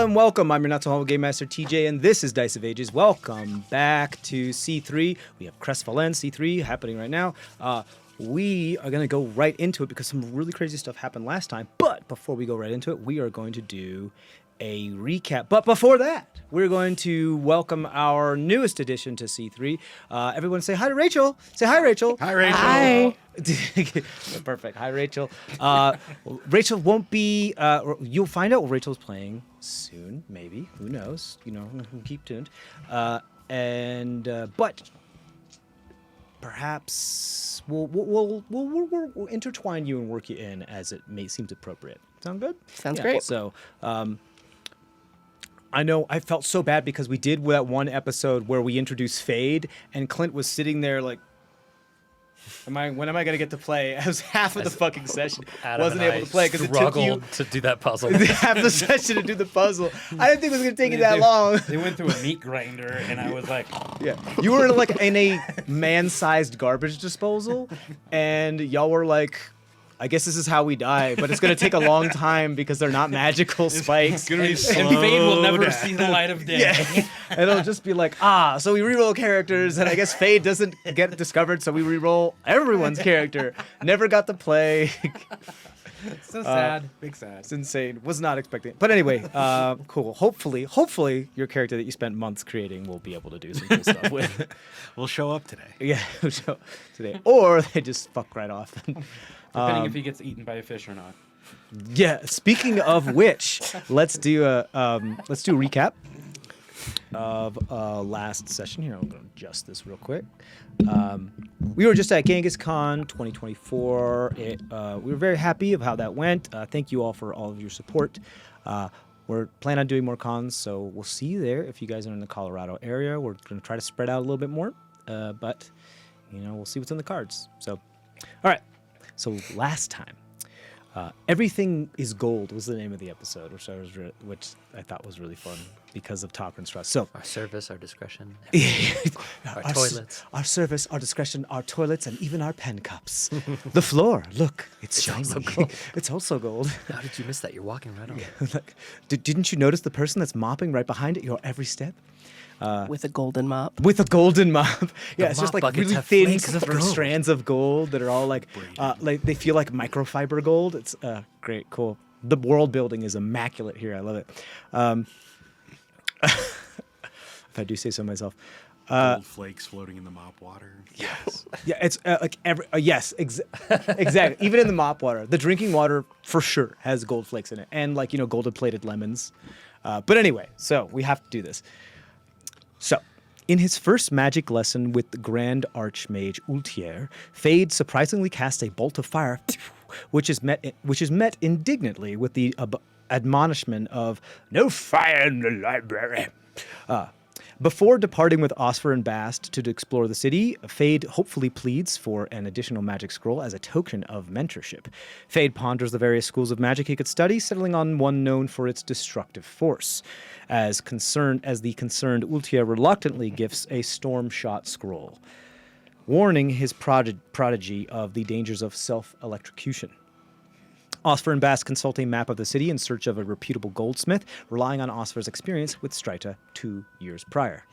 And welcome. I'm your not so humble game master TJ, and this is Dice of Ages. Welcome back to C3. We have CrestVahllen C3 happening right now. We are going to go right into it because some really crazy stuff happened last time. But before we go right into it, we are going to do a recap. But before that, we're going to welcome our newest addition to C3. Everyone say hi to Rachel. Say hi, Rachel. Hi, Rachel. Hi. Perfect. Hi, Rachel. Rachel won't be... you'll find out what Rachel's playing soon, maybe. Who knows? You know, keep tuned. But perhaps we'll intertwine you and work you in as it seems appropriate. Sound good? Sounds great. So... I know I felt so bad because we did that one episode where we introduced Fade, and Clint was sitting there like, when am I going to get to play? I was half of the fucking session. Wasn't able to play because it took you to do that puzzle. half the session to do the puzzle. I didn't think it was going to take you that long. They went through a meat grinder, and I was like, yeah. You were like in a man-sized garbage disposal, and y'all were like, I guess this is how we die, but it's going to take a long time because they're not magical spikes. it's going to be slow. And Fade will never see the light of day. Yeah. And it'll just be like, so we reroll characters, and I guess Fade doesn't get discovered, so we reroll everyone's character. Never got to play. So sad. Big sad. It's insane. Was not expecting it. But anyway, cool. Hopefully your character that you spent months creating will be able to do some cool stuff with. We'll show up today. Yeah, we'll show up today. Or they just fuck right off. Depending if he gets eaten by a fish or not. Yeah. Speaking of which, let's do a recap of last session here. I'm going to adjust this real quick. We were just at Genghis Con 2024. We were very happy of how that went. Thank you all for all of your support. We're planning on doing more cons, so we'll see you there if you guys are in the Colorado area. We're going to try to spread out a little bit more, but we'll see what's in the cards. So, all right. So last time, Everything is Gold was the name of the episode, which I thought was really fun because of Toprin's Trust. So our service, our discretion, our toilets, our service, our discretion, our toilets, and even our pen cups. The floor, look, it's shiny. Also gold. It's also gold. How did you miss that? You're walking right on it. Look, didn't you notice the person that's mopping right behind it? Your every step. With a golden mop. With a golden mop. Yeah, it's just mop like really have thin flakes of gold. strands of gold that are all like they feel like microfiber gold. It's great, cool. The world building is immaculate here. I love it. If I do say so myself. Gold flakes floating in the mop water. Yes. Yeah, it's like exactly. Even in the mop water, the drinking water for sure has gold flakes in it, and like golden plated lemons. But anyway, so we have to do this. So, in his first magic lesson with the Grand Archmage Ultier, Fade surprisingly casts a bolt of fire, which is met indignantly with the admonishment of "No fire in the library." Before departing with Osfer and Bast to explore the city, Fade hopefully pleads for an additional magic scroll as a token of mentorship. Fade ponders the various schools of magic he could study, settling on one known for its destructive force. As the concerned Ultia reluctantly gifts a storm-shot scroll, warning his prodigy of the dangers of self-electrocution. Osfer and Bast consult a map of the city in search of a reputable goldsmith, relying on Osfer's experience with Strita 2 years prior.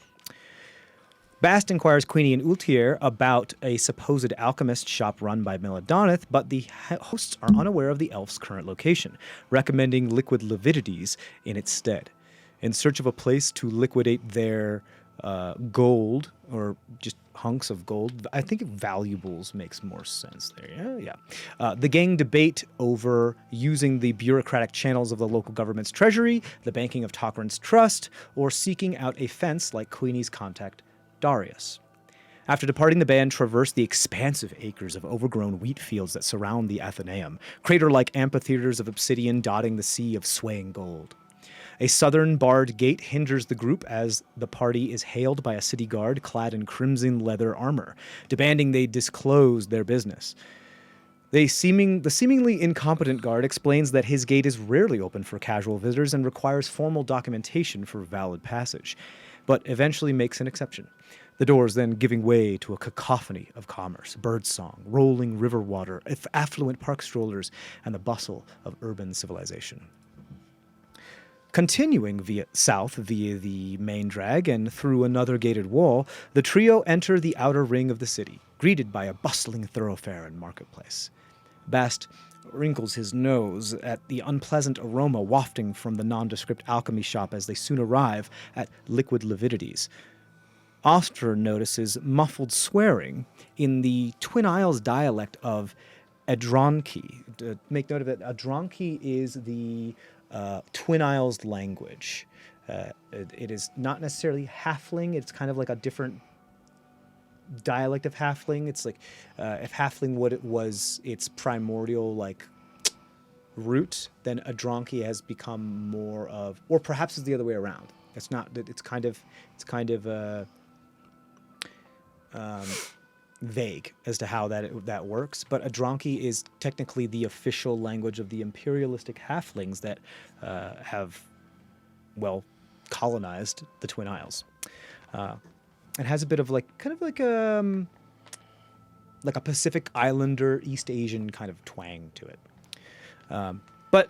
Bast inquires Queenie and Ultier about a supposed alchemist shop run by Melodonith, but the hosts are unaware of the elf's current location, recommending liquid lividities in its stead. In search of a place to liquidate their gold, or just hunks of gold. I think valuables makes more sense there. Yeah. The gang debate over using the bureaucratic channels of the local government's treasury, the banking of Tokrin's Trust, or seeking out a fence like Queenie's contact, Darius. After departing, the band traverse the expansive acres of overgrown wheat fields that surround the Athenaeum, crater-like amphitheaters of obsidian dotting the sea of swaying gold. A southern barred gate hinders the group as the party is hailed by a city guard clad in crimson leather armor, demanding they disclose their business. The seemingly incompetent guard explains that his gate is rarely open for casual visitors and requires formal documentation for valid passage, but eventually makes an exception. The doors then giving way to a cacophony of commerce, birdsong, rolling river water, affluent park strollers, and the bustle of urban civilization. Continuing south via the main drag and through another gated wall, the trio enter the outer ring of the city, greeted by a bustling thoroughfare and marketplace. Bast wrinkles his nose at the unpleasant aroma wafting from the nondescript alchemy shop as they soon arrive at Liquid Lividities. Oscar notices muffled swearing in the Twin Isles dialect of Adronki. Make note of it. Adronki is the Twin Isles language. It is not necessarily Halfling. It's kind of like a different dialect of Halfling. It's like if Halfling what it was its primordial like root, then Adronki has become more of, or perhaps it's the other way around. It's not. It's kind of vague as to how that works. But Adronki is technically the official language of the imperialistic Halflings that have, well, colonized the Twin Isles. It has a bit of like a Pacific Islander, East Asian kind of twang to it. But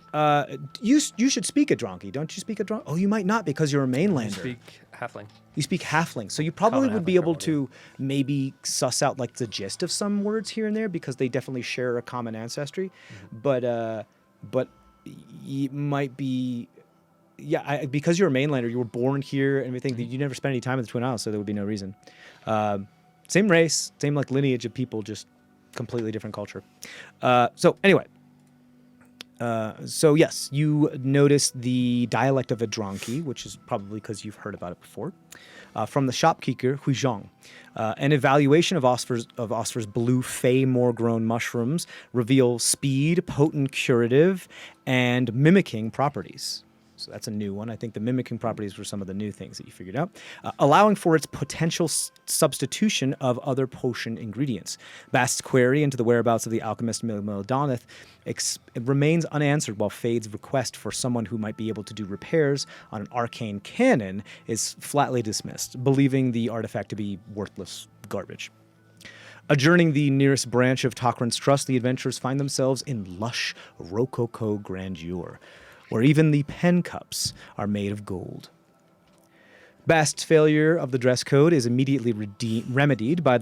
you should speak Adronki, don't you speak Adronki? Oh, you might not because you're a mainlander. Speak halfling. You speak Halfling, so you probably Common would be Halfling, able probably. to maybe suss out like the gist of some words here and there because they definitely share a common ancestry. Mm-hmm. But you might be. Yeah, because you're a mainlander, you were born here and everything. Mm-hmm. You never spent any time in the Twin Isles, so there would be no reason. Same race, same like lineage of people, just completely different culture. So anyway, so yes, you notice the dialect of Adronki, which is probably because you've heard about it before, from the shopkeeper Huizhong. An evaluation of Osfer's blue Fey-more grown mushrooms reveal speed, potent curative, and mimicking properties. So that's a new one. I think the mimicking properties were some of the new things that you figured out, allowing for its potential substitution of other potion ingredients. Bast's query into the whereabouts of the alchemist Mildonath remains unanswered, while Fade's request for someone who might be able to do repairs on an arcane cannon is flatly dismissed, believing the artifact to be worthless garbage. Adjourning the nearest branch of Tokran's Trust, the adventurers find themselves in lush Rococo grandeur, where even the pen cups are made of gold. Bast's failure of the dress code is immediately remedied by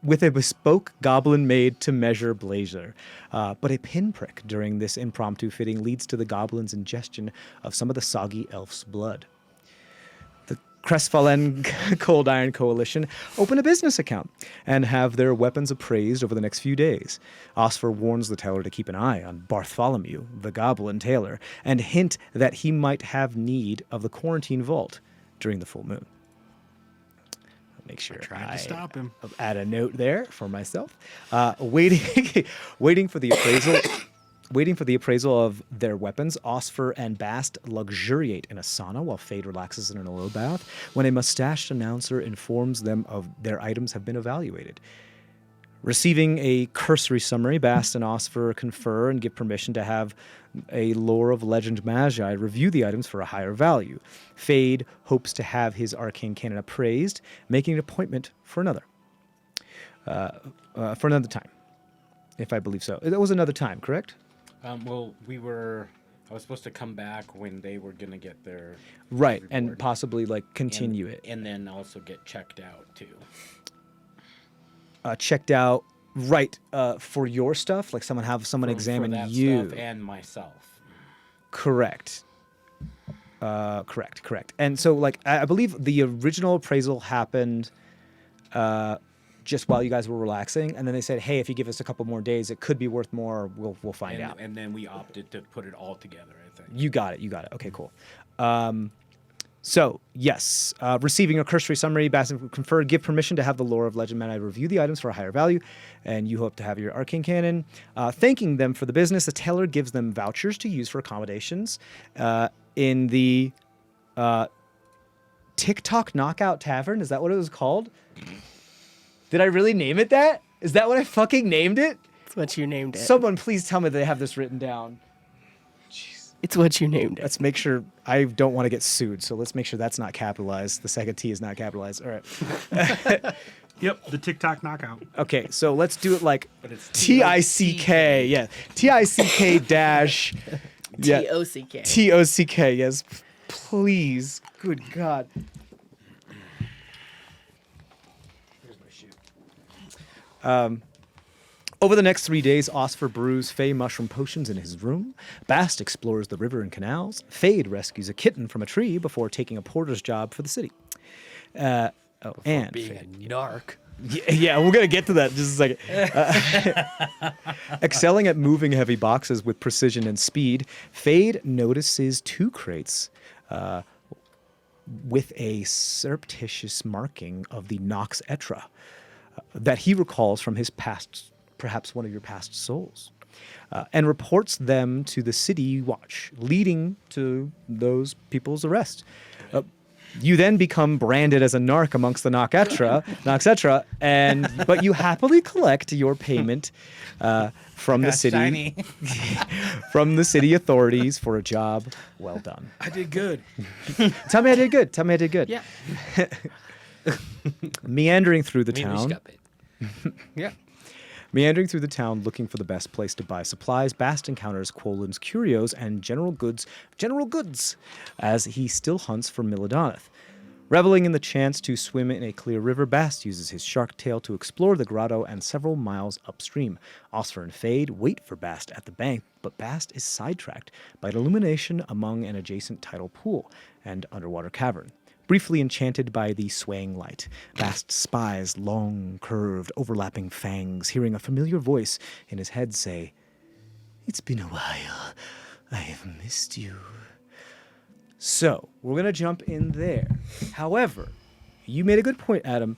with a bespoke goblin-made to measure blazer. But a pinprick during this impromptu fitting leads to the goblin's ingestion of some of the soggy elf's blood. The CrestVahllen Cold Iron Coalition open a business account and have their weapons appraised over the next few days. Osfer warns the tailor to keep an eye on Bartholomew, the goblin tailor, and hint that he might have need of the quarantine vault during the full moon. Make sure Tried to stop him. Add a note there for myself. Waiting for the appraisal. Waiting for the appraisal of their weapons, Osfer and Bast luxuriate in a sauna while Fade relaxes in an oil bath when a mustached announcer informs them of their items have been evaluated. Receiving a cursory summary, Bast and Osfer confer and give permission to have a Lore of Legend Magi review the items for a higher value. Fade hopes to have his arcane cannon appraised, making an appointment for another time, if I believe so. That was another time, correct? Well, I was supposed to come back when they were going to get their Right, report. and possibly like continue it. And then also get checked out, too. Checked out, right, for your stuff? Like someone examine for that you. stuff and myself. Correct. Correct. And so, like, I believe the original appraisal happened just while you guys were relaxing, and then they said, "Hey, if you give us a couple more days, it could be worth more. We'll find out." And then we opted to put it all together, I think. You got it. Okay, cool. So, yes, receiving a cursory summary, Bassin conferred, give permission to have the Lore of Legend Magi review the items for a higher value, and you hope to have your arcane cannon. Thanking them for the business, the tailor gives them vouchers to use for accommodations in the TikTok Knockout Tavern. Is that what it was called? Did I really name it that? Is that what I fucking named it? That's what you named it. Someone please tell me they have this written down. Jeez. It's what you named it. Let's make sure I don't want to get sued, so let's make sure that's not capitalized. The second T is not capitalized. All right. Yep, the TikTok knockout. Okay, so let's do it like it's T-I-C-K. Yeah, T-I-C-K dash. Yeah, T-O-C-K. T-O-C-K. Yes, please. Good God. Here's my shoe. Over the next 3 days, Osfer brews Fey mushroom potions in his room. Bast explores the river and canals. Fade rescues a kitten from a tree before taking a porter's job for the city. And Being a narc. yeah, we're gonna get to that in just a second. Excelling at moving heavy boxes with precision and speed, Fade notices 2 crates with a surreptitious marking of the Nox Etra that he recalls from his past, perhaps one of your past souls, and reports them to the city watch, leading to those people's arrest. You then become branded as a narc amongst the Nox Etra, but you happily collect your payment from the city, from the city authorities for a job well done. I did good. Tell me I did good. Tell me I did good. Yeah. Meandering through the I mean, we just town. got paid. Yeah. Meandering through the town looking for the best place to buy supplies, Bast encounters Quolin's curios and general goods as he still hunts for Milodonath. Reveling in the chance to swim in a clear river, Bast uses his shark tail to explore the grotto and several miles upstream. Osfer and Fade wait for Bast at the bank, but Bast is sidetracked by an illumination among an adjacent tidal pool and underwater cavern. Briefly enchanted by the swaying light, Bast spies long, curved, overlapping fangs, hearing a familiar voice in his head say, "It's been a while. I have missed you." So, we're going to jump in there. However, you made a good point, Adam.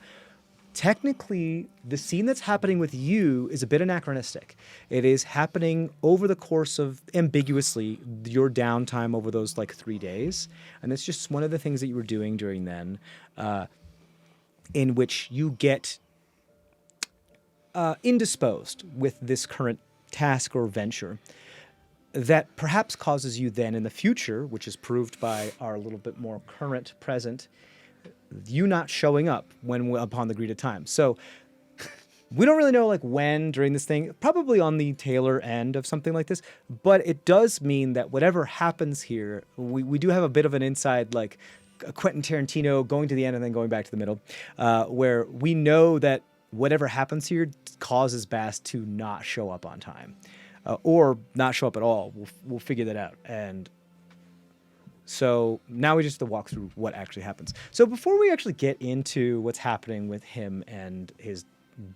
Technically, the scene that's happening with you is a bit anachronistic. It is happening over the course of, ambiguously, your downtime over those 3 days. And it's just one of the things that you were doing during then, in which you get indisposed with this current task or venture that perhaps causes you then in the future, which is proved by our little bit more current present, you not showing up upon the agreed time. So we don't really know when during this thing, probably on the tailer end of something like this, but it does mean that whatever happens here, we do have a bit of an inside Quentin Tarantino going to the end and then going back to the middle, where we know that whatever happens here causes Bast to not show up on time, or not show up at all. We'll figure that out. And so now we just have to walk through what actually happens. So before we actually get into what's happening with him and his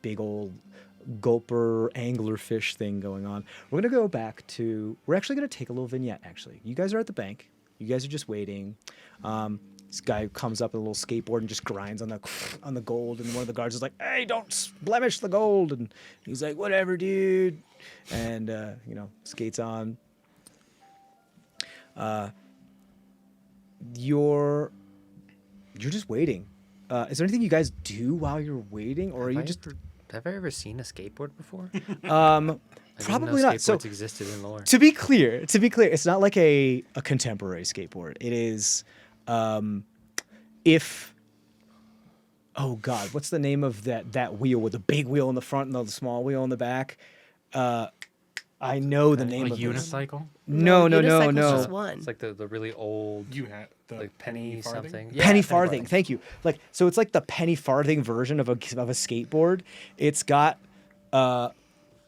big old gulper anglerfish thing going on, we're going to go back to, we're actually going to take a little vignette, actually. You guys are at the bank. You guys are just waiting. This guy comes up with a little skateboard and just grinds on the gold, and one of the guards is like, "Hey, don't blemish the gold." And he's like, "Whatever, dude." And, skates on. You're just waiting. Is there anything you guys do while you're waiting, or are you just... Have I ever seen a skateboard before? Probably not. So skateboards existed in lore. to be clear, it's not like a contemporary skateboard. It is, oh God, what's the name of that wheel with the big wheel in the front and the small wheel in the back? I know the name A of it. unicycle? No. Unicycle's just one. It's like the really old, You had the penny farthing? something. Penny farthing. Thank you. So it's like the penny farthing version of a skateboard. It's got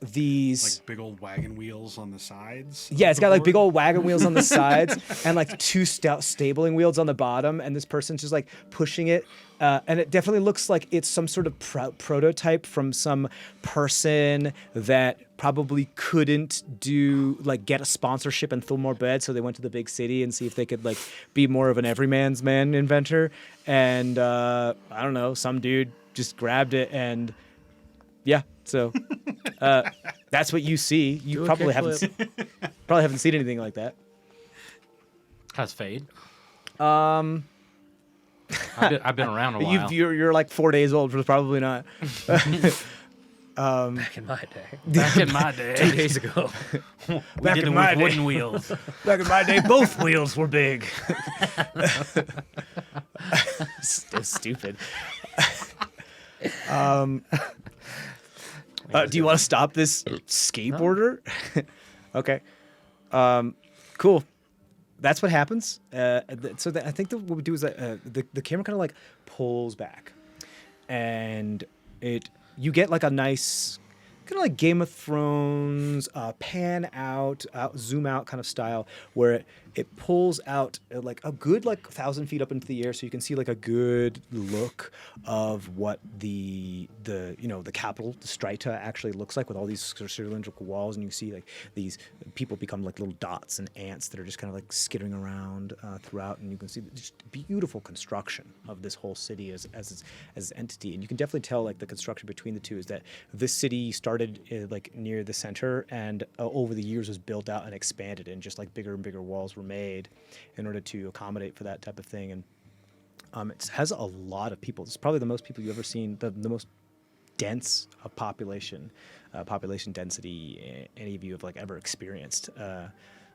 these Like big old wagon wheels on the sides? Yeah, of it's the got big board? old wagon wheels on the sides and 2 stabling wheels on the bottom, and this person's just pushing it, and it definitely looks like it's some sort of prototype from some person that probably couldn't get a sponsorship and fill more beds, so they went to the big city and see if they could be more of an everyman's man inventor, and I don't know, some dude just grabbed it, and yeah, so that's what you see. You probably haven't seen anything like that. How's Fade? Um, I've been around a while. you're 4 days old, so probably not. Back in my day. Back in my day, 2 days ago. we Back did in it my with day. wooden wheels. Back in my day, both wheels were big. Still stupid. Do you want to stop this skateboarder? Okay. Cool. That's what happens. I think what we do is that the camera kind of like pulls back, and you get like a nice kind of like Game of Thrones pan out, zoom out kind of style, where it pulls out like a good like 1,000 feet up into the air, so you can see like a good look of what the capital, the Strita, actually looks like, with all these sort of cylindrical walls, and you see like these people become like little dots and ants that are just kind of like skittering around throughout, and you can see just beautiful construction of this whole city as an entity, and you can definitely tell like the construction between the two is that this city started like near the center, and over the years was built out and expanded, and just like bigger and bigger walls were made in order to accommodate for that type of thing. And it has a lot of people. It's probably the most people you've ever seen, the most dense of population density any of you have like ever experienced.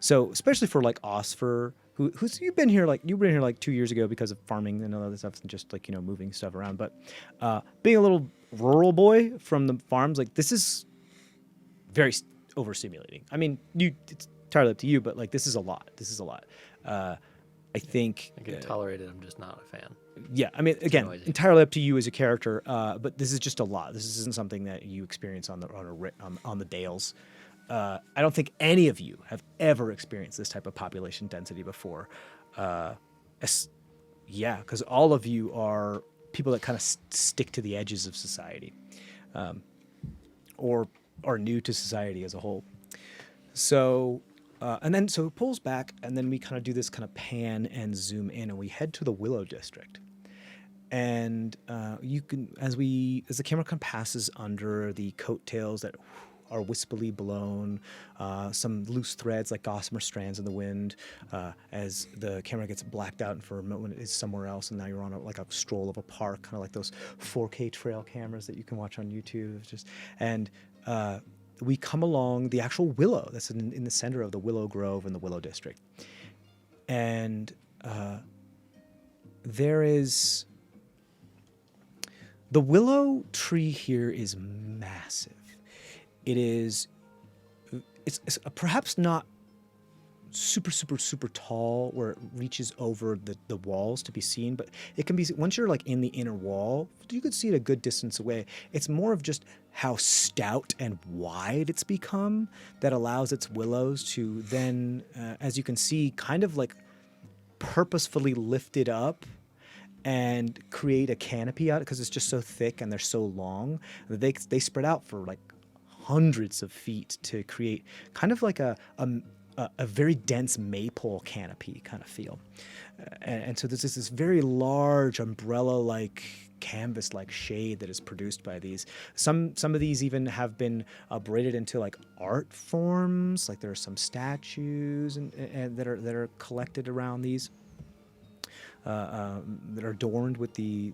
So especially for like Osfer, who's you've been here like 2 years ago because of farming and all that stuff, and just like moving stuff around. But being a little rural boy from the farms, like this is very overstimulating. I mean, it's entirely up to you, but like this is a lot. I think I can tolerate it. I'm just not a fan. yeah, I mean, again, noisy. entirely up to you as a character, but this is just a lot. This isn't something that you experience on the Dales. I don't think any of you have ever experienced this type of population density before. Because all of you are people that kind of stick to the edges of society, or are new to society as a whole. So. So it pulls back, and then we kind of do this kind of pan and zoom in, and we head to the Willow District. And you can, as the camera kind of passes under the coattails that are wispily blown, some loose threads like gossamer strands in the wind, as the camera gets blacked out, and for a moment it is somewhere else, and now you're on a stroll of a park, kind of like those 4K trail cameras that you can watch on YouTube. We come along the actual willow that's in the center of the Willow Grove in the Willow District. And there is... The willow tree here is massive. It's perhaps not super, super, super tall where it reaches over the walls to be seen, but it can be, once you're like in the inner wall, you could see it a good distance away. It's more of just how stout and wide it's become that allows its willows to then, as you can see, kind of like purposefully lift it up and create a canopy out, because it's just so thick and they're so long that they spread out for like hundreds of feet to create kind of like a very dense maple canopy kind of feel. And so there's this very large umbrella-like, canvas-like shade that is produced by these. Some of these even have been braided into like art forms. Like there are some statues and that are collected around these. That are adorned with the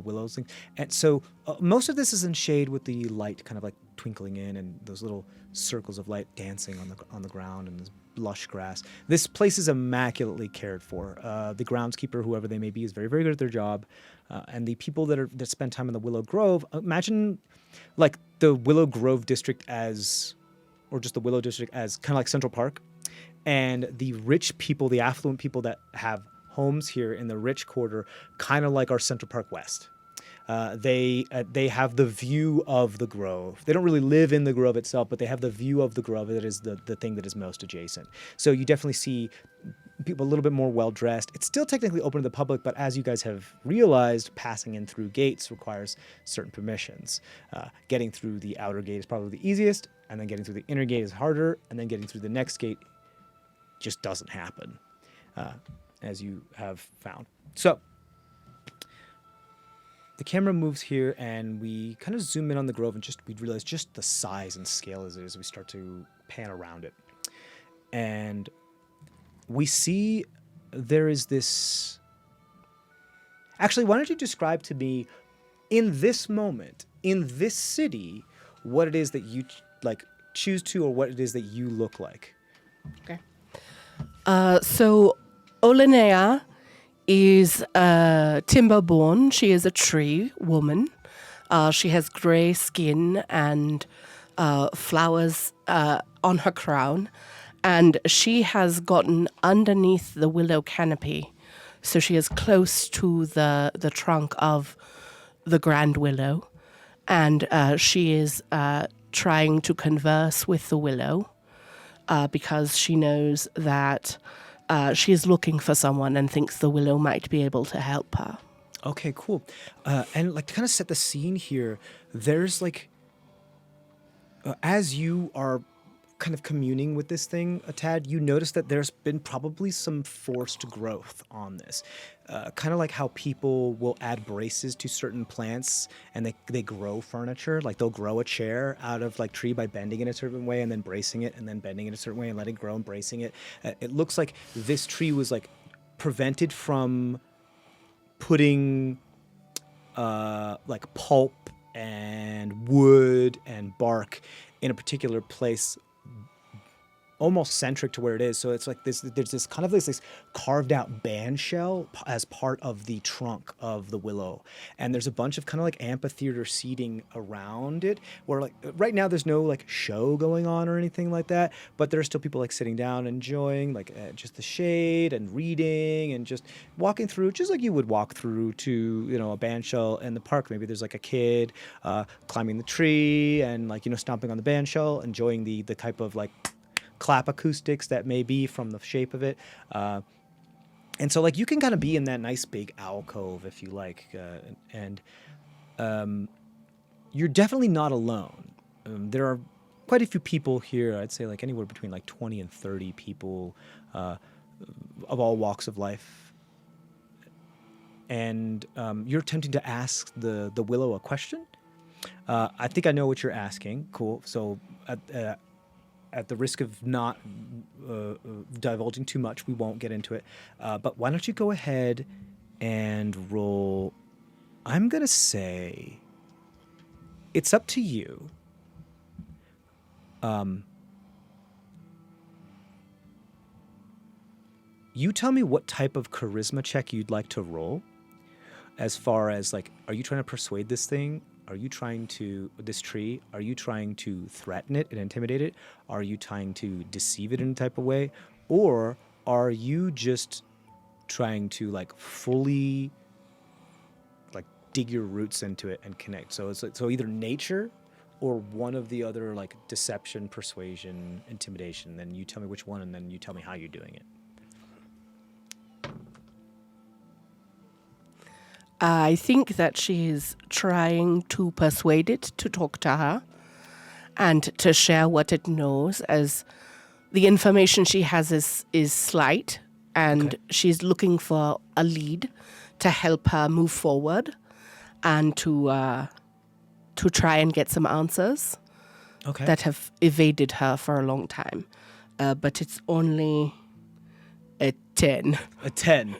willows thing. And so most of this is in shade with the light kind of like twinkling in, and those little circles of light dancing on the ground, and this lush grass. This place is immaculately cared for. The groundskeeper, whoever they may be, is very, very good at their job. And the people that spend time in the Willow Grove, imagine like the Willow Grove district or just the Willow district as kind of like Central Park, and the rich people, the affluent people that have homes here in the rich quarter, kind of like our Central Park West. They have the view of the grove. They don't really live in the grove itself, but they have the view of the grove that is the thing that is most adjacent. So you definitely see people a little bit more well-dressed. It's still technically open to the public, but as you guys have realized, passing in through gates requires certain permissions. Getting through the outer gate is probably the easiest, and then getting through the inner gate is harder, and then getting through the next gate just doesn't happen, as you have found. So the camera moves here, and we kind of zoom in on the grove, and we realize just the size and scale as we start to pan around it. And we see there is this... Actually, why don't you describe to me, in this moment, in this city, what it is that you like choose to, or what it is that you look like. Okay. So Olenea is timber-born. She is a tree woman. She has gray skin and flowers on her crown. And she has gotten underneath the willow canopy. So she is close to the trunk of the grand willow. And she is trying to converse with the willow because she knows that she is looking for someone and thinks the willow might be able to help her. Okay, cool. And like to kind of set the scene here, there's like, as you are kind of communing with this thing a tad, you notice that there's been probably some forced growth on this. Kind of like how people will add braces to certain plants and they grow furniture. Like they'll grow a chair out of like tree by bending it a certain way and then bracing it and then bending it a certain way and letting it grow and bracing it. It looks like this tree was like prevented from putting like pulp and wood and bark in a particular place almost centric to where it is. So it's like there's this kind of this carved out band shell as part of the trunk of the willow. And there's a bunch of kind of like amphitheater seating around it where like right now there's no like show going on or anything like that, but there are still people like sitting down enjoying like just the shade and reading and just walking through just like you would walk through to, you know, a band shell in the park. Maybe there's like a kid climbing the tree and like, you know, stomping on the band shell, enjoying the type of like clap acoustics that may be from the shape of it. And so like you can kind of be in that nice big alcove if you like. And you're definitely not alone. There are quite a few people here. I'd say like anywhere between like 20 and 30 people of all walks of life. And you're attempting to ask the willow a question. I think I know what you're asking. Cool. So at the risk of not divulging too much, we won't get into it. But why don't you go ahead and roll? I'm going to say it's up to you. You tell me what type of charisma check you'd like to roll. As far as like, are you trying to persuade this thing? Are you trying to, this tree, are you trying to threaten it and intimidate it? Are you trying to deceive it in a type of way? Or are you just trying to like fully like dig your roots into it and connect? So it's like, so either nature or one of the other like deception, persuasion, intimidation. Then you tell me which one and then you tell me how you're doing it. I think that she is trying to persuade it to talk to her and to share what it knows, as the information she has is slight, and she's looking for a lead to help her move forward and to try and get some answers that have evaded her for a long time. But it's only a 10. A 10.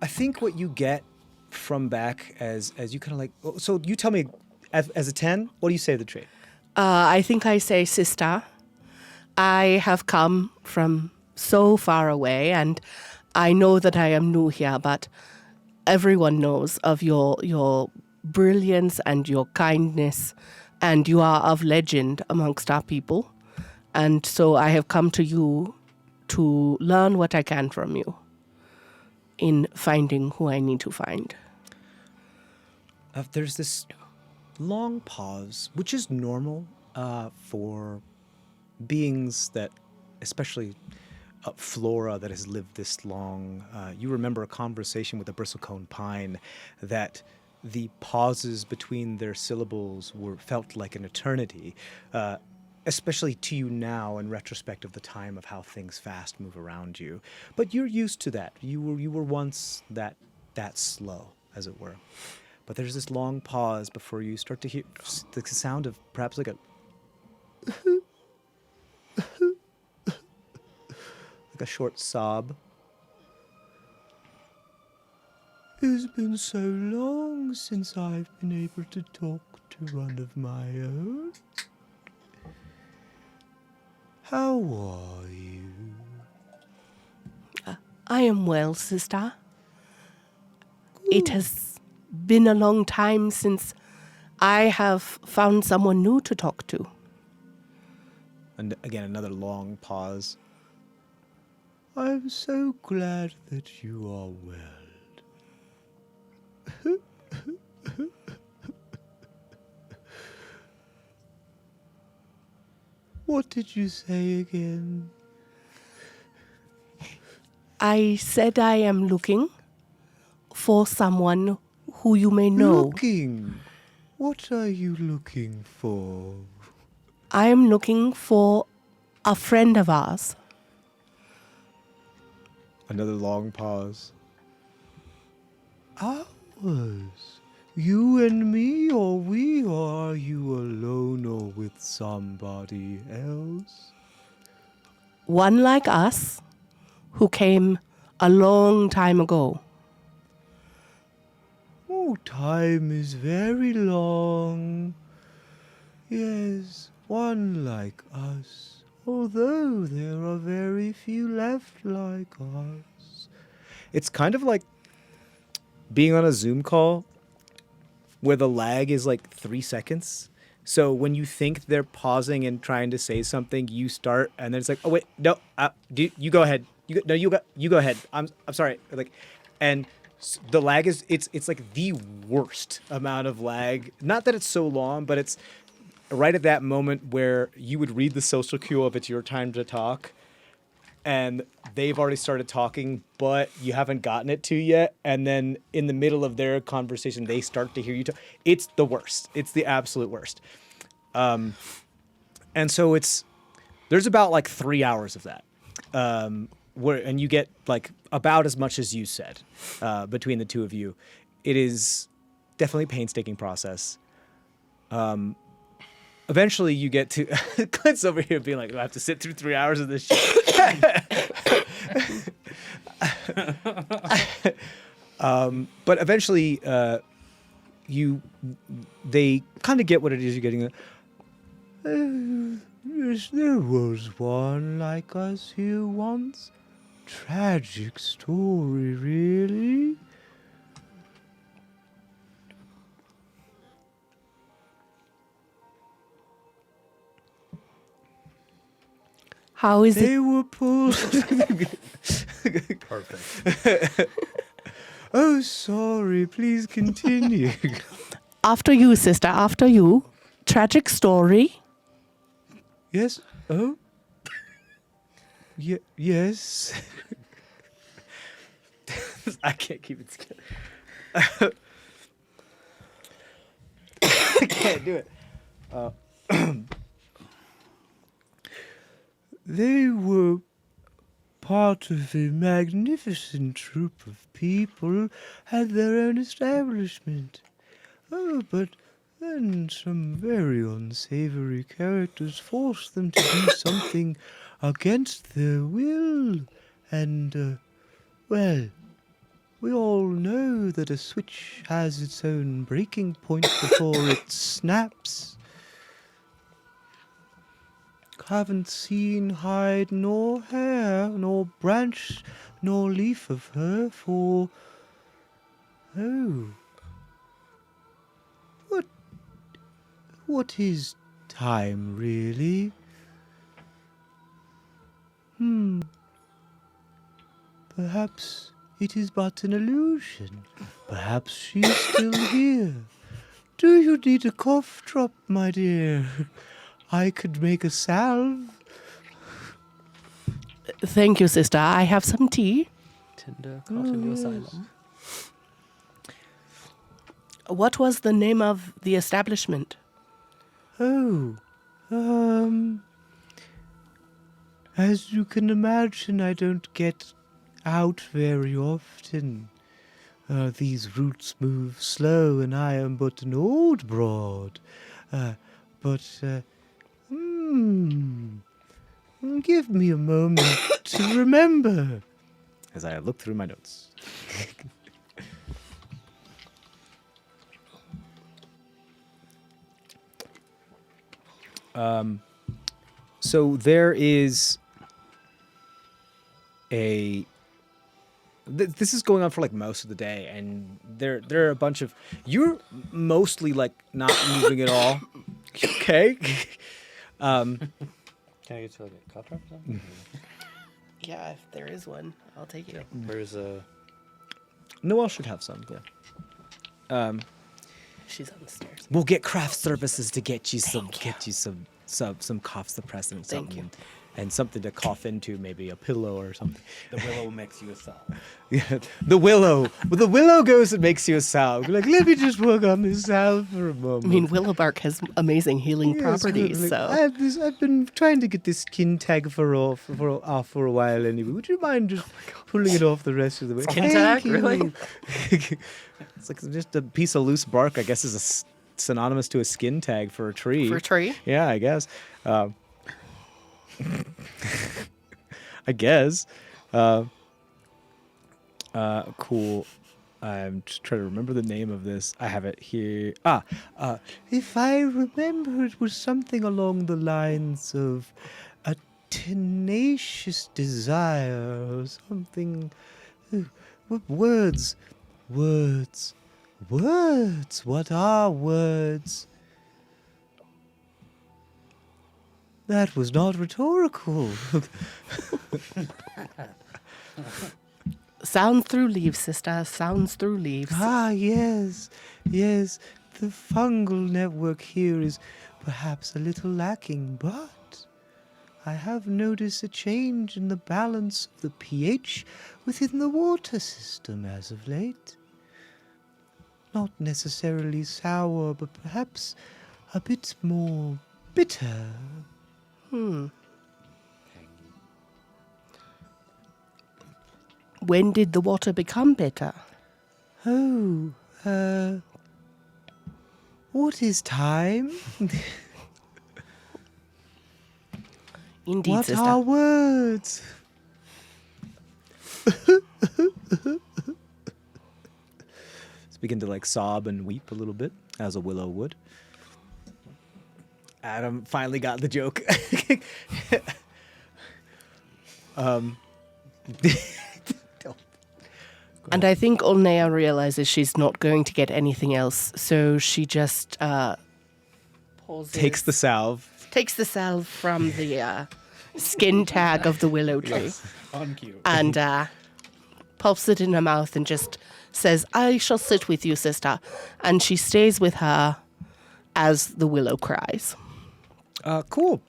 I think what you get from back as you kind of like, so you tell me as a 10, what do you say to the tree? I think I say, sister, I have come from so far away and I know that I am new here, but everyone knows of your brilliance and your kindness, and you are of legend amongst our people. And so I have come to you to learn what I can from you in finding who I need to find. There's this long pause, which is normal for beings that, especially flora that has lived this long. You remember a conversation with a bristlecone pine that the pauses between their syllables felt like an eternity, especially to you now in retrospect of the time of how things fast move around you. But you're used to that. You were once that slow, as it were. But there's this long pause before you start to hear the sound of perhaps like a like a short sob. It's been so long since I've been able to talk to one of my own. How are you? I am well, sister. It has been a long time since I have found someone new to talk to. And again, another long pause. I'm so glad that you are well. What did you say again? I said I am looking for someone who you may know. Looking? What are you looking for? I am looking for a friend of ours. Another long pause. Ours? You and me, or we, or are you alone or with somebody else? One like us who came a long time ago. Oh, time is very long. Yes, one like us, although there are very few left like us. It's kind of like being on a Zoom call where the lag is like 3 seconds. So when you think they're pausing and trying to say something, you start, and then it's like, oh wait, no, you go ahead. You go ahead. I'm sorry. Like, and the lag is it's like the worst amount of lag. Not that it's so long, but it's right at that moment where you would read the social cue of it's your time to talk, and they've already started talking, but you haven't gotten it to yet. And then in the middle of their conversation, they start to hear you talk. It's the worst. It's the absolute worst. And so there's about like 3 hours of that. And you get like about as much as you said between the two of you. It is definitely a painstaking process. Eventually you get to Clint's over here being like, I have to sit through 3 hours of this shit. But eventually they kind of get what it is you're getting. Yes, there was one like us here once. Tragic story, really. How is They it? were pulled. Perfect. Oh, sorry. Please continue. After you, sister, after you. Tragic story. Yes. Oh. Yes. I can't keep it together. I can't do it. They were part of a magnificent troupe of people, had their own establishment. Oh, but then some very unsavory characters forced them to do something against their will. And, well, we all know that a switch has its own breaking point before it snaps. Haven't seen hide nor hair, nor branch, nor leaf of her for... Oh. What is time, really? Perhaps it is but an illusion. Perhaps she is still here. Do you need a cough drop, my dear? I could make a salve. Thank you, sister. I have some tea. Tinder caught in the asylum. What was the name of the establishment? Oh, as you can imagine, I don't get out very often. These roots move slow, and I am but an old broad. Give me a moment to remember. As I look through my notes. So there is this is going on for like most of the day, and there are a bunch of you're mostly like not moving at all. Okay. Can I get to like a cup or something? Yeah, if there is one, I'll take it. Where's Noelle should have some. Yeah. She's on the stairs. We'll get craft services to get you some cough suppressant. Thank something, you. And something to cough into, maybe a pillow or something. The willow makes you a salve. Yeah, the willow goes and makes you a salve. Like, let me just work on this salve for a moment. I mean, willow bark has amazing healing Yes, properties, like, so. I've been trying to get this skin tag off for a while anyway. Would you mind just pulling it off the rest of the way? Skin Thank tag? you. Really? It's like just a piece of loose bark, I guess, is synonymous to a skin tag for a tree. For a tree? Yeah, I guess. I guess. Cool. I'm just trying to remember the name of this. I have it here. If I remember, it was something along the lines of a tenacious desire or something. Words. What are words? That was not rhetorical. Sounds through leaves, sister. Sounds through leaves. Yes. The fungal network here is perhaps a little lacking, but I have noticed a change in the balance of the pH within the water system as of late. Not necessarily sour, but perhaps a bit more bitter. When did the water become bitter? What is time? Indeed, What sister. are words? Let's begin to like sob and weep a little bit, as a willow would. Adam finally got the joke. And I think Olnea realizes she's not going to get anything else, so she just pauses. Takes the salve. Takes the salve from the skin tag of the willow tree On cue. and pulps it in her mouth and just says, "I shall sit with you, sister." And she stays with her as the willow cries. Cool.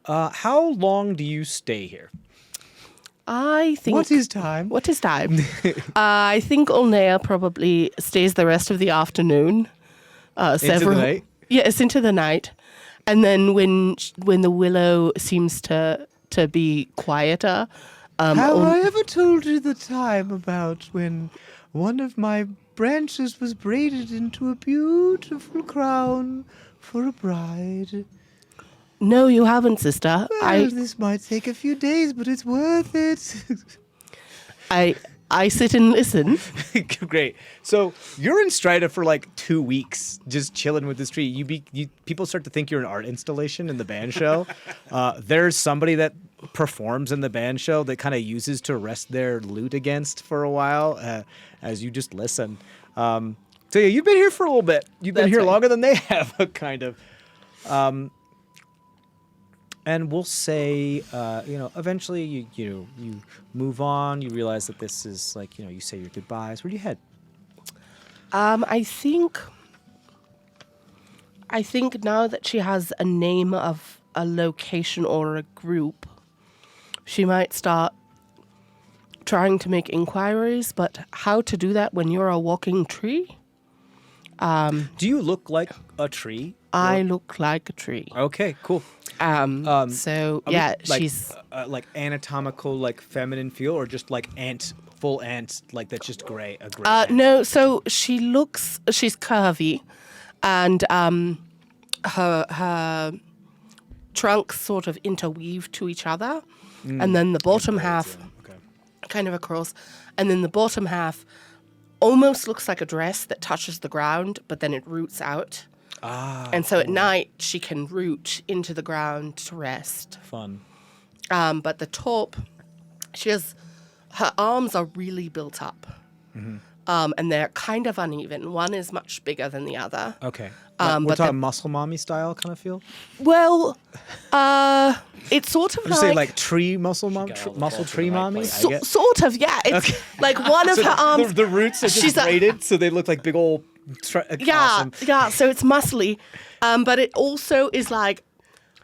How long do you stay here? I think. What is time? What is time? I think Olnea probably stays the rest of the afternoon. Into the night? Yes, into the night. And then when the willow seems to be quieter, Have I ever told you the time about when one of my branches was braided into a beautiful crown for a bride? No, you haven't, sister. Well, this might take a few days, but it's worth it. I sit and listen. Great. So you're in Strida for like 2 weeks, just chilling with this tree. People start to think you're an art installation in the band show. There's somebody that performs in the band show that kind of uses to rest their lute against for a while, as you just listen. So yeah, you've been here for a little bit. You've been That's here right. longer than they have, kind of. And we'll say, eventually you move on. You realize that this is like, you say your goodbyes. Where do you head? I think now that she has a name of a location or a group, she might start trying to make inquiries, but how to do that when you're a walking tree? Do you look like a tree? I look like a tree. Okay, cool. So yeah, like, she's like anatomical, like feminine feel, or just like full ant, like that's just gray. A gray. Ant? no. So she's curvy, and her trunks sort of interweave to each other, and then the bottom half Okay. kind of across, and then the bottom half almost looks like a dress that touches the ground, but then it roots out. And so at night, she can root into the ground to rest. Fun. But the top, her arms are really built up. And they're kind of uneven. One is much bigger than the other. Okay. We're We're talking muscle mommy style kind of feel? Well, it's sort of Would you say like tree muscle mom, muscle tree mommy? I guess. Sort of, yeah. It's like one of her arms. The roots are She's just braided, so they look like big old. Awesome. Yeah. So it's muscly, but it also is like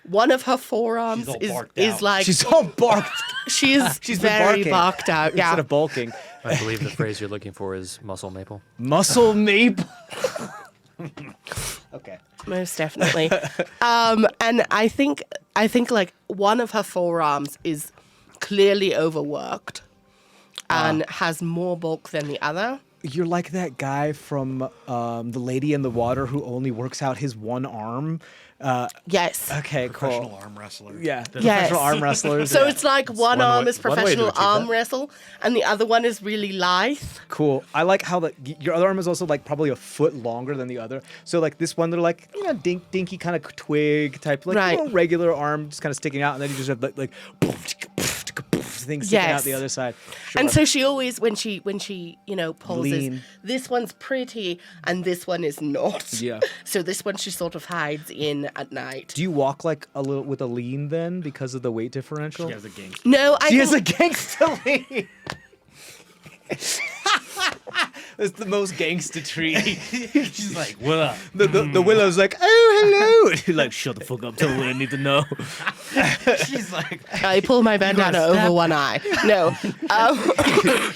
one of her forearms is like She's all barked. she's been very barking barked out. Yeah. Instead of bulking. I believe the phrase you're looking for is muscle maple. Muscle maple. Okay. Most definitely. And I think like one of her forearms is clearly overworked and has more bulk than the other. You're like that guy from The Lady in the Water who only works out his one arm. Yes. Okay, Professional cool. arm wrestler. Yeah, the Yes. professional arm wrestlers. So yeah. it's like one one arm way- is one way to professional achieve arm that. wrestle, and the other one is really lithe. Cool. I like how your other arm is also like probably a foot longer than the other. So like this one, they're like dinky kind of twig type, like Right. regular arm just kind of sticking out, and then you just have like things sticking out Yes. the other side. Sure. And so she always, when she poses, Lean. this one's pretty and this one is not. Yeah. So this one she sort of hides in at night. Do you walk like a little with a lean then because of the weight differential? She has a gangster. No, I She think has a gangsta lean. It's the most gangsta tree. She's like, what up? The willow's like, oh hello. You're like, shut the fuck up. Tell me what I need to know. She's like, I pull my bandana over one eye. No.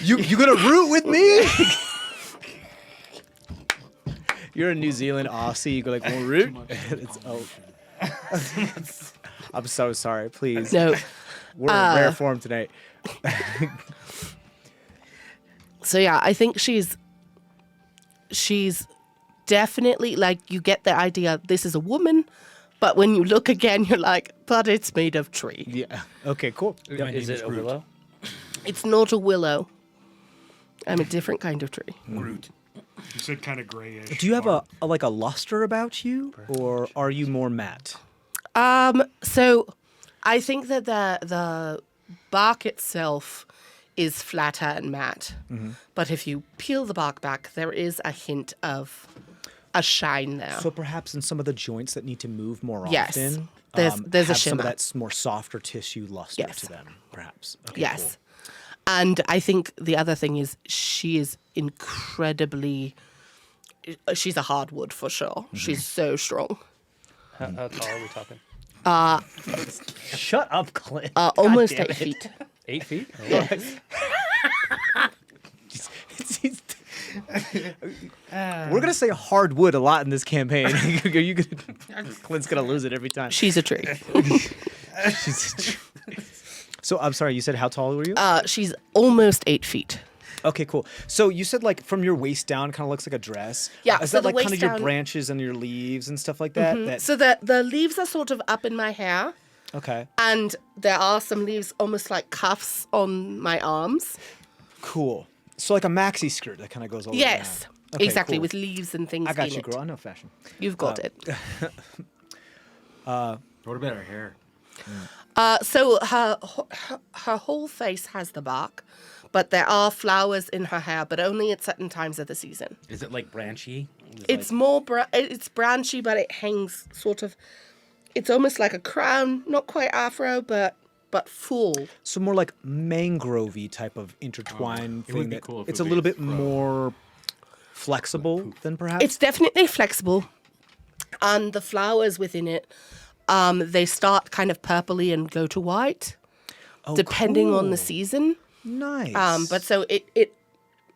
You gonna root with me? You're a New Zealand Aussie. You go like, well, root. I'm so sorry. Please. No. We're in rare form tonight. So yeah, I think she's definitely like, you get the idea this is a woman, but when you look again, you're like, but it's made of tree. Yeah. Okay. Cool. Yep. Is it a willow? It's not a willow. I'm a different kind of tree. Groot. You said kind of grayish. Do you have a like a luster about you, or are you more matte? So I think that the bark itself is flatter and matte. But if you peel the bark back, there is a hint of a shine there. So perhaps in some of the joints that need to move more Yes. often, There's a have some shimmer. of that more softer tissue luster Yes. to them, perhaps. Okay, Yes. And I think the other thing is she is incredibly, she's a hardwood for sure. She's so strong. How tall are we talking? Cool. Shut up, Clint. Almost damn 8 it. feet. 8 feet? Oh, Yes. We're gonna say hardwood a lot in this campaign. Are you gonna? Clint's gonna lose it every time. She's a tree. So I'm sorry. You said how tall were you? She's almost 8 feet. Okay, cool. So you said like from your waist down, kind of looks like a dress. Yeah, Is so that the like kind of waist your down- branches and your leaves and stuff like that? That So the leaves are sort of up in my hair, okay. and there are some leaves almost like cuffs on my arms. Cool. So like a maxi skirt that kind of goes over. Yes, down. Okay, exactly, cool. with leaves and things I got in you, it. girl. I know fashion. You've got it. What about her hair? So her whole face has the bark, but there are flowers in her hair, but only at certain times of the season. Is it like branchy? It's more it's branchy, but it hangs sort of. It's almost like a crown, not quite afro, but full. So more like mangrovey type of intertwined It thing. would be that cool if it's it a would little be bit more flexible than perhaps. It's definitely flexible, and the flowers within it, they start kind of purpley and go to white, depending on the cool. season. Nice. But so it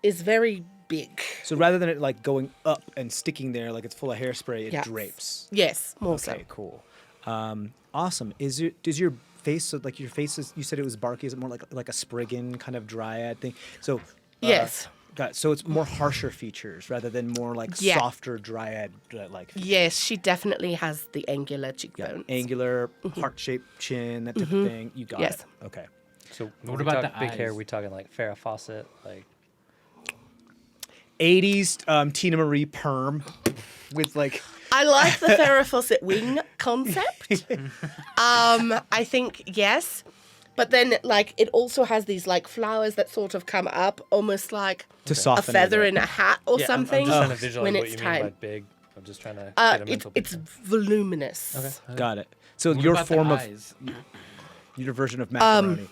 is very big. so rather than it like going up and sticking there like it's full of hairspray, it Yeah. drapes. Yes, more so. Okay, cool. Awesome. Does your face, so like your face is, you said it was barky, is it more like a Spriggan kind of dryad thing? So Yes. got it. So it's more harsher features rather than more like Yeah. softer dryad like Yes, she definitely has the angular yeah, cheekbones. angular, heart-shaped chin, that type of thing. You got Yes. it. Okay. So What when we about talk the big hair? eyes? We talking like Farrah Fawcett, like 80s Tina Marie perm with like I like the Theraphosid wing concept. I think, yes. But then, like, it also has these, like, flowers that sort of come up, almost like To a soften feather it. in a hat or Yeah, something. I'm just trying to visualize when what it's you mean by time. big. I'm just trying to get a mental It's picture. voluminous. Okay. Got it. So What your about the form of eyes? your version of macaroni.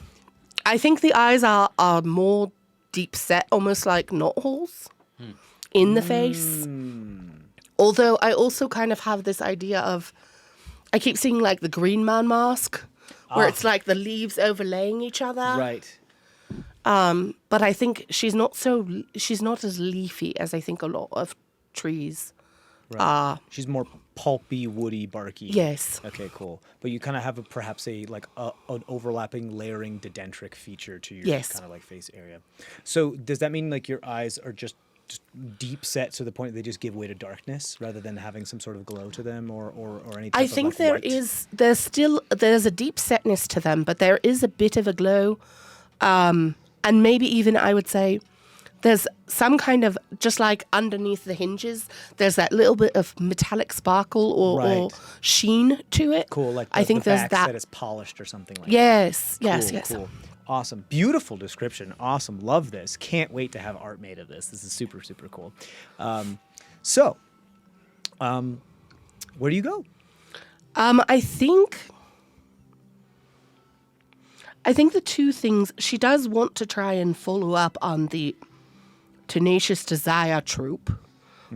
I think the eyes are more deep set, almost like knot holes in the face. Although I also kind of have this idea of, I keep seeing like the Green Man mask, where it's like the leaves overlaying each other. Right. But I think she's not as leafy as I think a lot of trees. Right. She's more pulpy, woody, barky. Yes. Okay, cool. But you kind of have perhaps an overlapping, layering dendritic feature to your Yes. kind of like face area. So does that mean like your eyes are just deep set to the point that they just give way to darkness rather than having some sort of glow to them or any type I of think like white? there's a deep setness to them, but there is a bit of a glow. And maybe even I would say there's some kind of, just like underneath the hinges, there's that little bit of metallic sparkle or Right. sheen to it. Cool, like I think the there's backs that. it's polished or something like Yes, that. yes, Cool, yes. Cool. Awesome. Beautiful description. Awesome. Love this. Can't wait to have art made of this. This is super, super cool. Where do you go? I think the two things, she does want to try and follow up on the Tenacious Desire troupe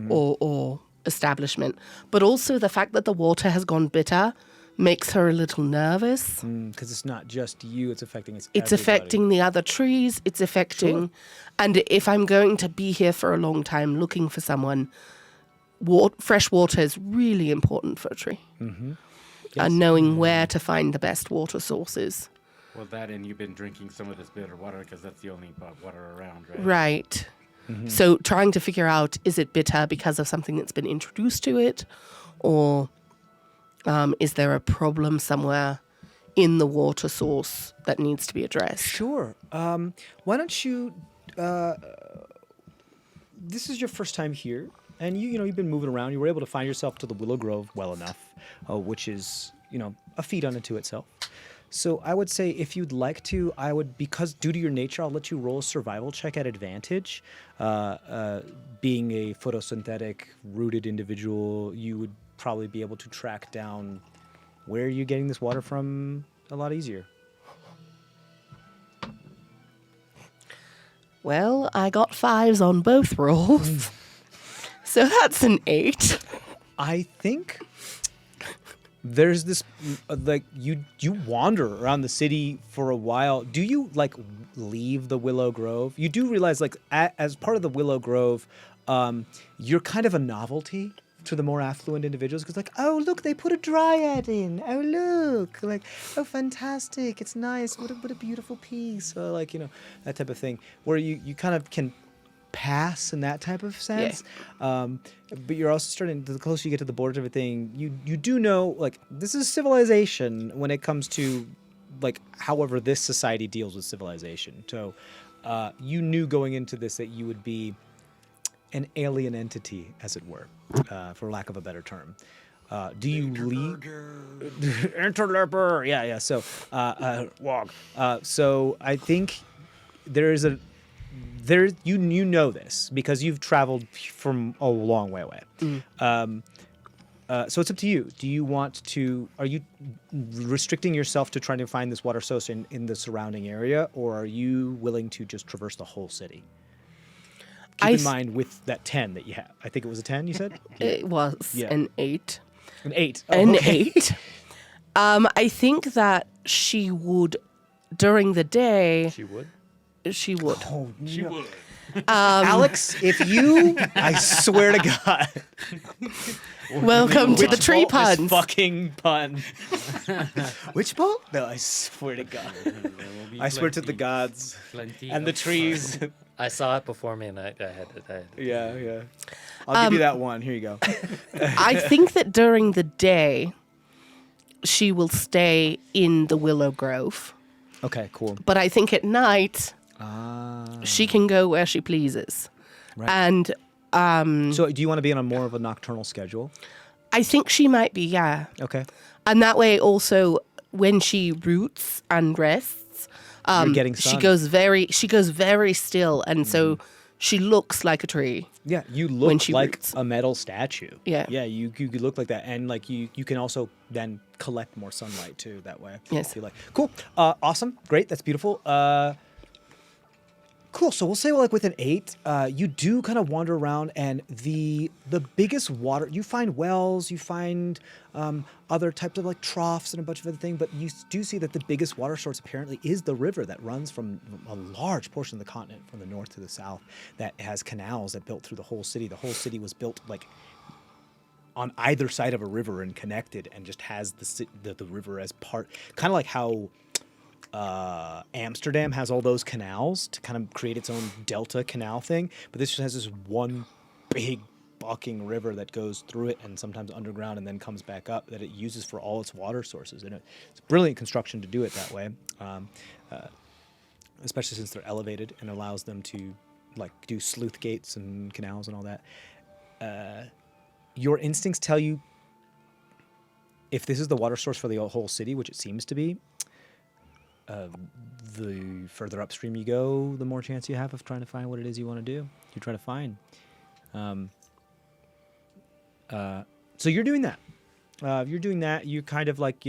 or establishment, but also the fact that the water has gone bitter makes her a little nervous. Because it's not just you, it's affecting It's everybody. affecting the other trees. It's affecting, and if I'm going to be here for a long time looking for someone, fresh water is really important for a tree. And knowing where to find the best water sources. Well, that and you've been drinking some of this bitter water because that's the only water around, right? Right. So trying to figure out, is it bitter because of something that's been introduced to it, or is there a problem somewhere in the water source that needs to be addressed? Sure. Why don't you? This is your first time here, and you've been moving around. You were able to find yourself to the Willow Grove well enough, which is a feat unto itself. So I would say if you'd like to, because due to your nature, I'll let you roll a survival check at advantage. Being a photosynthetic rooted individual, you would probably be able to track down where you're getting this water from a lot easier. Well, I got 5s on both rolls. So that's an 8. I think there's this you wander around the city for a while. Do you leave the Willow Grove? You do realize as part of the Willow Grove, you're kind of a novelty to the more affluent individuals because oh look, they put a dryad in. Oh look, oh fantastic, it's nice. What a beautiful piece. So that type of thing where you kind of can pass in that type of sense. But you're also starting, the closer you get to the border of everything, you do know this is civilization when it comes to however this society deals with civilization. So you knew going into this that you would be an alien entity, as it were, for lack of a better term. Do you leave? Interloper. Yeah. So, walk. So I think you know this because you've traveled from a long way away. So it's up to you. Do you want to? Are you restricting yourself to trying to find this water source in the surrounding area, or are you willing to just traverse the whole city? Keep in mind with that 10 that you have. I think it was a 10. You said It was an 8. An 8. An 8. I think that she would, during the day. She would? She would. Oh, She would. Alex, I swear to God. Welcome to the Which tree bolt? This puns. fucking pun. Which bolt? No, I swear to God. I swear to the gods Plenty and the of trees. I saw it before me, and I had it. Yeah. I'll give you that one. Here you go. I think that during the day, she will stay in the Willow Grove. Okay, cool. But I think at night, she can go where she pleases. Right. And So do you want to be on a more of a nocturnal schedule? I think she might be, yeah. Okay. And that way also when she roots and rests, You're getting she sun. goes very still, and so she looks like a tree. Yeah, you when look she like roots. a metal statue. Yeah. Yeah, you look like that, and like you can also then collect more sunlight too that way. Yes. If you like. Cool. Awesome. Great. That's beautiful. Cool. So we'll say like with an 8, you do kind of wander around, and the biggest water you find wells, you find other types of like troughs and a bunch of other things, but you do see that the biggest water source apparently is the river that runs from a large portion of the continent from the north to the south that has canals that built through the whole city. The whole city was built like on either side of a river and connected, and just has the river as part, kind of like how Amsterdam has all those canals to kind of create its own delta canal thing, but this just has this one big bucking river that goes through it and sometimes underground and then comes back up that it uses for all its water sources. And it's brilliant construction to do it that way, especially since they're elevated and allows them to like do sluice gates and canals and all that. Your instincts tell you if this is the water source for the whole city, which it seems to be. The further upstream you go, the more chance you have of trying to find what it is you want to do. You try to find. So you're doing that. You're kind of like,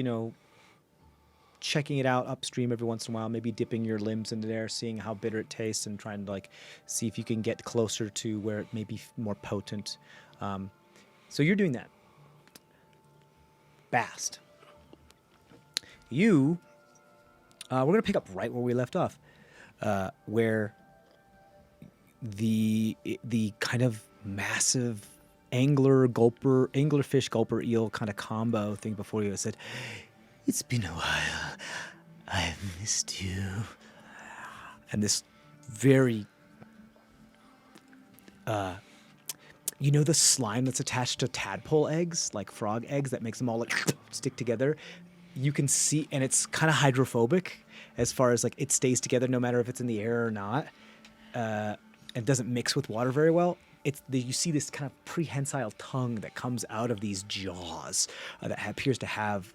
checking it out upstream every once in a while, maybe dipping your limbs into there, seeing how bitter it tastes, and trying to like see if you can get closer to where it may be more potent. So you're doing that. Bast. We're going to pick up right where we left off, where the kind of massive anglerfish gulper eel kind of combo thing before you said, "It's been a while. I've missed you." And this very, the slime that's attached to tadpole eggs, like frog eggs, that makes them all like stick together. You can see, and it's kind of hydrophobic as far as like it stays together no matter if it's in the air or not. It doesn't mix with water very well. You see this kind of prehensile tongue that comes out of these jaws that appears to have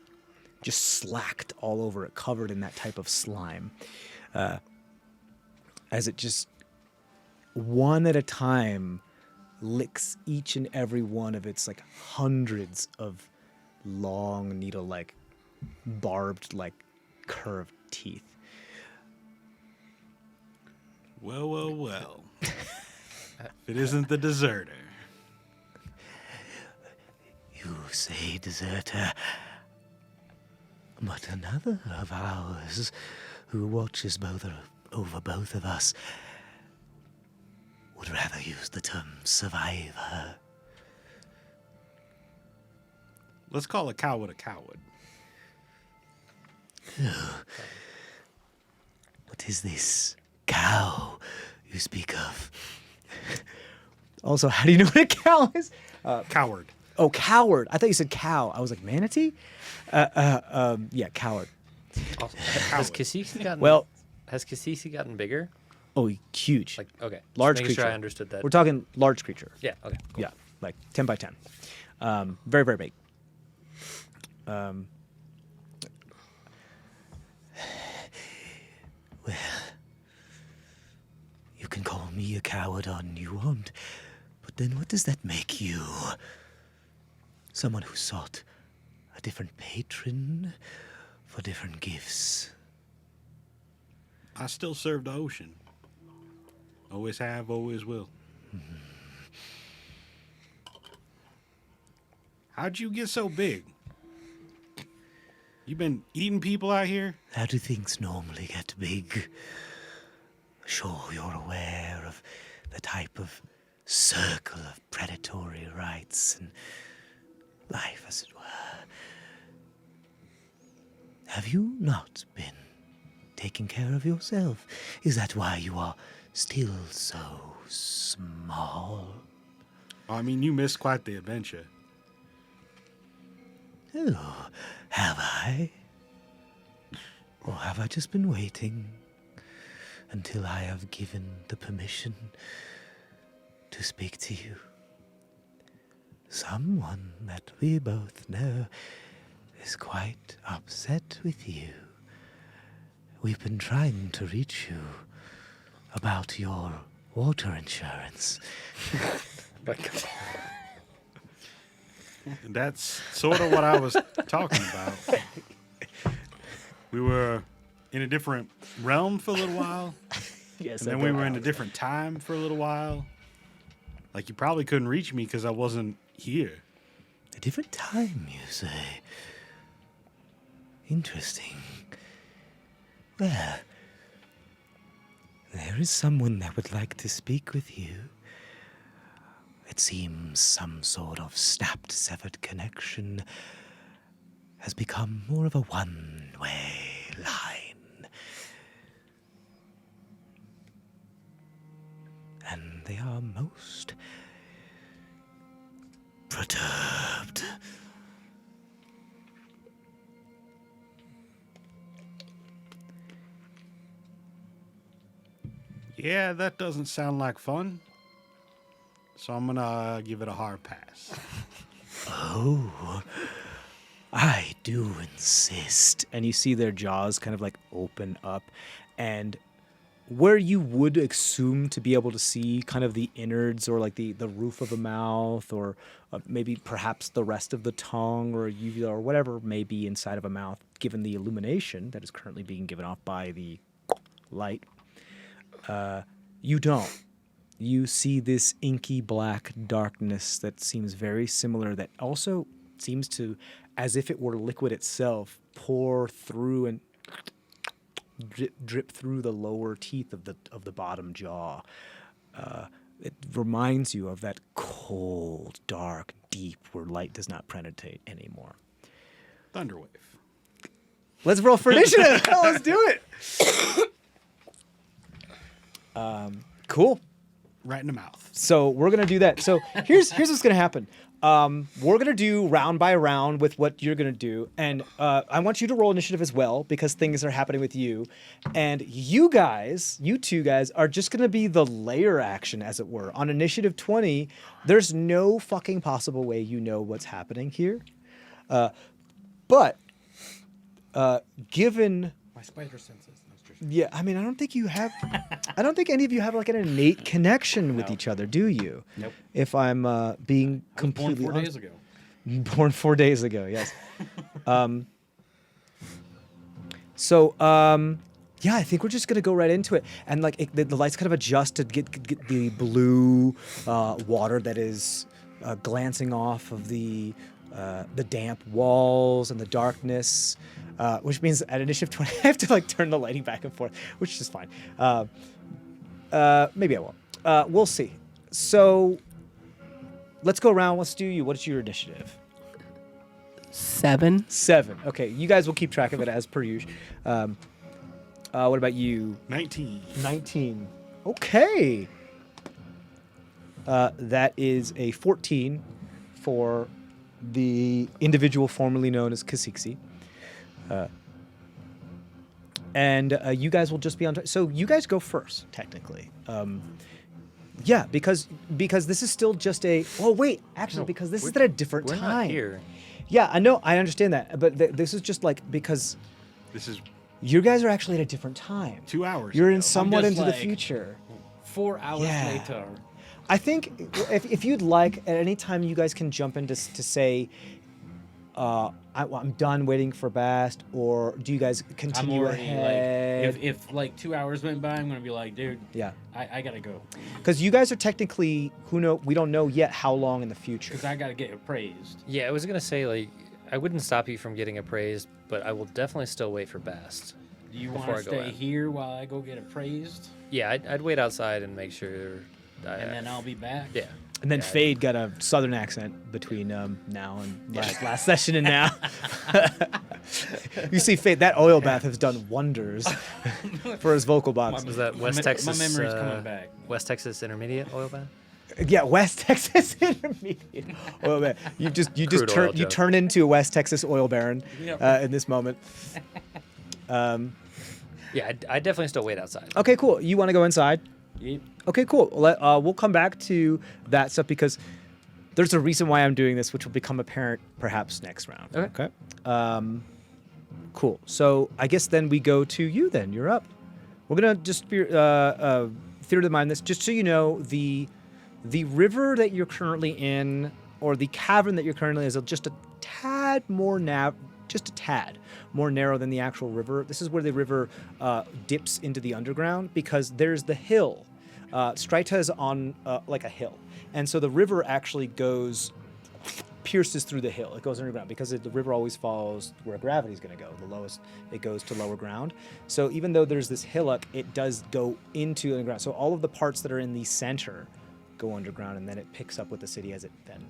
just slacked all over it, covered in that type of slime. As it just, one at a time, licks each and every one of its like hundreds of long needle-like, barbed, like curved teeth. Well, well, well. If it isn't the deserter. You say deserter, but another of ours who watches over both of us would rather use the term survivor. Let's call a coward a coward. What is this cow you speak of? Also, how do you know what a cow is? Coward. Oh, coward. I thought you said cow. I was like, manatee? Yeah, coward. Also, has Kasisi gotten bigger? Oh, huge. Like, okay. Large Just making creature. sure I understood that. We're talking large creature. Yeah, okay. Cool. Yeah, like 10 by 10. Very, very big. Well, you can call me a coward all you want, but then what does that make you? Someone who sought a different patron for different gifts. I still serve the ocean. Always have, always will. How'd you get so big? You been eating people out here? How do things normally get big? Sure, you're aware of the type of circle of predatory rights and life, as it were. Have you not been taking care of yourself? Is that why you are still so small? I mean, you missed quite the adventure. Oh, have I? Or have I just been waiting until I have given the permission to speak to you? someone that we both know is quite upset with you. We've been trying to reach you about your water insurance. And that's sort of what I was talking about. We were in a different realm for a little while, Yes, and then we were in a different time for a little while. Like, you probably couldn't reach me because I wasn't here. A different time, you say? Interesting. Well, there is someone that would like to speak with you. It seems some sort of snapped, severed connection has become more of a one-way line. And they are most perturbed. Yeah, that doesn't sound like fun. So I'm gonna give it a hard pass. Oh, I do insist. And you see their jaws kind of like open up, and where you would assume to be able to see kind of the innards or like the roof of a mouth or maybe perhaps the rest of the tongue or uvula or whatever may be inside of a mouth, given the illumination that is currently being given off by the light, you don't. You see this inky black darkness that seems very similar, that also seems to, as if it were liquid itself, pour through and drip through the lower teeth of the bottom jaw. It reminds you of that cold, dark, deep, where light does not penetrate anymore. Thunderwave. Let's roll for initiative. Let's do it. Cool. Right in the mouth. So we're gonna do that. So here's what's gonna happen. We're gonna do round by round with what you're gonna do, and I want you to roll initiative as well because things are happening with you, and you two guys, are just gonna be the layer action, as it were. On initiative 20, there's no fucking possible way you know what's happening here, but given. My spider senses. Yeah, I mean, I don't think any of you have like an innate connection with each other, do you? Nope. If I'm being I was completely born 4 days ago. Born 4 days ago, yes. Yeah, I think we're just gonna go right into it, and like the lights kind of adjust to get the blue water that is glancing off of the damp walls and the darkness. Which means at initiative 20, I have to like turn the lighting back and forth, which is fine. Maybe I won't. We'll see. So let's go around. Let's do you. What's your initiative? 7. 7. Okay, you guys will keep track of it as per usual. What about you? 19. 19. Okay. That is a 14 for the individual formerly known as Kasiksi. And you guys will just be on. So you guys go first, technically. Yeah, because this is still just a. Oh wait, actually, No, because this is we're- at a different We're time. not here. Yeah, I know, I understand that, but this is just like because This is you guys are actually at a different time. 2 hours. You're ago. in somewhat just into the like- future. 4 hours Yeah. later. I think if you'd like, at any time you guys can jump in to say, I'm done waiting for Bast, or do you guys I'm continue already ahead? like, if like 2 hours went by, I'm gonna be like, dude, Yeah, I gotta go because you guys are technically we don't know yet how long in the future. because I gotta get appraised. Yeah, I was gonna say like I wouldn't stop you from getting appraised, but I will definitely still wait for Bast. Do you Before want I to go stay in. here while I go get appraised, Yeah, I'd wait outside and make sure. and then I'll be back? Yeah. And then Yeah, Fade got a southern accent between now and last session and now. You see, Fade, that oil bath has done wonders for his vocal box. Was that West my Texas? memory's coming back. West Texas Intermediate oil bath. Yeah, West Texas Intermediate oil baron. You just Crude oil joke. turn into a West Texas oil baron Yep. in this moment. Yeah, I'd definitely still wait outside. Okay, cool. You want to go inside? Yep. Okay, cool. We'll come back to that stuff because there's a reason why I'm doing this, which will become apparent perhaps next round. Okay. Cool. So I guess then we go to you. Then you're up. We're gonna just theater of the mind this, just so you know, the river that you're currently in, or the cavern that you're currently in, is just a tad more just a tad more narrow than the actual river. This is where the river dips into the underground, because there's the hill. Strita is on like a hill, and so the river actually pierces through the hill. It goes underground because the river always follows where gravity is going to go. The lowest it goes to lower ground. So even though there's this hillock, it does go into the underground. So all of the parts that are in the center go underground, and then it picks up with the city as it then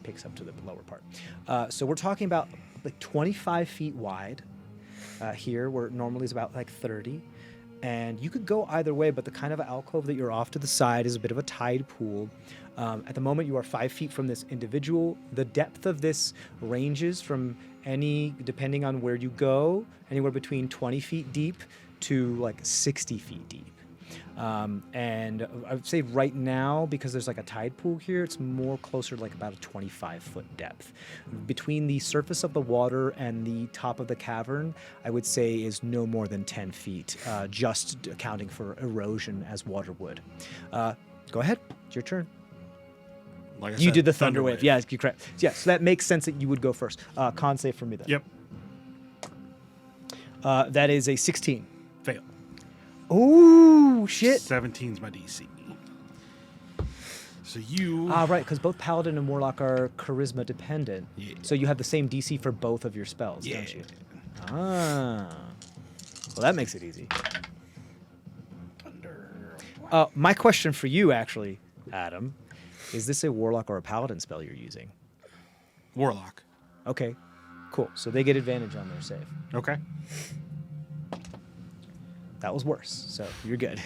picks up to the lower part. So we're talking about like 25 feet wide here, where it normally is about like 30. And you could go either way, but the kind of alcove that you're off to the side is a bit of a tide pool. At the moment, you are 5 feet from this individual. The depth of this ranges from depending on where you go, anywhere between 20 feet deep to like 60 feet deep. And I would say right now, because there's like a tide pool here, it's more closer to like about a 25-foot depth. Between the surface of the water and the top of the cavern, I would say is no more than 10 feet, just accounting for erosion as water would. Go ahead. It's your turn. Like I You said, did the thunder wave. Yeah, you're correct. Yeah, so that makes sense that you would go first. Con save for me then. Yep. That is a 16. Fail. Ooh, shit. 17's my DC. So you. Right, because both Paladin and Warlock are charisma dependent. Yeah. So you have the same DC for both of your spells, Yeah. don't you? Well, that makes it easy. My question for you, actually, Adam, is this a Warlock or a Paladin spell you're using? Warlock. Okay, cool. So they get advantage on their save. Okay. That was worse, so you're good.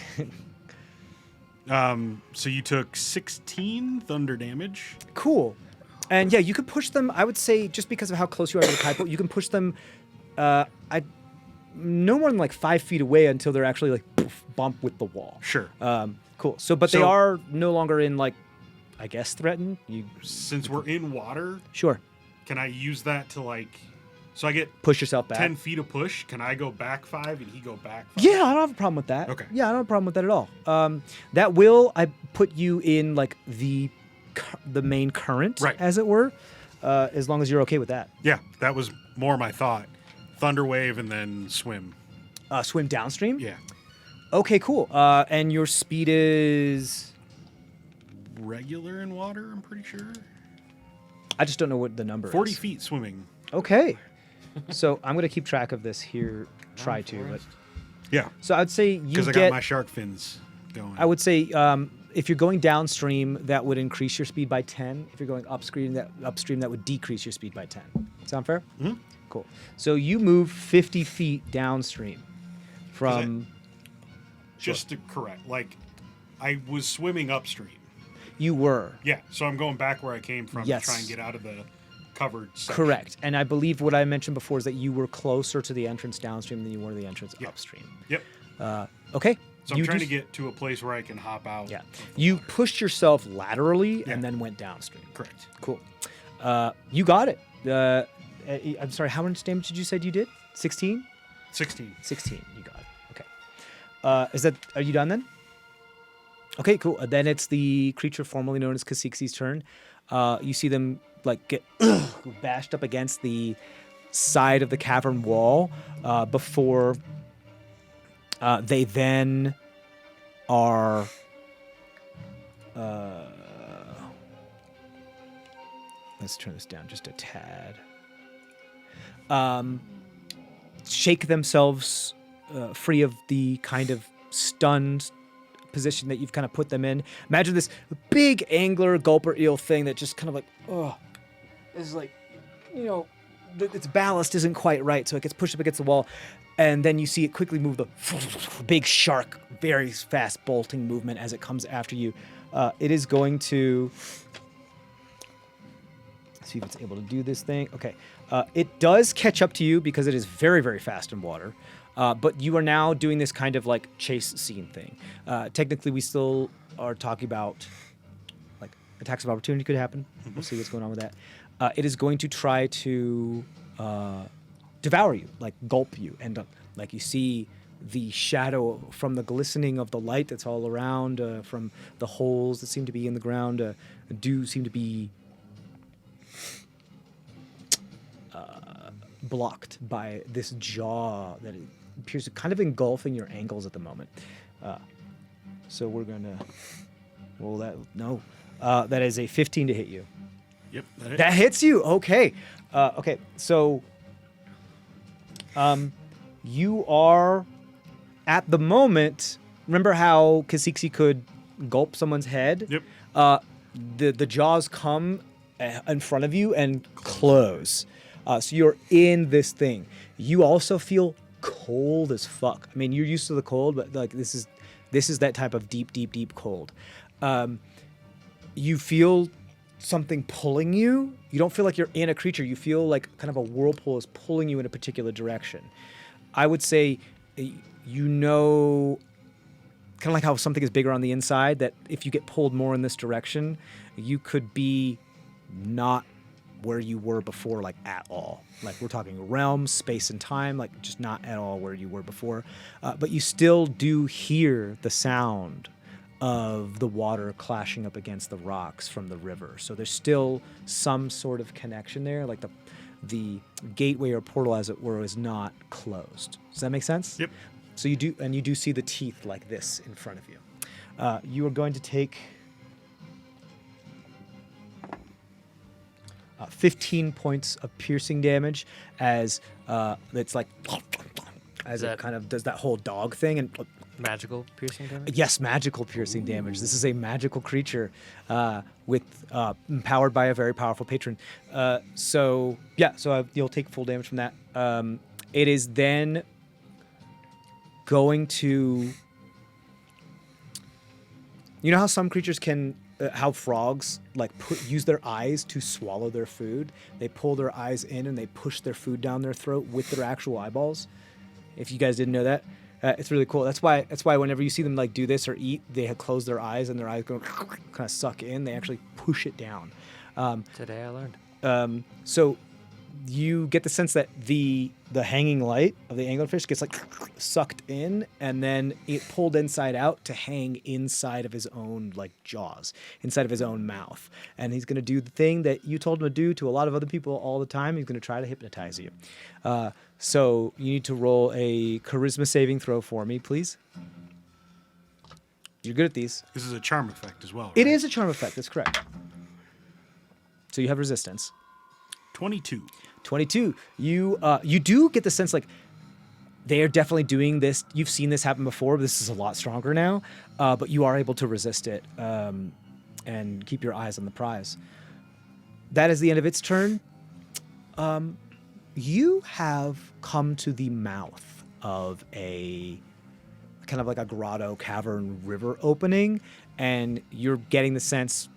So you took 16 thunder damage. Cool. And yeah, you could push them, I would say, just because of how close you are to the tide pool, you can push them no more than like 5 feet away until they're actually like poof, bump with the wall. Sure. Cool. So, but they So- are no longer in like, I guess, threatened. Since we're in water, Sure. can I use that to like? So I get Push yourself back. 10 feet of push. Can I go back 5 and he go back 5? Yeah, I don't have a problem with that. Okay. Yeah, I don't have a problem with that at all. That will I put you in like the main current, Right. as it were, as long as you're okay with that. Yeah, that was more my thought. Thunder wave and then swim. Swim downstream. Yeah. Okay, cool. And your speed is. Regular in water, I'm pretty sure. I just don't know what the number 40 is. feet swimming. Okay. So I'm gonna keep track of this here. Try to, but Yeah, so I'd say you because I get. got my shark fins going. I would say if you're going downstream, that would increase your speed by 10. If you're going upstream, that would decrease your speed by 10. Sound fair? Mhm. Cool. So you move 50 feet downstream from. Just to correct, like, I was swimming upstream. You were. Yeah, so I'm going back where I came from Yes. to try and get out of the covered section. Correct. And I believe what I mentioned before is that you were closer to the entrance downstream than you were the entrance Yep. upstream. Yep. Okay. So I'm You trying to just- get to a place where I can hop out. Yeah. of the You water. pushed yourself laterally Yeah. and then went downstream. Correct. Cool. You got it. I'm sorry, how much damage did you say you did? 16? 16. 16. You got it. Okay. Are you done then? Okay, cool. Then it's the creature formerly known as Kasixi's turn. You see them like get bashed up against the side of the cavern wall before they then are let's turn this down just a tad. Shake themselves free of the kind of stunned position that you've kind of put them in. Imagine this big angler gulper eel thing that just kind of like, is like, you know, its ballast isn't quite right, so it gets pushed up against the wall, and then you see it quickly move the big shark, very fast bolting movement as it comes after you. It is going to see if it's able to do this thing. Okay. It does catch up to you because it is very, very fast in water. But you are now doing this kind of like chase scene thing. Technically, we still are talking about like attacks of opportunity could happen. We'll see what's going on with that. It is going to try to devour you, like gulp you, and like you see the shadow from the glistening of the light that's all around, from the holes that seem to be in the ground, do seem to be blocked by this jaw that appears to kind of engulfing your ankles at the moment. So we're gonna roll that. No, that is a 15 to hit you. Yep. That hits you. Okay. Okay. So, you are at the moment. Remember how Kasiksi could gulp someone's head? Yep. The jaws come in front of you and close. So you're in this thing. You also feel cold as fuck. I mean, you're used to the cold, but like this is that type of deep cold. You feel something pulling you. You don't feel like you're in a creature. You feel like kind of a whirlpool is pulling you in a particular direction. I would say, you know, kind of like how something is bigger on the inside, that if you get pulled more in this direction, you could be not where you were before, like at all. Like we're talking realm, space, and time, like just not at all where you were before. But you still do hear the sound of the water clashing up against the rocks from the river. So there's still some sort of connection there, like the gateway or portal, as it were, is not closed. Does that make sense? Yep. So you do see the teeth like this in front of you. You are going to take 15 points of piercing damage as it's like as it kind of does that whole dog thing and Magical piercing damage? yes, magical piercing damage. This is a magical creature empowered by a very powerful patron. So you'll take full damage from that. It is then going to, you know how some creatures can, how frogs like use their eyes to swallow their food. They pull their eyes in and they push their food down their throat with their actual eyeballs. If you guys didn't know that, it's really cool. That's why whenever you see them like do this or eat, they close their eyes and their eyes go kind of suck in. They actually push it down. Today I learned. So you get the sense that the hanging light of the anglerfish gets like sucked in and then it pulled inside out to hang inside of his own like jaws, inside of his own mouth. And he's going to do the thing that you told him to do to a lot of other people all the time. He's going to try to hypnotize you. So you need to roll a charisma saving throw for me, please. You're good at these. This is a charm effect as well. It right? is a charm effect. That's correct. So you have resistance. 22. 22. You do get the sense like they are definitely doing this. You've seen this happen before, but this is a lot stronger now. But you are able to resist it and keep your eyes on the prize. That is the end of its turn. You have come to the mouth of a kind of like a grotto, cavern, river opening, and you're getting the sense,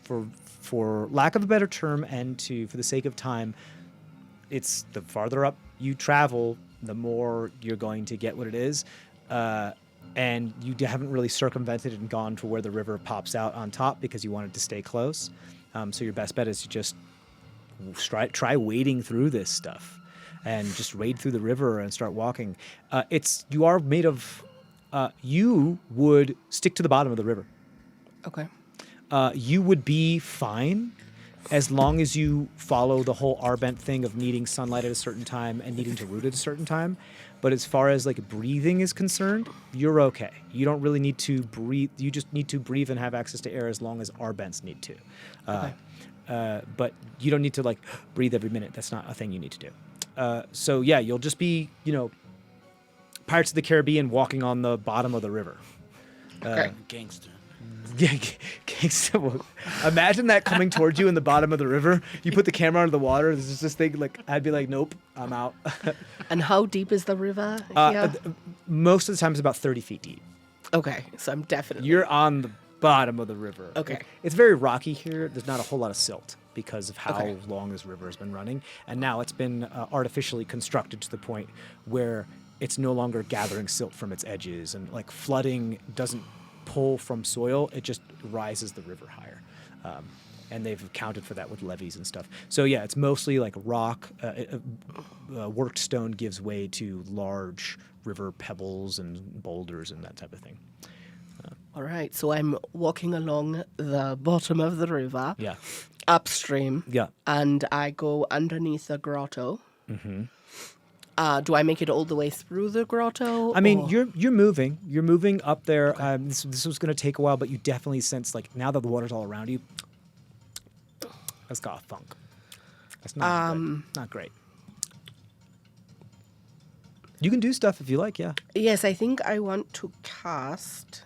for lack of a better term and for the sake of time, it's the farther up you travel, the more you're going to get what it is. And you haven't really circumvented and gone to where the river pops out on top because you wanted to stay close. So your best bet is to just try wading through this stuff and just wade through the river and start walking. You are made of, you would stick to the bottom of the river. Okay. You would be fine as long as you follow the whole Arbent thing of needing sunlight at a certain time and needing to root at a certain time. But as far as like breathing is concerned, you're okay. You don't really need to breathe. You just need to breathe and have access to air as long as Arbents need to. But you don't need to like breathe every minute. That's not a thing you need to do. So yeah, you'll just be, Pirates of the Caribbean walking on the bottom of the river. Okay. Gangster. Yeah, gangsta. Imagine that coming towards you in the bottom of the river. You put the camera under the water. This is this thing. Like I'd be like, nope, I'm out. And how deep is the river here? Most of the time, it's about 30 feet deep. Okay, so I'm definitely. You're on the bottom of the river. Okay. It's very rocky here. There's not a whole lot of silt because of how Okay. long this river has been running, and now it's been artificially constructed to the point where it's no longer gathering silt from its edges, and like flooding doesn't pull from soil, it just rises the river higher. And they've accounted for that with levees and stuff. So yeah, it's mostly like rock. Worked stone gives way to large river pebbles and boulders and that type of thing. All right, so I'm walking along the bottom of the river, Yeah. upstream, Yeah. and I go underneath the grotto. Do I make it all the way through the grotto? I mean, or- you're moving. You're moving up there. This was going to take a while, but you definitely sense like now that the water's all around you, that's got a funk. That's not good. Not great. You can do stuff if you like, yeah. Yes, I think I want to cast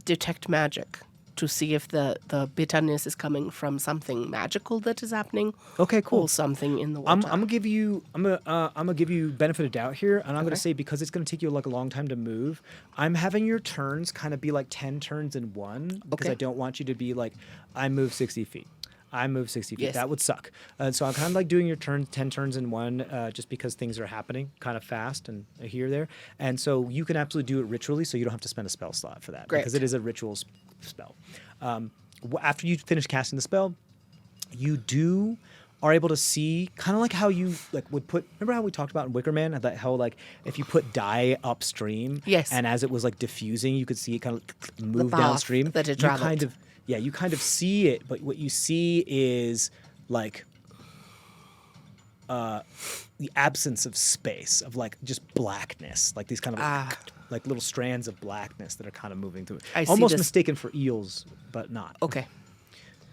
Detect Magic to see if the bitterness is coming from something magical that is happening. Okay, cool. Or something in the I'm water. gonna give you benefit of doubt here, and I'm gonna say because it's gonna take you like a long time to move, I'm having your turns kind of be like 10 turns in one because Okay. I don't want you to be like I move 60 feet. I move 60 feet. Yes. That would suck. So I'm kind of like doing your turn 10 turns in one just because things are happening kind of fast and here there. And so you can absolutely do it ritually, so you don't have to spend a spell slot for that Great. because it is a ritual spell. After you finish casting the spell, you are able to see kind of like how you like would put. Remember how we talked about in Wicker Man that how like if you put dye upstream, Yes. and as it was like diffusing, you could see it kind of move path downstream. that it you traveled. kind of you kind of see it, but what you see is like the absence of space, of like just blackness, like these kind of like little strands of blackness that are kind of moving through. I see Almost this- mistaken for eels, but not. Okay.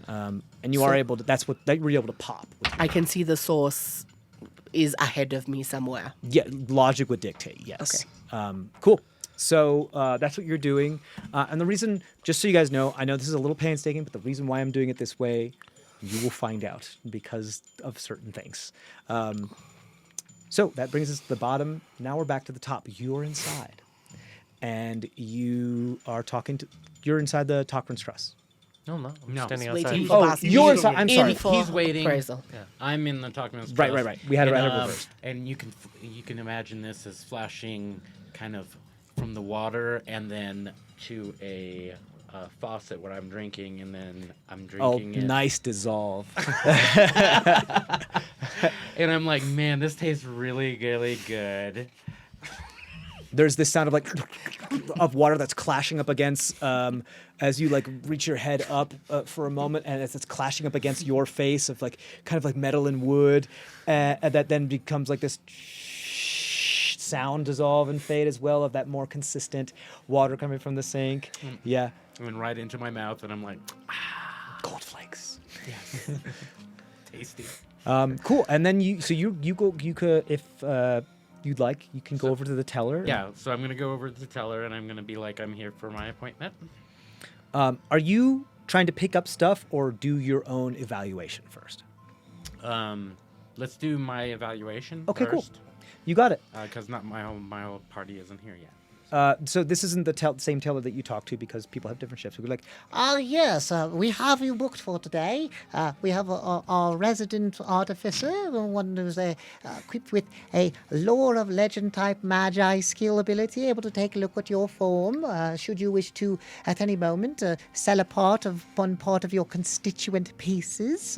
And you are able to. That's what that you're able to pop. I can see the source is ahead of me somewhere. Yeah, logic would dictate. Yes. Cool. So that's what you're doing, and the reason, just so you guys know, I know this is a little painstaking, but the reason why I'm doing it this way, you will find out because of certain things. So that brings us to the bottom. Now we're back to the top. You're inside, and you are talking to. You're inside the Tokrin's Truss. No, I'm No. standing Waiting outside. for Oh, Bas- you're inside. I'm sorry. For He's waiting. appraisal. I'm in the Talkman's Right. We had it reversed. And you can imagine this as flashing kind of from the water and then to a faucet where I'm drinking, and then I'm Oh, drinking it. nice dissolve. And I'm like, man, this tastes really, really good. There's this sound of like of water that's clashing up against as you like reach your head up for a moment, and as it's clashing up against your face of like kind of like metal and wood, and that then becomes like this sound dissolve and fade as well of that more consistent water coming from the sink. Yeah, I went right into my mouth, and I'm like, gold flakes. tasty. Cool. And then you could if you'd like you can go over to the teller. Yeah, so I'm gonna go over to the teller, and I'm gonna be like, I'm here for my appointment. Are you trying to pick up stuff or do your own evaluation first? Let's do my evaluation. Okay, cool. first, You got it. Because not my whole party isn't here yet. So this isn't the same teller that you talk to because people have different shifts. We're like, Yes, we have you booked for today. We have our resident artificer, one who's equipped with a lore of legend type magi skill ability, able to take a look at your form. Should you wish to, at any moment, sell one part of your constituent pieces,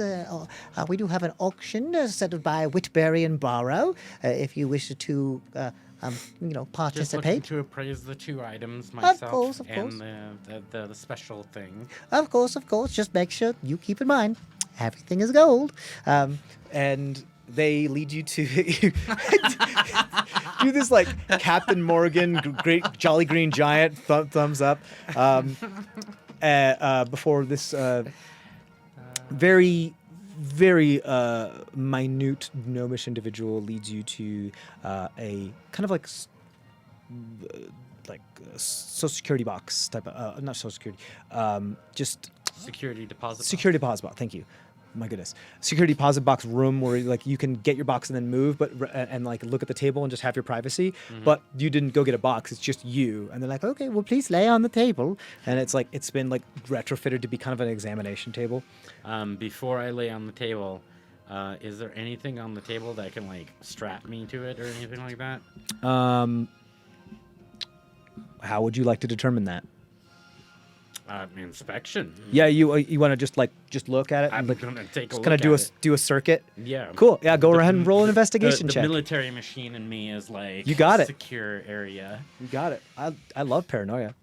we do have an auction settled by Whitberry and Barrow. If you wish to. Just looking Participate. to appraise the two items myself course, of and the special thing. Of course. Just make sure you keep in mind, everything is gold. and they lead you to do this like Captain Morgan, great jolly green giant, thumbs up. Before this very minute gnomish individual leads you to a kind of like social security box type of not social security, just Security deposit. security deposit box. Thank you. My goodness, security deposit box room where like you can get your box and then move, but and like look at the table and just have your privacy. But you didn't go get a box; it's just you. And they're like, okay, well, please lay on the table. And it's like it's been like retrofitted to be kind of an examination table. Before I lay on the table, is there anything on the table that can like strap me to it or anything like that? How would you like to determine that? Inspection. Yeah, you want to just look at it? I'm and like, gonna take a just look kind of at it. do a circuit. Yeah. Cool. Yeah, go ahead and roll an investigation the check. military machine in me is like You got it. secure area. You got it. I love paranoia.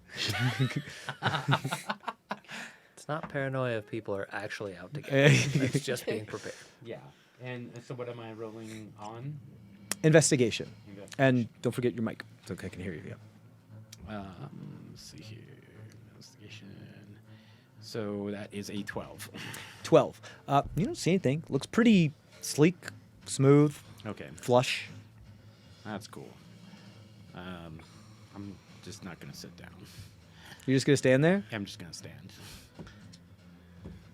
It's not paranoia if people are actually out to get you. It's just being prepared. Yeah. And so what am I rolling on? Investigation. And don't forget your mic, so I can hear you. Yeah. Let's see here. Investigation. So that is a 12. 12. You don't see anything. Looks pretty sleek, smooth, Okay. flush. That's cool. I'm just not gonna sit down. You're just gonna stand there. I'm just gonna stand.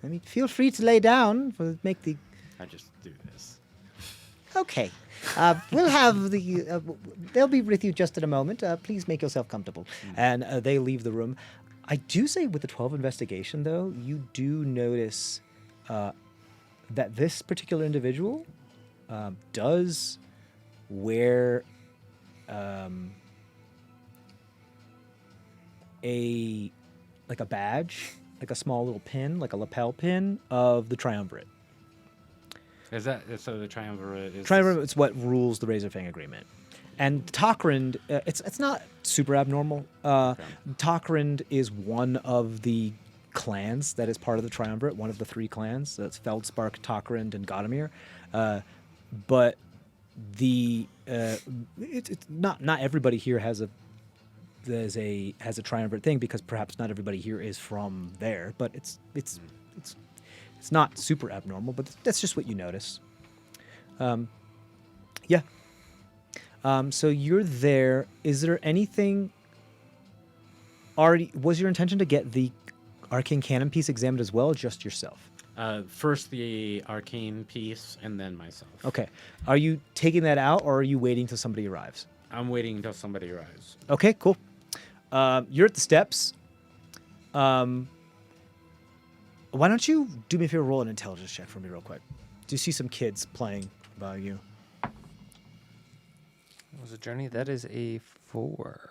I mean, feel free to lay down. Make the. I just do this. Okay. We'll have the. They'll be with you just in a moment. Please make yourself comfortable. And they leave the room. I do say with the 12 investigation, though, you do notice that this particular individual does wear a badge, like a small little pin, like a lapel pin of the triumvirate. Is that so? The triumvirate is. Triumvirate is what rules the Razorfang agreement. And Tokrind, it's not super abnormal. Tokrind is one of the clans that is part of the Triumvirate, one of the 3 clans. That's Feldspark, Tokrind, and Godamir. But it's not everybody here has a Triumvirate thing, because perhaps not everybody here is from there. But it's not super abnormal, but that's just what you notice. Yeah. So you're there. Is there anything already? Was your intention to get the arcane cannon piece examined as well, or just yourself? First the arcane piece, and then myself. Okay. Are you taking that out, or are you waiting till somebody arrives? I'm waiting until somebody arrives. Okay, cool. You're at the steps. Why don't you do me a favor, roll an intelligence check for me real quick? Do you see some kids playing by you? It was a journey. That is a 4.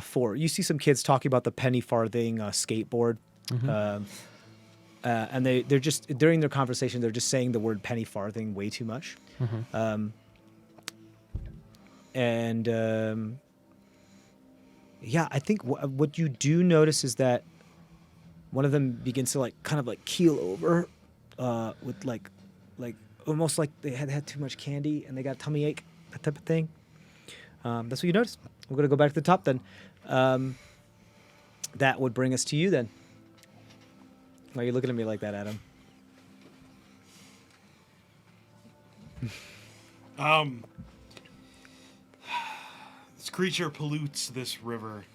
4. You see some kids talking about the penny farthing skateboard. And they're just, during their conversation, they're just saying the word penny farthing way too much. Yeah, I think what you do notice is that one of them begins to kind of keel over with like almost like they had too much candy and they got a tummy ache, that type of thing. That's what you notice. We're going to go back to the top then. That would bring us to you then. Why are you looking at me like that, Adam? This creature pollutes this river.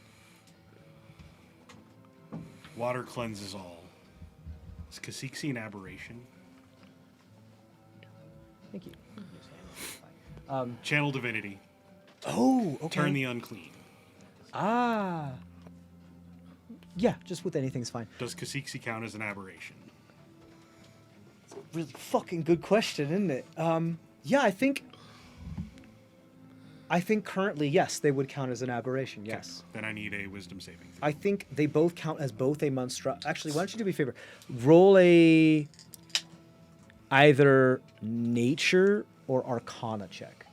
Water cleanses all. Is Kasiksi an aberration? Thank you. Channel divinity. Oh, okay. Turn the unclean. Ah. Yeah, just with anything's fine. Does Kasiksi count as an aberration? Really fucking good question, isn't it? Yeah, I think currently, yes, they would count as an aberration, yes. Then I need a wisdom saving throw. I think they both count as both a monstrosity. Actually, why don't you do me a favor? Roll a either nature or arcana check.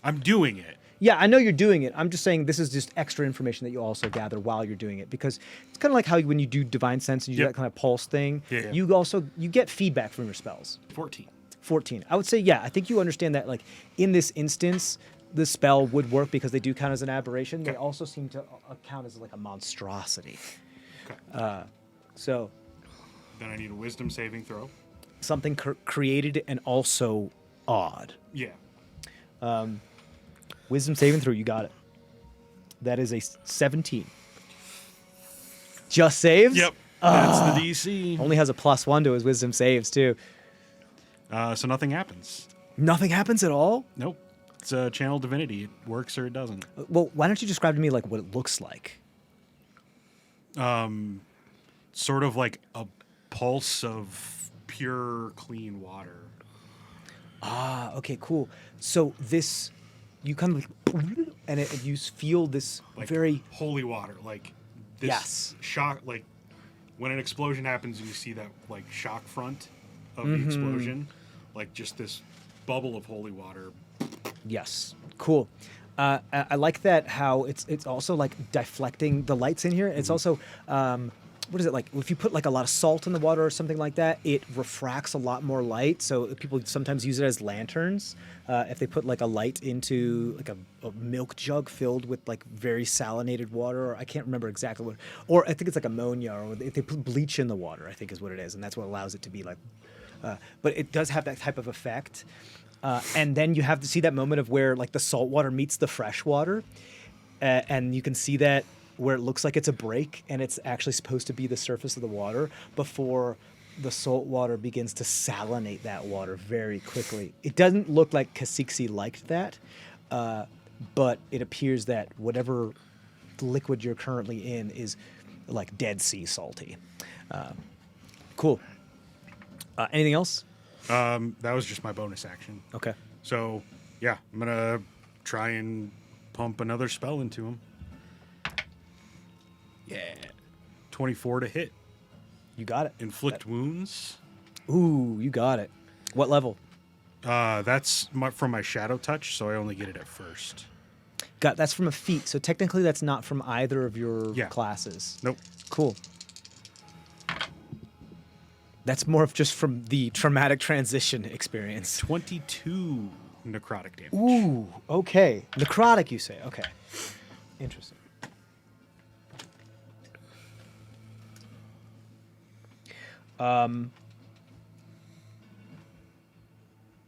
I'm doing it. Yeah, I know you're doing it. I'm just saying this is just extra information that you also gather while you're doing it, because it's kind of like how when you do divine sense and you do Yep. that kind of pulse thing, Yeah. you get feedback from your spells. 14. 14. I would say, yeah, I think you understand that, in this instance, the spell would work because they do count as an aberration. They Okay. also seem to count as a monstrosity. Okay. So Then I need a wisdom saving throw. something created and also odd. Yeah. Wisdom saving throw, you got it. That is a 17. Just saves? Yep. That's the DC. Only has a +1 to his wisdom saves, too. So nothing happens. Nothing happens at all? Nope. It's a channel divinity. It works or it doesn't. Well, why don't you describe to me, what it looks like? Sort of like a pulse of pure, clean water. Ah, okay, cool. So this, you kind of and you feel this Like very holy water. Like this Yes. shock, like when an explosion happens, you see that like shock front of Mm-hmm. the explosion, like just this bubble of holy water. Yes. Cool. I like that how it's also like deflecting the lights in here. It's also what is it like? If you put like a lot of salt in the water or something like that, it refracts a lot more light. So people sometimes use it as lanterns. If they put like a light into like a milk jug filled with like very salinated water, or I can't remember exactly what, or I think it's like ammonia, or if they put bleach in the water, I think is what it is, and that's what allows it to be like. But it does have that type of effect. And then you have to see that moment of where like the salt water meets the fresh water, and you can see that where it looks like it's a break, and it's actually supposed to be the surface of the water before the salt water begins to salinate that water very quickly. It doesn't look like Kasiksi liked that, but it appears that whatever liquid you're currently in is like Dead Sea salty. Cool. Anything else? That was just my bonus action. Okay. So yeah, I'm gonna try and pump another spell into him. Yeah, 24 to hit. You got it. Inflict wounds. Ooh, you got it. What level? That's from my shadow touch, so I only get it at first. That's from a feat, so technically that's not from either of your classes. Nope. Cool. That's more of just from the traumatic transition experience. 22 necrotic damage. Ooh, okay. Necrotic, you say? Okay. Interesting.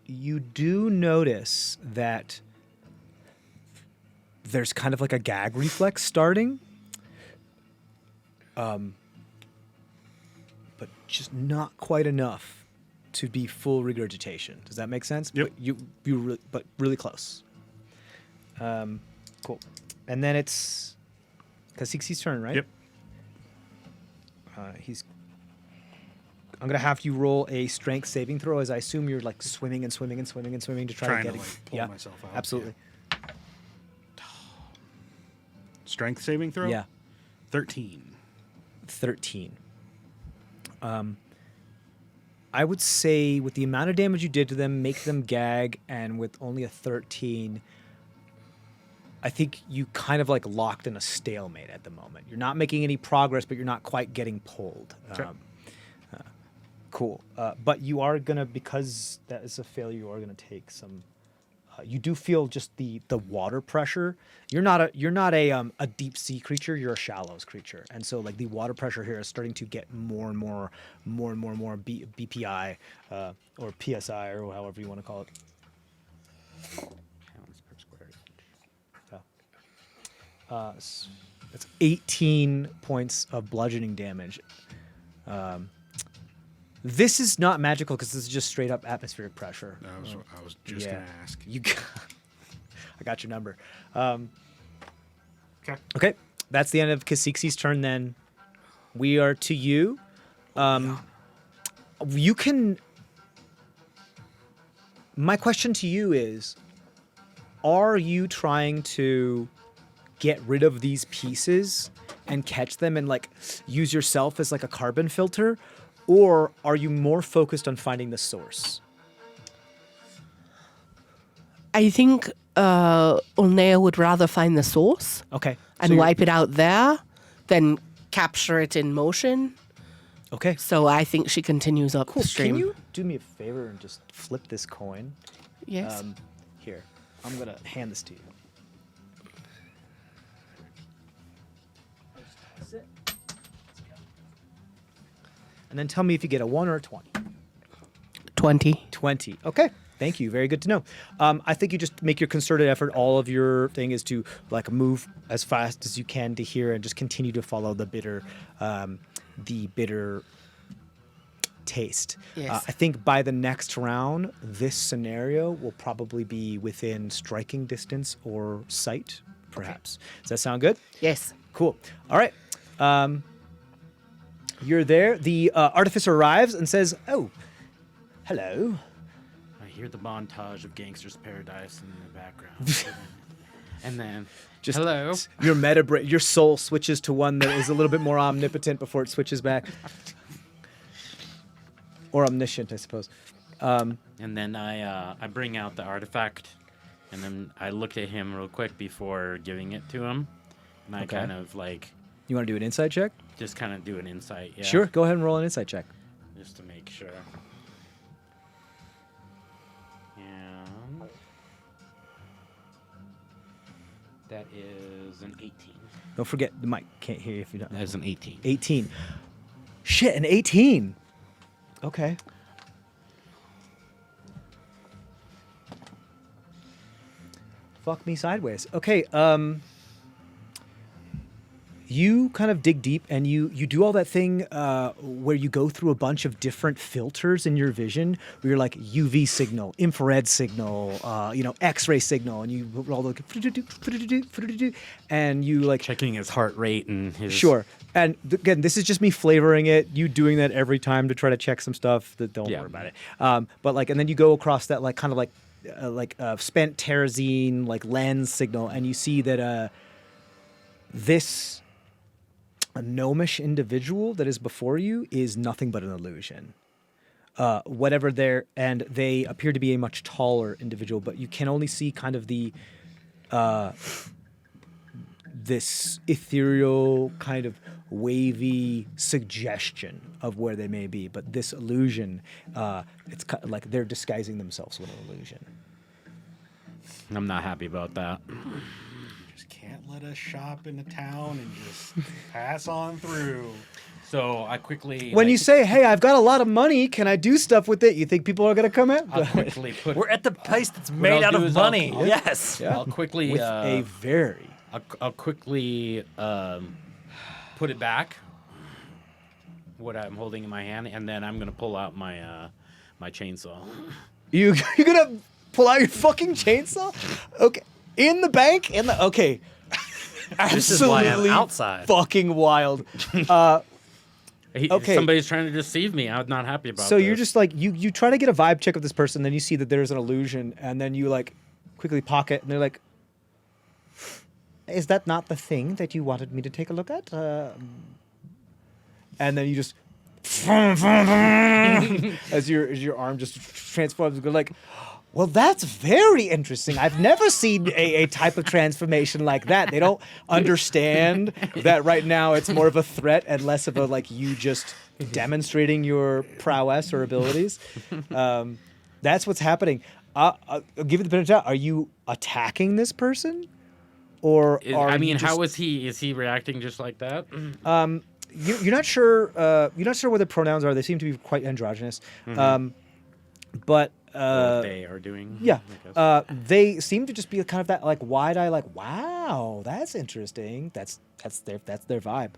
You do notice that there's kind of like a gag reflex starting. But just not quite enough to be full regurgitation. Does that make sense? Yep. But really close. Cool. And then it's Kasixi's turn, right? Yep. I'm gonna have you roll a strength saving throw, as I assume you're like swimming to try Trying to to get like pull myself out. Absolutely. Strength saving throw? Yeah. 13. 13. I would say with the amount of damage you did to them, make them gag, and with only a 13, I think you kind of like locked in a stalemate at the moment. You're not making any progress, but you're not quite getting pulled. Okay. Cool. But you are gonna, because that is a failure, you are gonna take some. You do feel just the water pressure. You're not a deep sea creature. You're a shallows creature, and so like the water pressure here is starting to get more and more BPI or PSI or however you want to call it. Pounds per square inch. Yeah. It's 18 points of bludgeoning damage. This is not magical because this is just straight up atmospheric pressure. I was just going to ask. I got your number. Okay. Okay, that's the end of Kasixi's turn then. We are to you. You can... My question to you is, are you trying to get rid of these pieces and catch them and like use yourself as like a carbon filter? Or are you more focused on finding the source? I think Olnea would rather find the source Okay. and wipe it out there than capture it in motion. Okay. So I think she continues Cool. upstream. Can you do me a favor and just flip this coin? Yes. Here. I'm going to hand this to you. And then tell me if you get a 1 or a 20. 20. 20. Okay. Thank you. Very good to know. I think you just make your concerted effort. All of your thing is to like move as fast as you can to here and just continue to follow the bitter taste. Yes. I think by the next round, this scenario will probably be within striking distance or sight, perhaps. Does that sound good? Yes. Cool. All right. You're there. The artificer arrives and says, "Oh, hello." I hear the montage of Gangster's Paradise in the background. And then, Just hello. your soul switches to one that is a little bit more omnipotent before it switches back. Or omniscient, I suppose. And then I bring out the artifact, and then I look at him real quick before giving it to him, and I Okay. kind of like You want to do an insight check? just kind of do an insight. Yeah. Sure. Go ahead and roll an insight check. Just to make sure. And that is an 18. Don't forget, the mic can't hear you if you don't. That is an 18. 18. Shit, an 18. Okay. Fuck me sideways. Okay, you kind of dig deep and you do all that thing where you go through a bunch of different filters in your vision where you're like UV signal, infrared signal, X-ray signal, and you all the and you like Checking his heart rate and his. Sure. And again, this is just me flavoring it. You doing that every time to try to check some stuff. Don't Yeah. worry about it. But like, and then you go across that like kind of like spent terrazine like lens signal, and you see that this gnomish individual that is before you is nothing but an illusion. Whatever they're, and they appear to be a much taller individual, but you can only see kind of the this ethereal kind of wavy suggestion of where they may be, but this illusion, it's kind of like they're disguising themselves with an illusion. I'm not happy about that. Just can't let us shop in the town and just pass on through. So I quickly. When you say, "Hey, I've got a lot of money, can I do stuff with it?" You think people are gonna come in? I'll quickly put. We're at the place that's What made I'll out do of is money. I'll- Yes. Yeah. I'll quickly. With a very I'll quickly put it back. What I'm holding in my hand, and then I'm gonna pull out my my chainsaw. you're gonna pull out your fucking chainsaw? Okay, in the bank, okay. This is why I'm Absolutely outside. fucking wild. Okay. Somebody's trying to deceive me. I'm not happy about. So this. you're just like you try to get a vibe check of this person, then you see that there's an illusion, and then you like quickly pocket, and they're like, "Is that not the thing that you wanted me to take a look at?" And then you just as your arm just transforms, go like, "Well, that's very interesting. I've never seen a type of transformation like that." They don't understand that right now it's more of a threat and less of a like you just demonstrating your prowess or abilities. That's what's happening. I'll give you the benefit of the doubt. Are you attacking this person, or are I mean, you just, how is he? Is he reacting just like that? you're not sure? You're not sure what the pronouns are. They seem to be quite androgynous. But Or they are doing. yeah, I guess. they seem to just be kind of that like wide eye, like wow, that's interesting. That's their vibe.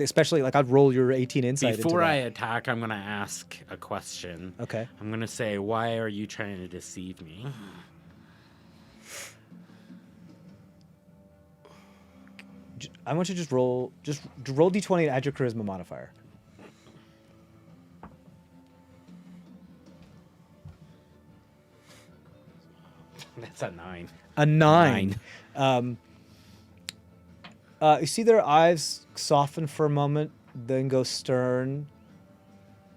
Especially like I'd roll your 18 insight. Before into I that. attack, I'm gonna ask a question. Okay. I'm gonna say, why are you trying to deceive me? I want you to just roll d20 and add your charisma modifier. That's a 9. A 9. You see their eyes soften for a moment, then go stern,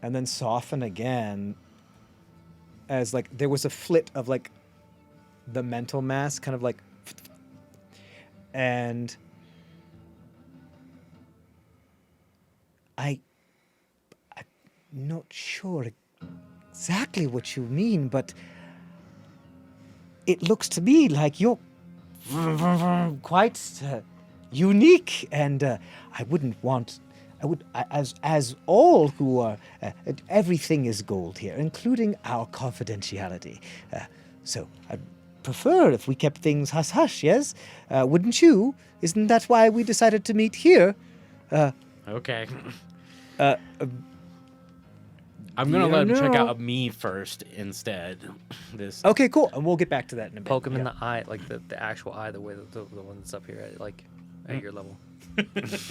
and then soften again. As like there was a flit of like the mental mass, kind of like, and I'm not sure exactly what you mean, but it looks to me like you're quite unique, and I wouldn't want. As all who are, everything is gold here, including our confidentiality. So I'd prefer if we kept things hush hush. Yes, wouldn't you? Isn't that why we decided to meet here? Okay. I'm gonna let him check out me first instead. This. Okay, cool, and we'll get back to that in a bit. Poke him in Yeah. the eye, like the actual eye, the way the one that's up here, at your level.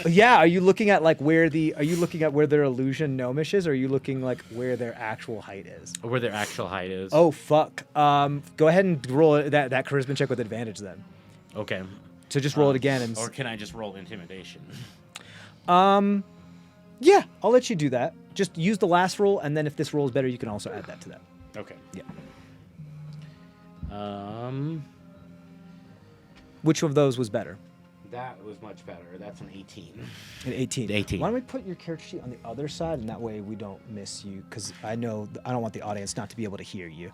Yeah, are you looking at like where their illusion gnomish is, or are you looking like where their actual height is? Where their actual height is. Oh fuck. Go ahead and roll that charisma check with advantage then. Okay. So just roll it again and. Or can I just roll intimidation? Yeah, I'll let you do that. Just use the last roll, and then if this roll is better, you can also add that to that. Okay. Yeah. Which of those was better? That was much better. That's an 18. An 18. 18. Why don't we put your character sheet on the other side, and that way we don't miss you, because I know I don't want the audience not to be able to hear you.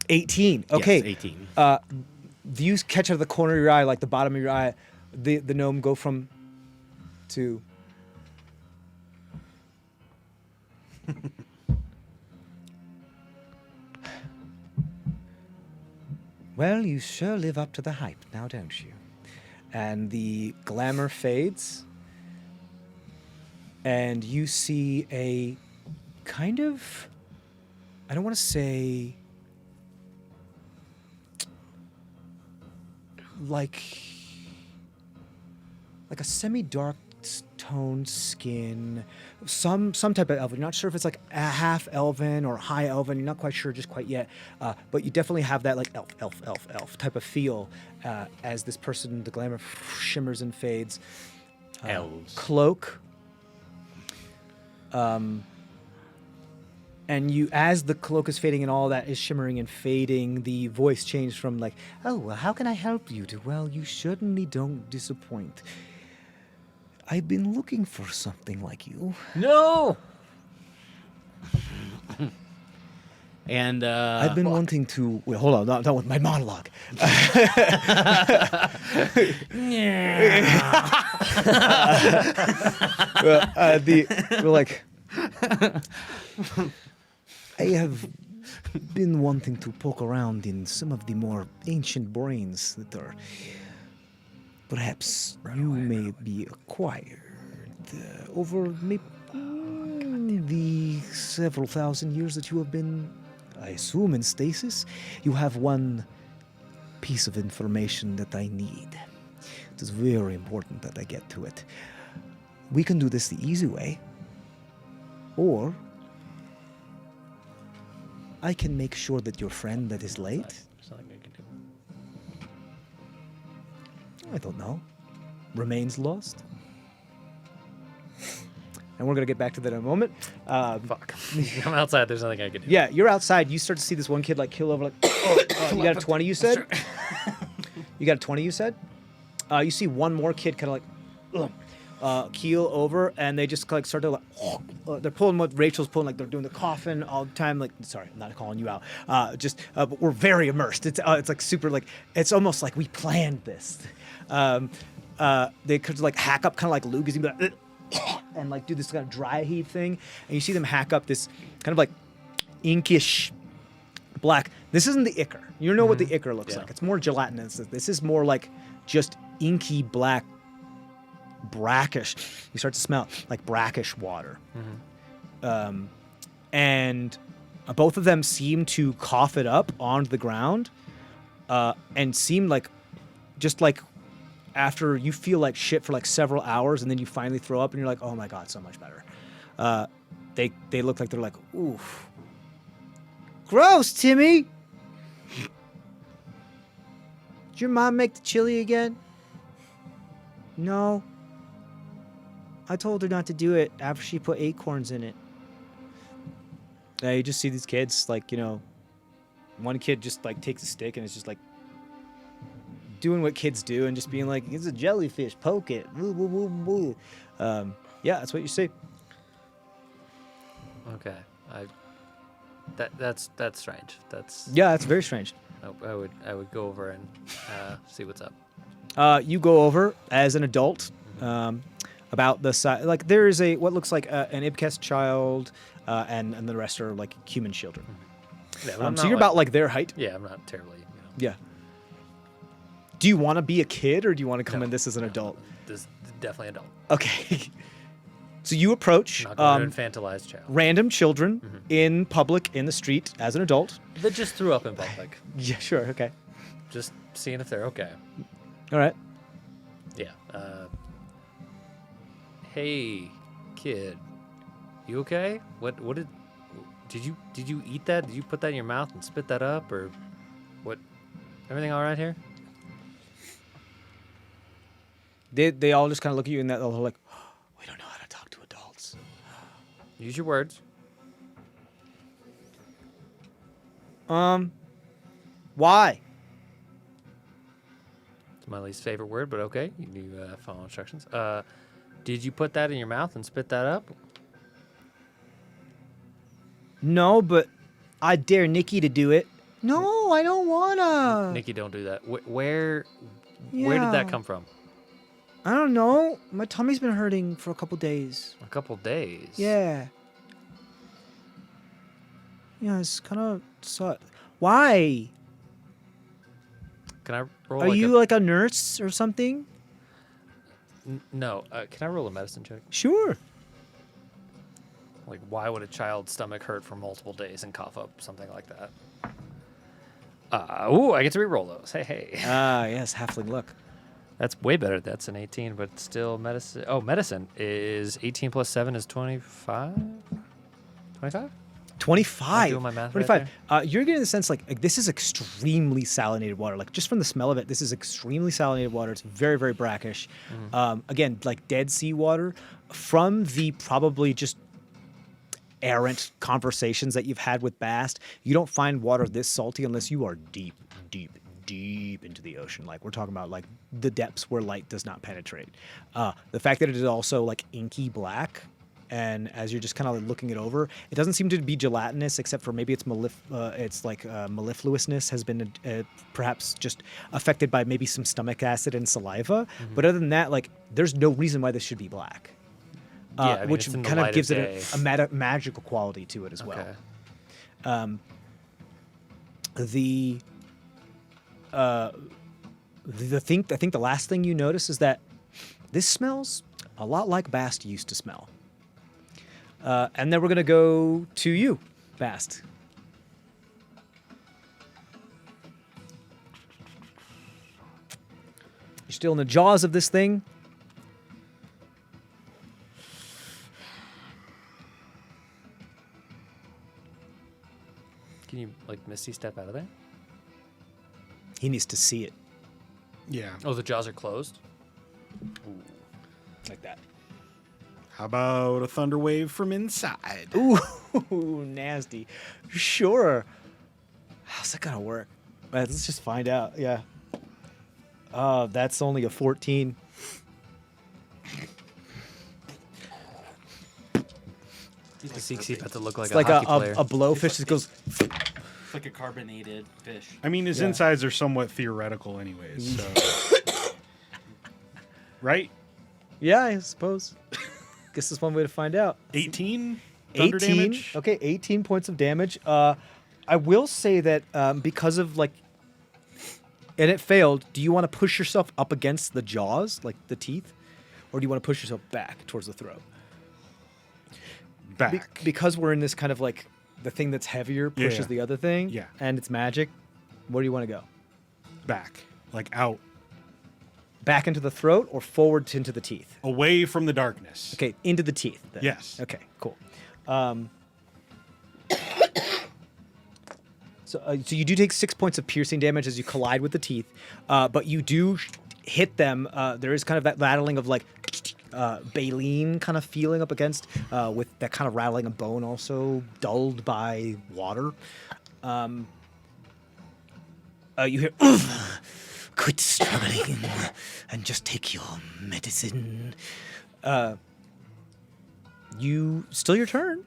18. Okay. Yes, 18. Do you catch out of the corner of your eye, like the bottom of your eye, the gnome go from to. Well, you sure live up to the hype now, don't you? And the glamour fades, and you see a kind of, I don't want to say like a semi-dark toned skin, some type of elven. You're not sure if it's like a half elven or high elven. You're not quite sure just quite yet, but you definitely have that like elf type of feel as this person, the glamour shimmers and fades. Elves. Cloak. And you, as the cloak is fading and all that is shimmering and fading, the voice changed from like, "Oh, well, how can I help you?" to, "Well, you certainly don't disappoint. I've been looking for something like you." No. And I've been wanting to. Wait, hold on, not with my monologue. We're like, I have been wanting to poke around in some of the more ancient brains that are perhaps you may be acquired over the several thousand years that you have been, I assume, in stasis. You have one piece of information that I need. It is very important that I get to it. We can do this the easy way, or I can make sure that your friend that is late, There's nothing I can do. I don't know, remains lost. And we're going to get back to that in a moment. Fuck. I'm outside. There's nothing I can do. Yeah, you're outside. You start to see this one kid like kill over like, you got a 20, you said? You got a 20, you said? You see one more kid kind of like keel over, and they just like start to like, they're pulling what Rachel's pulling, like they're doing the coffin all the time. Like, sorry, I'm not calling you out. But we're very immersed. It's like super, like, it's almost like we planned this. They could like hack up kind of like Luke is like, and like do this kind of dry heave thing, and you see them hack up this kind of like inkish black. This isn't the ichor. You know what the ichor looks like. It's more gelatinous. This is more like just inky black, brackish. You start to smell like brackish water. And both of them seem to cough it up onto the ground, and seem like just like after you feel like shit for like several hours, and then you finally throw up and you're like, oh my God, so much better. They look like they're like, oof. Gross, Timmy. Did your mom make the chili again? No. I told her not to do it after she put acorns in it. Now you just see these kids, like, you know, one kid just like takes a stick and is just like doing what kids do and just being like, it's a jellyfish, poke it. Woo, woo, woo, woo. Yeah, that's what you see. Okay. That's strange. That's Yeah, that's very strange. I would go over and see what's up. You go over as an adult, about the size. Like there is what looks like an Ibkest child, and the rest are like human children. Yeah, but I'm So not, you're about like their height. Yeah, I'm not terribly. Yeah. Do you want to be a kid, or do you want to come in this as an adult? This is definitely adult. Okay. So you approach I'm not going to infantilize child. random children in public, in the street, as an adult. That just threw up in public. Yeah, sure. Okay. Just seeing if they're okay. All right. Yeah. Hey, kid, you okay? What did you eat that? Did you put that in your mouth and spit that up, or? What? Everything all right here? They all just kind of look at you and they're like, we don't know how to talk to adults. Use your words. Why? It's my least favorite word, but okay. You do follow instructions. Did you put that in your mouth and spit that up? No, but I dare Nikki to do it. No, I don't wanna. Nikki, don't do that. Where did Yeah. that come from? I don't know. My tummy's been hurting for a couple days. A couple days. Yeah. Yeah, it's kind of Why? Can I roll? Are you like a nurse or something? No. Can I roll a medicine check? Sure. Like, why would a child's stomach hurt for multiple days and cough up something like that? I get to re-roll those. Hey. Ah, yes, halfling luck. That's way better. That's an 18, but still medicine. Oh, medicine is 18 plus 7 is 25? 25? 25. doing my math right 25. You're getting the sense like this is extremely salinated water. Like just from the smell of it, this is extremely salinated water. It's very, very brackish. Again, like Dead Sea water. From the probably just errant conversations that you've had with Bast, you don't find water this salty unless you are deep, deep, deep into the ocean. Like we're talking about like the depths where light does not penetrate. The fact that it is also like inky black, and as you're just kind of looking it over, it doesn't seem to be gelatinous except for maybe its mellifluousness has been perhaps just affected by maybe some stomach acid and saliva. But other than that, like there's no reason why this should be black. Yeah, I mean, which it's in the kind of light of gives day. it a magical quality to it as well. Okay. I think the last thing you notice is that this smells a lot like Bast used to smell. And then we're gonna go to you, Bast. You're still in the jaws of this thing. Can you, like, Misty step out of there? He needs to see it Yeah. Oh, the jaws are closed? like that. How about a thunder wave from inside? Ooh, nasty. Sure. How's that gonna work? Let's just find out. Yeah. That's only a 14. The Seek about to look like It's a like hockey player. a blowfish that goes. It's like a carbonated fish. I mean, his Yeah. insides are somewhat theoretical, anyways. So. Right? Yeah, I suppose. Guess that's one way to find out. 18 thunder 18. damage. Okay, 18 points of damage. I will say that because of like, and it failed. Do you want to push yourself up against the jaws, like the teeth, or do you want to push yourself back towards the throat? Back. Because we're in this kind of like the thing that's heavier pushes Yeah. the other thing. Yeah. And it's magic. Where do you want to go? Back. Like out. Back into the throat or forward into the teeth? Away from the darkness. Okay, into the teeth. Then. Yes. Okay, cool. So you do take 6 points of piercing damage as you collide with the teeth, but you do hit them. There is kind of that rattling of like baleen kind of feeling up against, with that kind of rattling of bone also dulled by water. You hear, quit struggling and just take your medicine. Still your turn.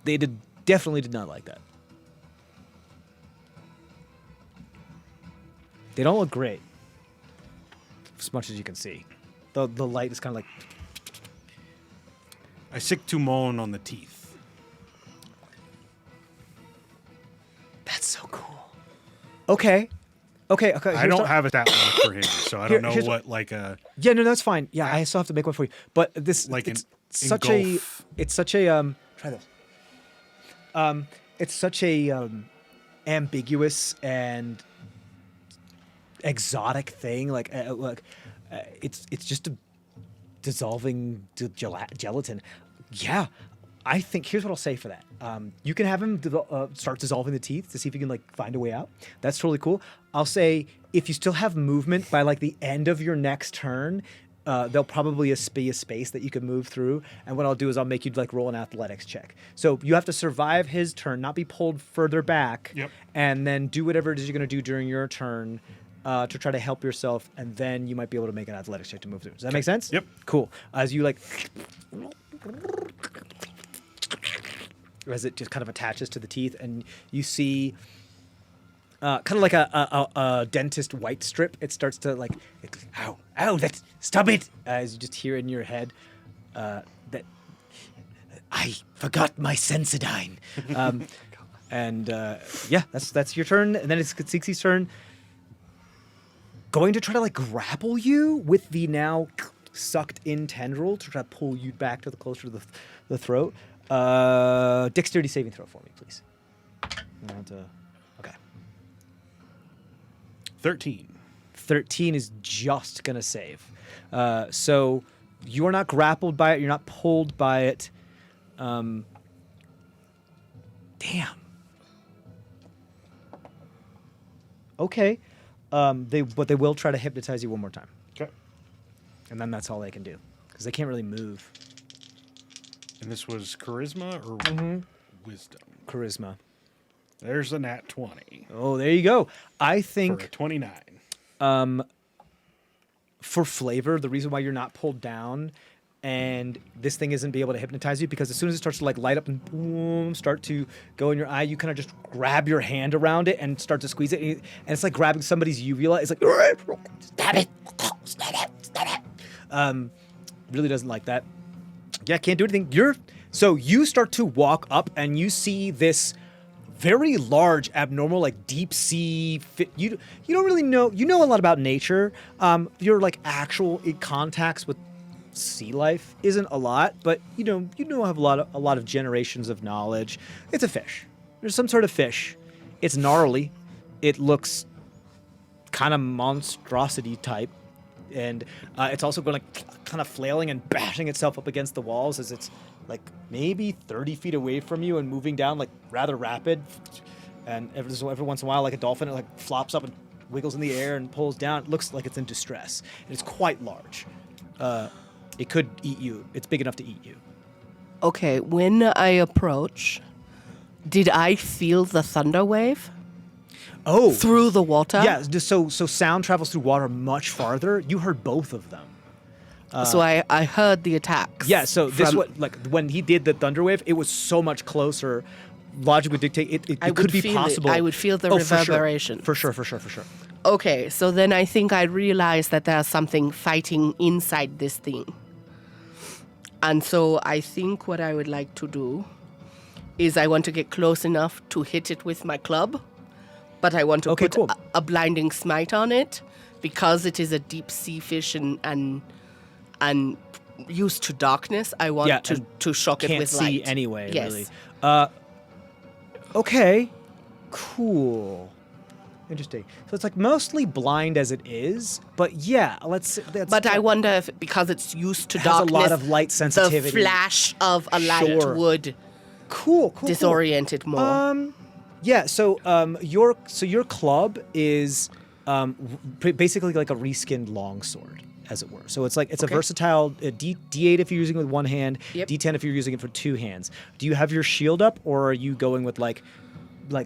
They definitely did not like that. They don't look great, as much as you can see. The light is kind of like. I sick to moan on the teeth. That's so cool. Okay. I here's don't the- have a stat block for him, so I Here- don't know here's what like a Yeah, no, that's fine. Yeah, I still have to make one for you. But this, Like it's an such engulf. it's such a try this. It's such a ambiguous and exotic thing. Like, it's just a dissolving gelatin. Yeah, I think here's what I'll say for that. You can have him start dissolving the teeth to see if you can like find a way out. That's totally cool. I'll say if you still have movement by like the end of your next turn, there'll probably be a space that you can move through. And what I'll do is I'll make you like roll an athletics check. So you have to survive his turn, not be pulled further back, and then do whatever it is you're going to do during your turn to try to help yourself, and then you might be able to make an athletics check to move through. Does that make sense? Yep. Cool. As you like, as it just kind of attaches to the teeth, and you see kind of like a dentist white strip. It starts to like, ow, stop it! As you just hear in your head that I forgot my Sensodyne. Yeah, that's your turn, and then it's Katsixi's turn. Going to try to like grapple you with the now sucked in tendril to try to pull you back to the closer to the throat. Dexterity saving throw for me, please. Okay. 13. 13 is just gonna save. So you are not grappled by it. You're not pulled by it. Damn. Okay. But they will try to hypnotize you one more time. Okay. And then that's all they can do because they can't really move. And this was charisma or wisdom? Charisma. There's a nat 20. Oh, there you go. I For a think 29. for flavor, the reason why you're not pulled down and this thing isn't be able to hypnotize you because as soon as it starts to like light up and boom, start to go in your eye, you kind of just grab your hand around it and start to squeeze it. And it's like grabbing somebody's uvula. It's like, stab it. Really doesn't like that. Yeah, can't do anything. So you start to walk up and you see this very large, abnormal, like deep sea. You don't really know. You know a lot about nature. Your like actual contacts with sea life isn't a lot, but you have a lot of generations of knowledge. It's a fish. There's some sort of fish. It's gnarly. It looks kind of monstrosity type, and it's also going like kind of flailing and bashing itself up against the walls as it's like maybe 30 feet away from you and moving down like rather rapid. And every once in a while, like a dolphin, it like flops up and wiggles in the air and pulls down. It looks like it's in distress. And it's quite large. It could eat you. It's big enough to eat you. Okay, when I approach, did I feel the thunder wave Oh, through the water? yeah. So sound travels through water much farther. You heard both of them. So I heard the attacks. Yeah. So this like when he did the thunder wave, it was so much closer. Logic would dictate it could be possible. I would feel the reverberation. For sure. Okay, so then I think I realized that there's something fighting inside this thing. And so I think what I would like to do is I want to get close enough to hit it with my club, but I want to put cool. a blinding smite on it because it is a deep sea fish and used to darkness. I want to shock it Can't with see light. anyway. Yes. Really. Okay. Cool. Interesting. So it's like mostly blind as it is, but yeah, But I wonder if because it's used to It has a darkness, lot of light sensitivity. the flash of a light Sure. would cool. disorient it more. Yeah. So your club is basically like a reskinned longsword, as it were. So it's a versatile D8 if you're using it with one hand, Yep. D10 if you're using it for two hands. Do you have your shield up, or are you going with like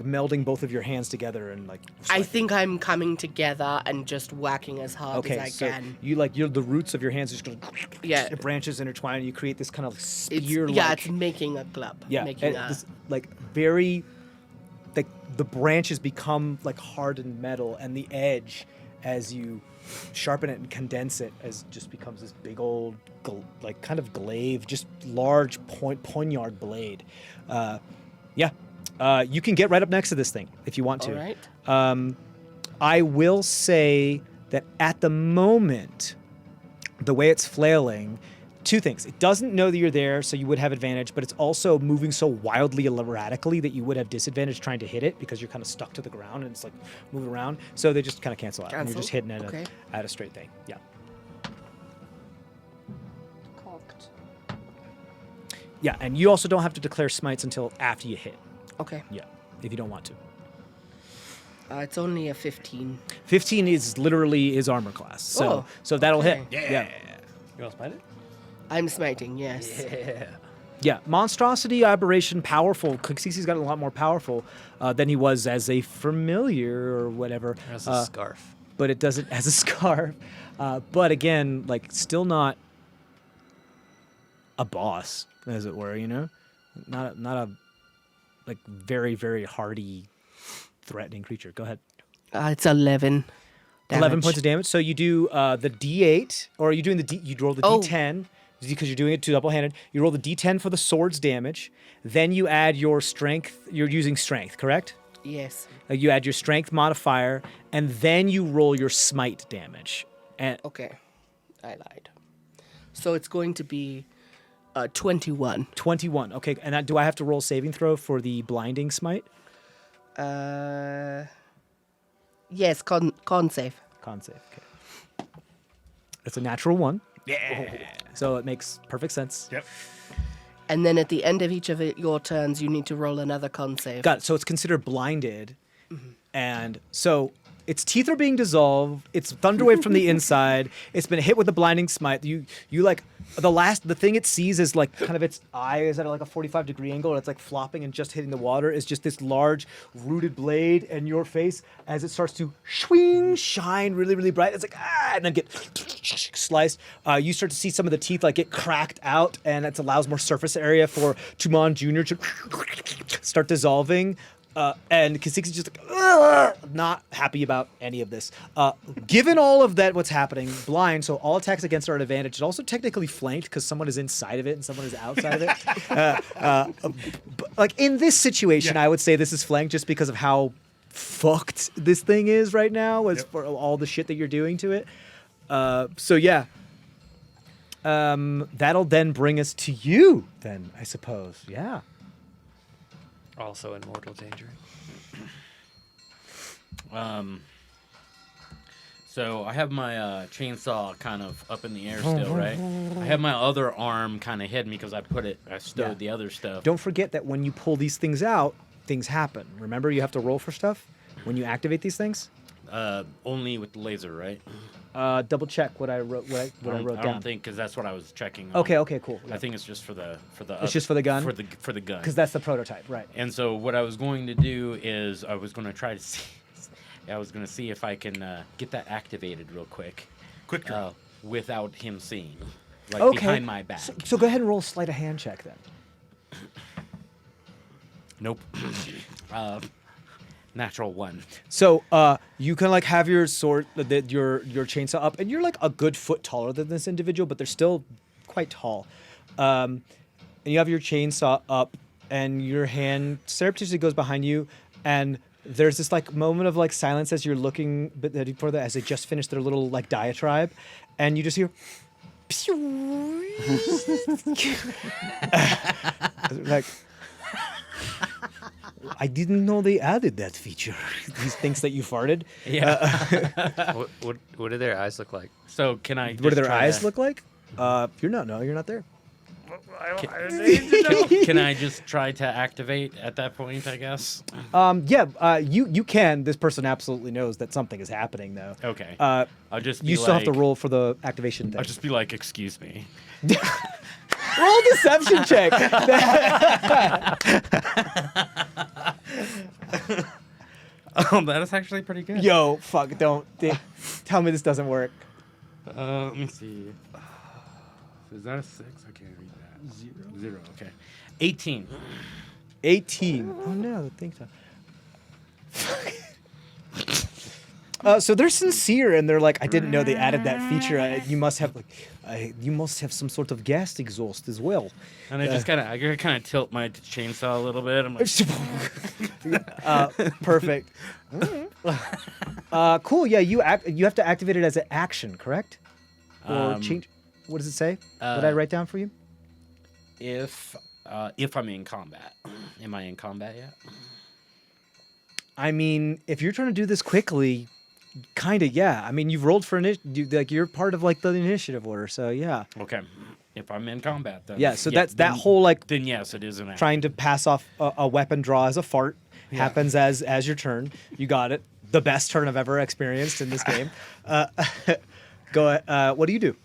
melding both of your hands together and like? I think I'm coming together and just whacking as hard as I can. You're the roots of your hands just going. Yeah. Branches intertwine, and you create this kind of It's, spear-like. yeah, it's making a club. Yeah, Making and a, this, like very, like the branches become like hardened metal, and the edge, as you sharpen it and condense it, as just becomes this big old like kind of glaive, just large poignard blade. You can get right up next to this thing if you want to. all right. I will say that at the moment, the way it's flailing, two things. It doesn't know that you're there, so you would have advantage, but it's also moving so wildly erratically that you would have disadvantage trying to hit it because you're kind of stuck to the ground and it's like moving around. So they just kind of cancel out. And you're just hitting it at a straight thing. Yeah. Yeah, and you also don't have to declare smites until after you hit. Okay. Yeah, if you don't want to. It's only a 15. 15 is literally his armor class, so Oh, that'll okay. hit. Yeah. You want to smite it? I'm smiting, yes. Yeah. Yeah, monstrosity, aberration, powerful. Cixix's got a lot more powerful than he was as a familiar or whatever. That's a scarf. But it doesn't as a scarf. But again, like still not a boss, as it were. You know, not a like very very hardy, threatening creature. Go ahead. It's 11. 11 damage. points of damage. So you do the D8, or are you doing you roll the Oh. D10 because you're doing it two double-handed. You roll the D10 for the sword's damage. Then you add your strength. You're using strength, correct? Yes. You add your strength modifier, and then you roll your smite damage. And Okay. I lied. So it's going to be 21. 21. Okay, and do I have to roll saving throw for the blinding smite? Yes, con save. Con save. Okay. It's a natural 1. Yeah. So it makes perfect sense. Yep. And then at the end of each of your turns, you need to roll another con save. Got it. So it's considered blinded, and so its teeth are being dissolved. It's thunderwave from the inside. It's been hit with a blinding smite. You like the thing it sees is like kind of its eye is at like a 45-degree angle, and it's like flopping and just hitting the water. Is just this large rooted blade, and your face as it starts to shine really really bright. It's like and then get sliced. You start to see some of the teeth like get cracked out, and it allows more surface area for Tumon Jr. to start dissolving. And Kha'Zix's just like, "Ugh," not happy about any of this. Given all of that, what's happening, blind, so all attacks against are at advantage. It's also technically flanked because someone is inside of it and someone is outside of it. Like in this situation, I would say this is flanked just because of how fucked this thing is right now, as for all the shit that you're doing to it. So yeah. That'll then bring us to you, then, I suppose. Yeah. Also in mortal danger. So I have my chainsaw kind of up in the air still, right? I have my other arm kind of hidden because I stowed the other stuff. Don't forget that when you pull these things out, things happen. Remember, you have to roll for stuff when you activate these things. Only with the laser, right? Double check what I wrote. What I wrote I down. don't think because that's what I was checking. Okay, cool. I think it's just for the. It's just for the gun? For the gun. Because that's the prototype, right? And so what I was going to do is I was going to try to see. I was going to see if I can get that activated real quick. Quick draw. Without him seeing, like Okay. behind my back. So go ahead and roll a sleight of hand check then. Nope. Natural 1. So you can like have your sword, your chainsaw up, and you're like a good foot taller than this individual, but they're still quite tall. And you have your chainsaw up, and your hand surreptitiously goes behind you, and there's this like moment of like silence as you're looking for that as they just finished their little like diatribe, and you just hear. Like. I didn't know they added that feature. These things that you farted. Yeah. What do their eyes look like? So can I? What do just their try eyes to- look like? You're not there. Can I just try to activate at that point? I guess. You can. This person absolutely knows that something is happening, though. Okay. I'll just. Be you still have to like- roll for the activation thing. I'll just be like, "Excuse me." roll a deception check. Oh, that is actually pretty good. Yo, fuck! Tell me this doesn't work. Let me see. Is that a 6? I can't read that. 0. Okay. 18. 18. Oh no, the thing's so they're sincere and they're like, I didn't know they added that feature. You must have some sort of gas exhaust as well. And I just kind of tilt my chainsaw a little bit. I'm like, Perfect. Cool. Yeah, you have to activate it as an action, correct? Or change. What does it say? What did I write down for you? if I'm in combat. Am I in combat yet? I mean, if you're trying to do this quickly, kind of, yeah. I mean, you've rolled for you're part of like the initiative order, so yeah. Okay. If I'm in combat, then Yeah, so then- that whole like Then yes, it is an action. trying to pass off a weapon draw as a fart happens as your turn. You got it. The best turn I've ever experienced in this game. Go. What do you do?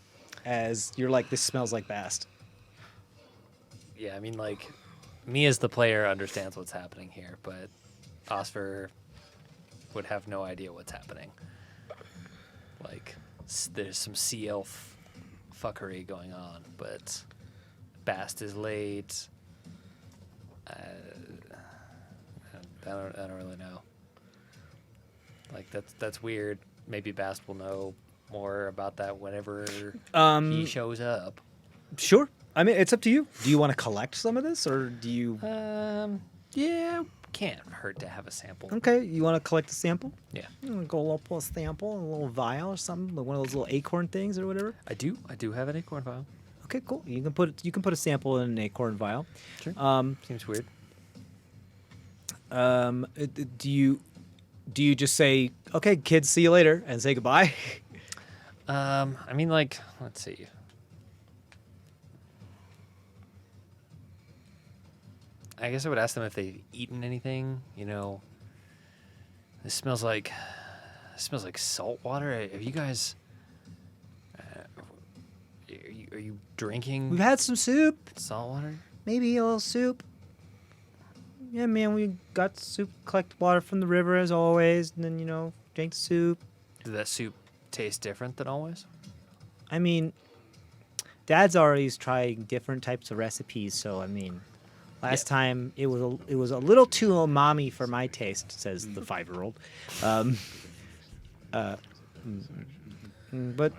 As you're like, this smells like Bast. Yeah, I mean, like, me as the player understands what's happening here, but Osfer would have no idea what's happening. Like, there's some sea elf fuckery going on, but Bast is late. I don't really know. Like, that's weird. Maybe Bast will know more about that whenever he shows up. Sure. I mean, it's up to you. Do you want to collect some of this, or do you? Yeah, can't hurt to have a sample. Okay, you want to collect a sample? Yeah, You want to go a little pull a sample, a little vial or something, like one of those little acorn things or whatever. I do have an acorn vial. Okay, cool. You can put a sample in an acorn vial. Sure. Seems weird. Do you just say, okay, kids, see you later, and say goodbye? I mean, like, let's see. I guess I would ask them if they've eaten anything. You know, this smells like salt water. Have you guys? Are you drinking We've had some soup, salt water? maybe a little soup. Yeah, man, we got soup, collect water from the river as always, and then drink the soup. Did that soup taste different than always? I mean, Dad's always trying different types of recipes, so I mean, last time it was a little too umami for my taste, says the 5-year-old. But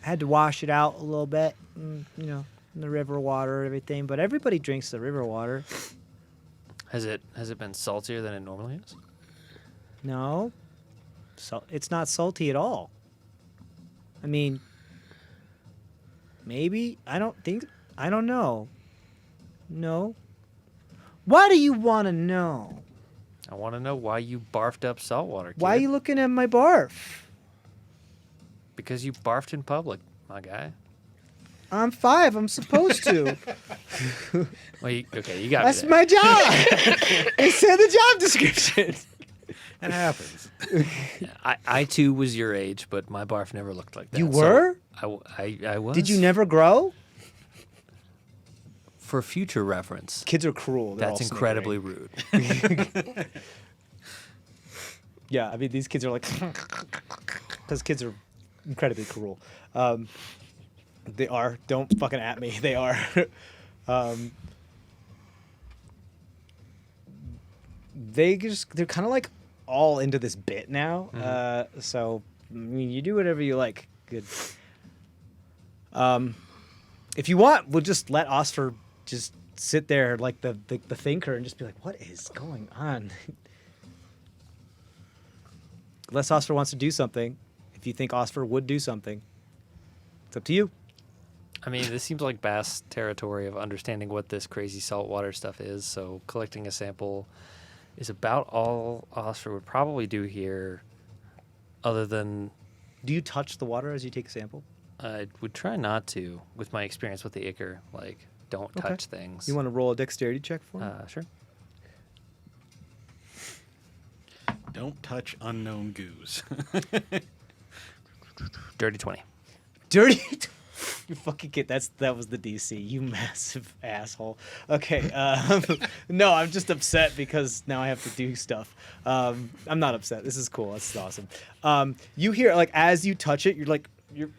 had to wash it out a little bit, in the river water and everything. But everybody drinks the river water. Has it been saltier than it normally is? No, so it's not salty at all. I mean, maybe I don't know. No. Why do you want to know? I want to know why you barfed up salt water. Why are kid. you looking at my barf? Because you barfed in public, my guy. I'm 5. I'm supposed to. Well, you got me That's there. my job. It said the job description. That happens. I too was your age, but my barf never looked like that. You so were? I was. Did you never grow? For future reference, Kids are cruel. They're that's all incredibly snickering. rude. Yeah, I mean, these kids are like, because kids are incredibly cruel. They are. Don't fucking at me. They are. They're kind of like all into this bit now. So I mean, you do whatever you like. Good. If you want, we'll just let Osfer just sit there like the thinker and just be like, what is going on? Unless Osfer wants to do something. If you think Osfer would do something, it's up to you. I mean, this seems like Bass territory of understanding what this crazy saltwater stuff is. So collecting a sample is about all Oscar would probably do here, other than Do you touch the water as you take a sample? I would try not to. With my experience with the Ichor, like, don't Okay. touch things. You want to roll a dexterity check for me? Sure. Don't touch unknown goose. Dirty 20. Dirty. You fucking kid. That was the DC. You massive asshole. Okay. No, I'm just upset because now I have to do stuff. I'm not upset. This is cool. This is awesome. You hear like as you touch it,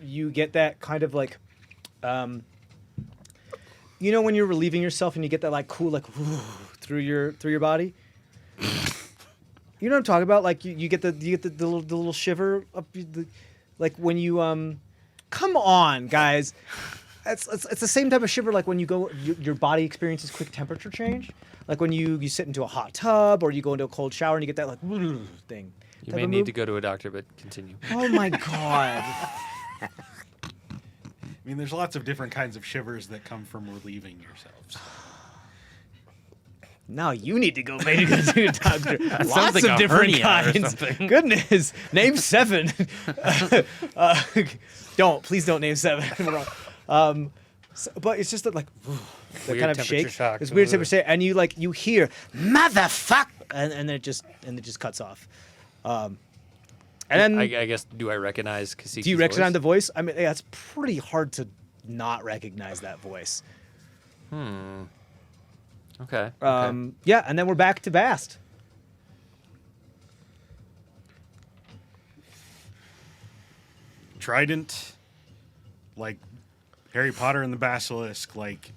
you get that kind of like, when you're relieving yourself and you get that like cool like through your body. You know what I'm talking about? Like you get the little shiver up, like when you Come on, guys. It's the same type of shiver like when you go your body experiences quick temperature change. Like when you sit into a hot tub or you go into a cold shower and you get that like thing. You Type may of need move. to go to a doctor, but continue. Oh my god. I mean, there's lots of different kinds of shivers that come from relieving yourselves. Now you need to go maybe go to a doctor. sounds Lots like of a different hernia or kinds. something. Goodness. Name 7. Please don't name 7. We're But it's just that like that Weird kind of temperature shake. shock. It's weird temperature shake, and you hear motherfuck, and then it just cuts off. And then I guess, do I recognize Kasiki's do you recognize voice? the voice? I mean, yeah, it's pretty hard to not recognize that voice. Okay. Yeah, and then we're back to Bast. Trident, like Harry Potter and the Basilisk, like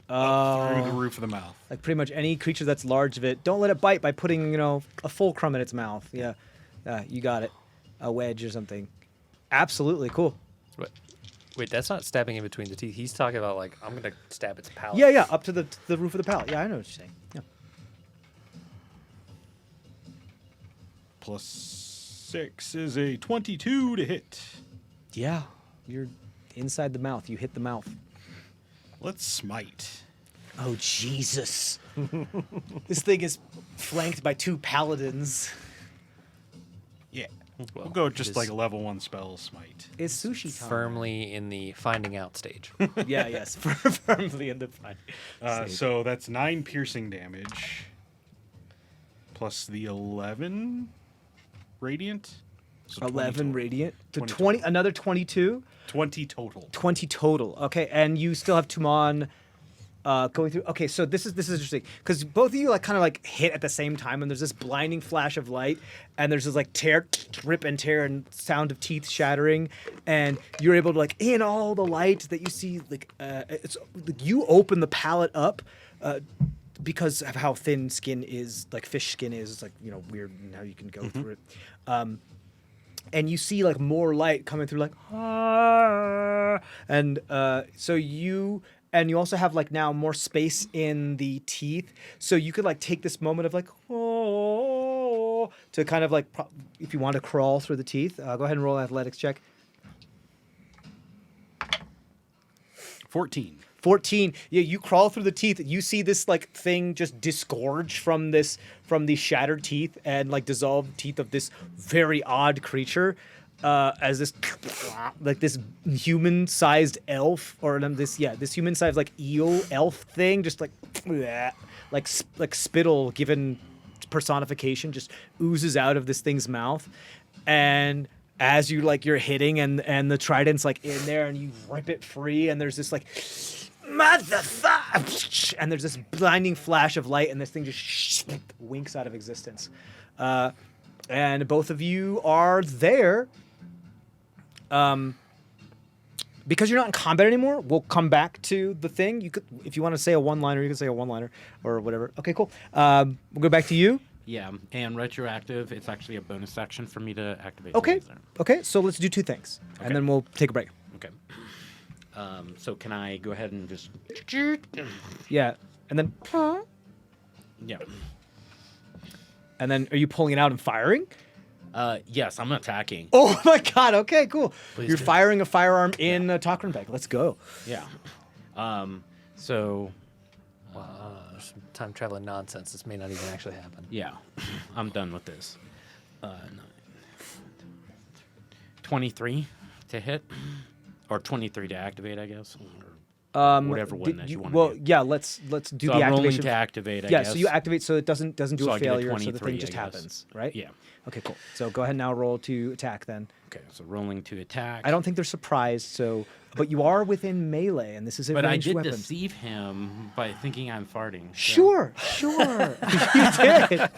Oh. through the roof of the mouth. Like pretty much any creature that's large of it, don't let it bite by putting, a fulcrum in its mouth. Yeah, you got it. A wedge or something. Absolutely cool. Wait, that's not stabbing in between the teeth. He's talking about like, I'm gonna stab its palate. Yeah, up to the roof of the palate. Yeah, I know what you're saying. Yeah. +6 is a 22 to hit. Yeah, you're inside the mouth. You hit the mouth. Let's smite. Oh, Jesus. This thing is flanked by 2 paladins. Yeah. Well, We'll go it just is like a level 1 spell smite. It's sushi time. firmly in the finding out stage. Yeah, yes. Firmly in the fight. So that's 9 piercing damage. Plus the 11 radiant. So 20 11 total. radiant. To 20 20, total. another 22. 20 total. 20 total. Okay, and you still have Tuman going through. Okay, so this is interesting because both of you like kind of like hit at the same time, and there's this blinding flash of light, and there's this like rip and tear and sound of teeth shattering, and you're able to like in all the light that you see like it's like, you open the palate up. Because of how thin skin is, like fish skin is, it's like weird and how you can go through it. And you see like more light coming through, like and so you also have like now more space in the teeth, so you could like take this moment of like to kind of like if you want to crawl through the teeth. Go ahead and roll an athletics check. 14. 14. Yeah, you crawl through the teeth. You see this like thing just disgorge from the shattered teeth and like dissolved teeth of this very odd creature, as this like this human-sized elf or this human-sized like eel elf thing just like spittle given personification just oozes out of this thing's mouth, and as you're hitting and the trident's like in there and you rip it free and there's this like motherfucker, and there's this blinding flash of light and this thing just winks out of existence, and both of you are there. Because you're not in combat anymore, we'll come back to the thing. You could, if you want to say a one-liner, you can say a one-liner or whatever. Okay, cool. We'll go back to you. Yeah, and retroactive, it's actually a bonus action for me to activate. Okay. the laser. Okay, so let's do 2 things, and then we'll take a break. Okay. So can I go ahead and just... Yeah, and then Yeah. are you pulling it out and firing? Yes, I'm attacking. Oh my God! Okay, cool. You're do. firing a firearm in Tokrenbeck. Let's go. Yeah. So, Some time traveling nonsense. This may not even actually happen. yeah, I'm done with this. 23 to hit, or 23 to activate, I guess. Or whatever one that you want to do. yeah. Let's do So the I'm rolling activation. to activate, I yeah, guess. so you activate so it doesn't do So a I get a failure, so the 23, thing just I guess. happens, right? Yeah. Okay, cool. So go ahead now, roll to attack then. Okay, so rolling to attack. I don't think they're surprised, but you are within melee, and this is a But I ranged did weapon. deceive him by thinking I'm farting. so- Sure. You did.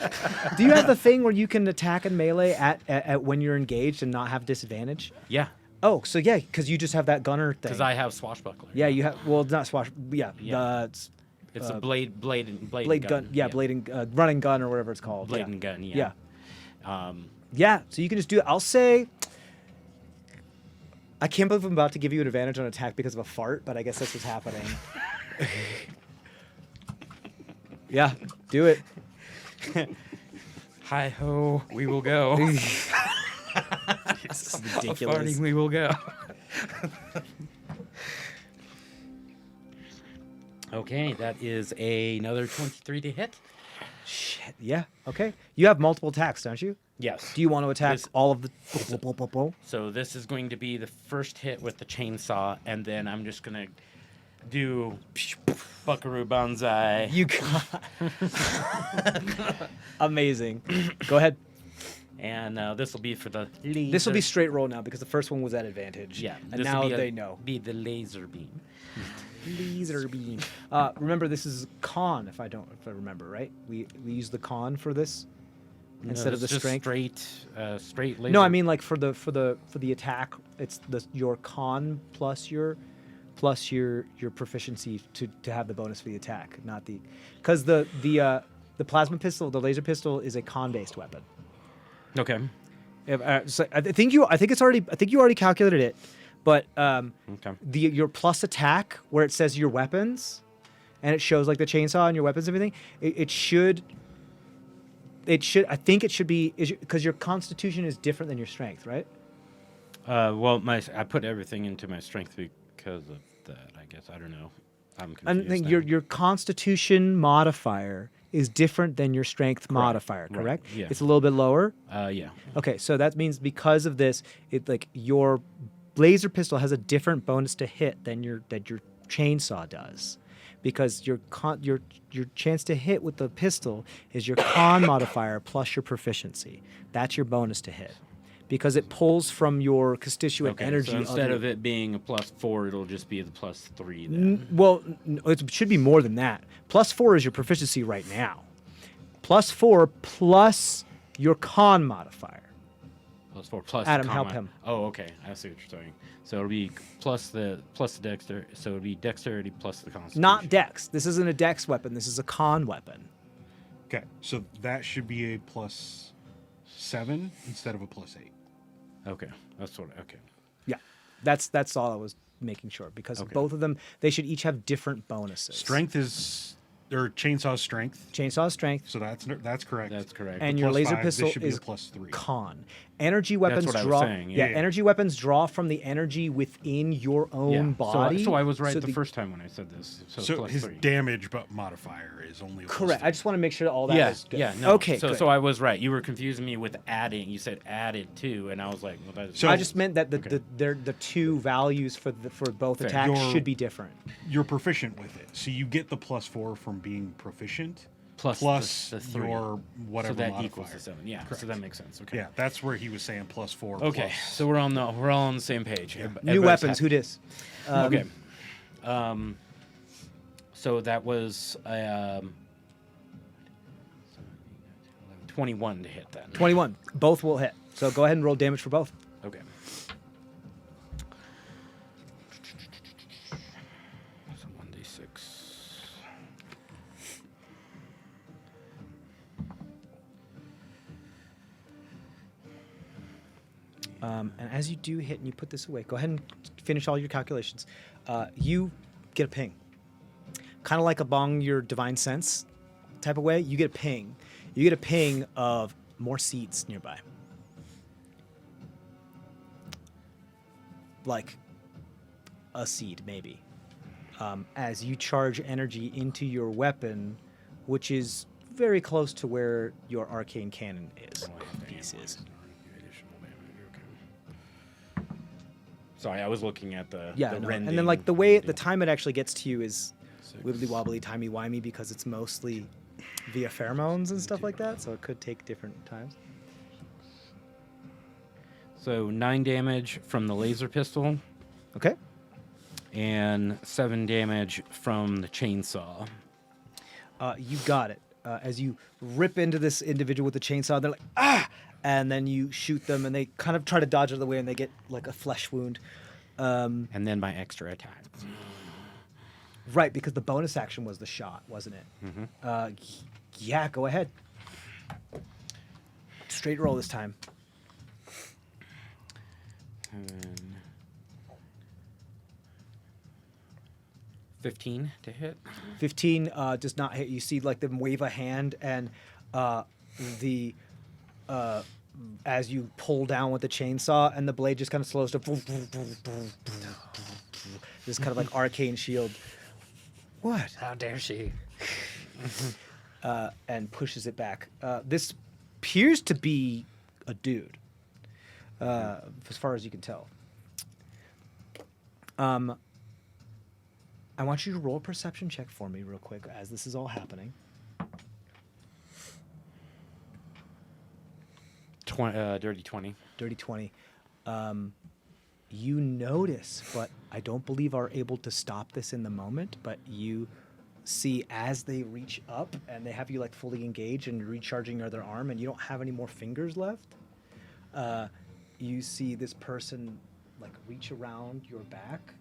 Do you have the thing where you can attack in melee at when you're engaged and not have disadvantage? Yeah, Oh, so yeah, because you just have that gunner thing. because I have swashbuckler. Yeah, you have. Well, not swash. Yeah, Yeah. it's It's a blade blade gun. Yeah, blading, running gun or whatever it's called. blade yeah. and gun. Yeah. Yeah. Yeah, so you can just do it. I'll say. I can't believe I'm about to give you an advantage on attack because of a fart, but I guess that's what's happening. Yeah, do it. Hi ho, we will go. This is ridiculous. Farting, we will go. Okay, that is another 23 to hit. Shit. Yeah. Okay. You have multiple attacks, don't you? Yes. Do you want to attack This- all of the? So this is going to be the first hit with the chainsaw, and then I'm just gonna do Buckaroo Banzai. You got. Amazing. Go ahead. And this will be for the This will be laser- straight roll now because the first one was at advantage. Yeah. And this'll now be they know. Be the laser beam. Laser beam. Remember, this is con. If I remember right, we use the con for this instead of the it's just strength. Straight laser. No, I mean like for the attack, it's your con plus your proficiency to have the bonus for the attack, not the because the plasma pistol, the laser pistol is a con based weapon. Okay. So I think you already calculated it, but Okay. your plus attack where it says your weapons, and it shows like the chainsaw and your weapons and everything. It should. I think it should be because your constitution is different than your strength, right? Well, I put everything into my strength because of that. I guess I don't know. I'm confused. I think now. your constitution modifier is different than your strength modifier, Right. correct? Yeah. It's a little bit lower. Yeah. Okay, so that means because of this, your laser pistol has a different bonus to hit than your chainsaw does, because your chance to hit with the pistol is your con modifier plus your proficiency. That's your bonus to hit, because it pulls from your constituent Okay. energy. So instead your- of it being a +4, it'll just be the +3 then. it should be more than that. +4 is your proficiency right now. +4 plus your con modifier. +4 plus. Adam, comma. help him. Oh, okay. I see what you're saying. So it'll be plus the dexter. So it'll be dexterity plus the constitution. Not dex. This isn't a dex weapon. This is a con weapon. Okay, so that should be a +7 instead of a +8. Okay. That's what. Okay. Yeah, that's all I was making sure, because Okay. both of them, they should each have different bonuses. Strength is or chainsaw strength, Chainsaw strength, so that's correct. That's correct. and The your +5, laser this pistol should be a is +3. con. Energy weapons what I was draw. saying, Yeah, yeah. energy weapons draw from the energy within your own body. So I was right So the first time when I said this. So, So plus his 3. damage modifier is only a Correct. +3. I just want to make sure that all that Yeah, is good. yeah, no. Okay, so good. so I was right. You were confusing me with adding. You said added to, and I was like, well, that's So- I just meant that Okay. the two values for both Fair. attacks Your- should be different. You're proficient with it, so you get the +4 from being proficient, plus plus the 3. your whatever so that modifier. equals the 7. Yeah, Correct. so that makes sense. Okay. Yeah, that's where he was saying +4. Okay, plus- so we're all on the same page. New Everybody's weapons. Who happy. dis? Okay. So that was 21 to hit then. 21. Both will hit. So go ahead and roll damage for both. Okay. So 1d6. And as you do hit and you put this away, go ahead and finish all your calculations. You get a ping. Kind of like among your divine sense type of way, you get a ping. You get a ping of more seeds nearby. Like a seed, maybe. As you charge energy into your weapon, which is very close to where your arcane cannon piece is. Sorry, I was looking at the Yeah, the no. rending. And then like the way the time it actually gets to you is wibbly wobbly, timey wimey, because it's mostly via pheromones and stuff like that. So it could take different times. So 9 damage from the laser pistol Okay. and 7 damage from the chainsaw. You got it. As you rip into this individual with the chainsaw, they're like, ah! And then you shoot them, and they kind of try to dodge out of the way, and they get like a flesh wound. And then my extra attack. Right, because the bonus action was the shot, wasn't it? Mm-hmm. Yeah, go ahead. Straight roll this time. And then 15 to hit. 15 does not hit. You see like them wave a hand, and as you pull down with the chainsaw, and the blade just kind of slows to this kind of like arcane shield. What? How dare she? and pushes it back. This appears to be a dude, as far as you can tell. I want you to roll a perception check for me real quick as this is all happening. Dirty 20. Dirty 20. You notice, but I don't believe are able to stop this in the moment, but you see as they reach up and they have you like fully engaged and recharging your other arm and you don't have any more fingers left, you see this person like reach around your back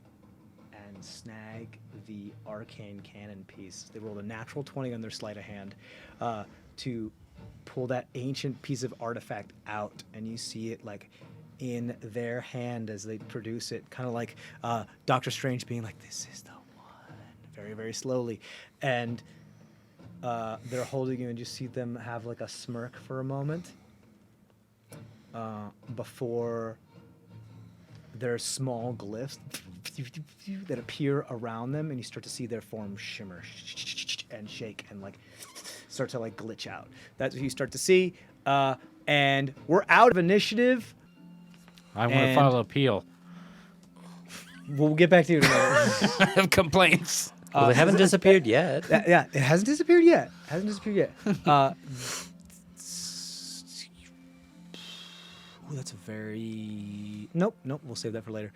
and snag the arcane cannon piece. They rolled a natural 20 on their sleight of hand to pull that ancient piece of artifact out, and you see it like in their hand as they produce it, kind of like Doctor Strange being like, "This is the one," very, very slowly, and they're holding you, and you see them have like a smirk for a moment before there's small glyphs that appear around them, and you start to see their form shimmer and shake and like start to like glitch out. That's what you start to see. And we're out of initiative. I want to file an appeal. We'll get back to you in a minute. I have complaints. Well, they haven't disappeared yet. Yeah, it hasn't disappeared yet. Ooh, that's a very nope. We'll save that for later.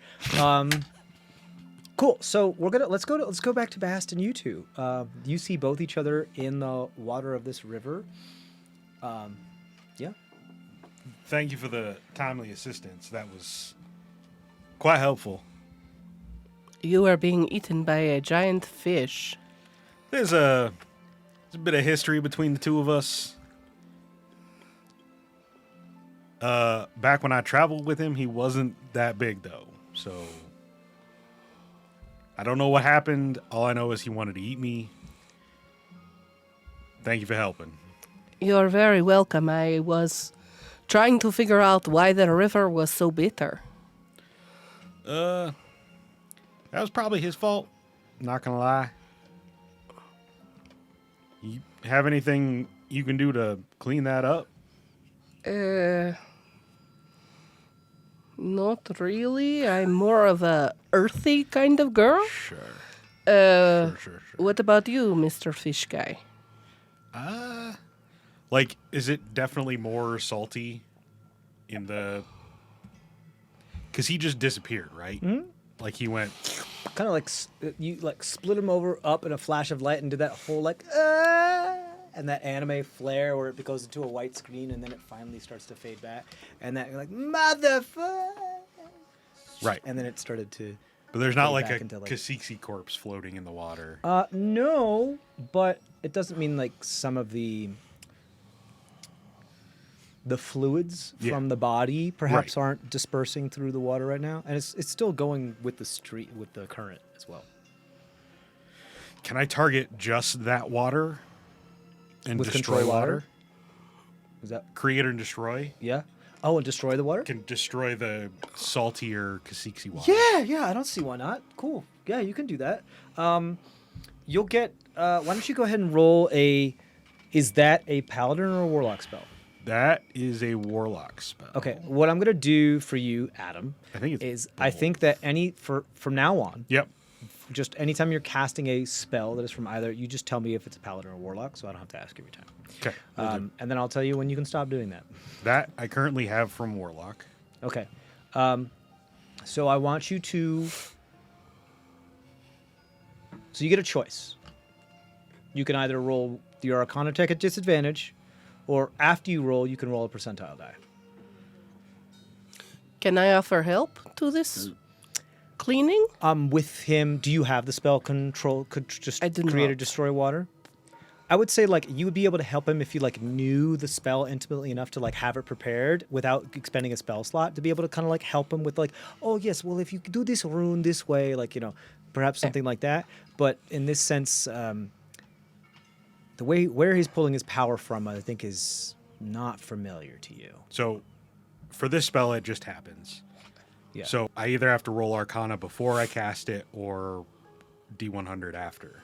Cool. So let's go back to Bast and you two. You see both each other in the water of this river. Yeah. Thank you for the timely assistance. That was quite helpful. You are being eaten by a giant fish. There's a bit of history between the two of us. Back when I traveled with him, he wasn't that big, though. So I don't know what happened. All I know is he wanted to eat me. Thank you for helping. You're very welcome. I was trying to figure out why the river was so bitter. That was probably his fault. Not gonna lie. You have anything you can do to clean that up? Not really. I'm more of a earthy kind of girl. Sure. Sure. What about you, Mr. Fish Guy? Like, is it definitely more salty in the... Because he just disappeared, right? Mm-hmm. Like, he went... Kind of like you like split him up in a flash of light and did that whole like and that anime flare where it goes into a white screen and then it finally starts to fade back and that you're like motherfucker. Right. And then it started to. But there's not fade like back a into, like- Kasiksi corpse floating in the water. No, but it doesn't mean like some of the fluids from the body perhaps aren't dispersing through the water right now, and it's still going with the current as well. Can I target just that water and With destroy control water? water? Is that Create and destroy? yeah? Oh, and destroy the water? Can destroy the saltier Kasiksi water. Yeah, I don't see why not. Cool. Yeah, you can do that. You'll get. Why don't you go ahead and roll a? Is that a paladin or a warlock spell? That is a warlock spell. Okay. What I'm gonna do for you, Adam, I think it's is I think that from now on, Yep. just anytime you're casting a spell that is from either, you just tell me if it's a paladin or a warlock, so I don't have to ask every time. Okay. And then I'll tell you when you can stop doing that. That I currently have from warlock. Okay. So I want you to. So you get a choice. You can either roll your Arcana check at disadvantage, or after you roll, you can roll a percentile die. Can I offer help to this cleaning? With him, do you have the spell control? Could just I do create or not. destroy water? I would say like you would be able to help him if you like knew the spell intimately enough to like have it prepared without expending a spell slot to be able to kind of like help him with like, oh yes, well if you do this rune this way, like perhaps something like that. But in this sense, the way where he's pulling his power from, I think, is not familiar to you. So for this spell, it just happens. Yeah. So I either have to roll Arcana before I cast it or D100 after.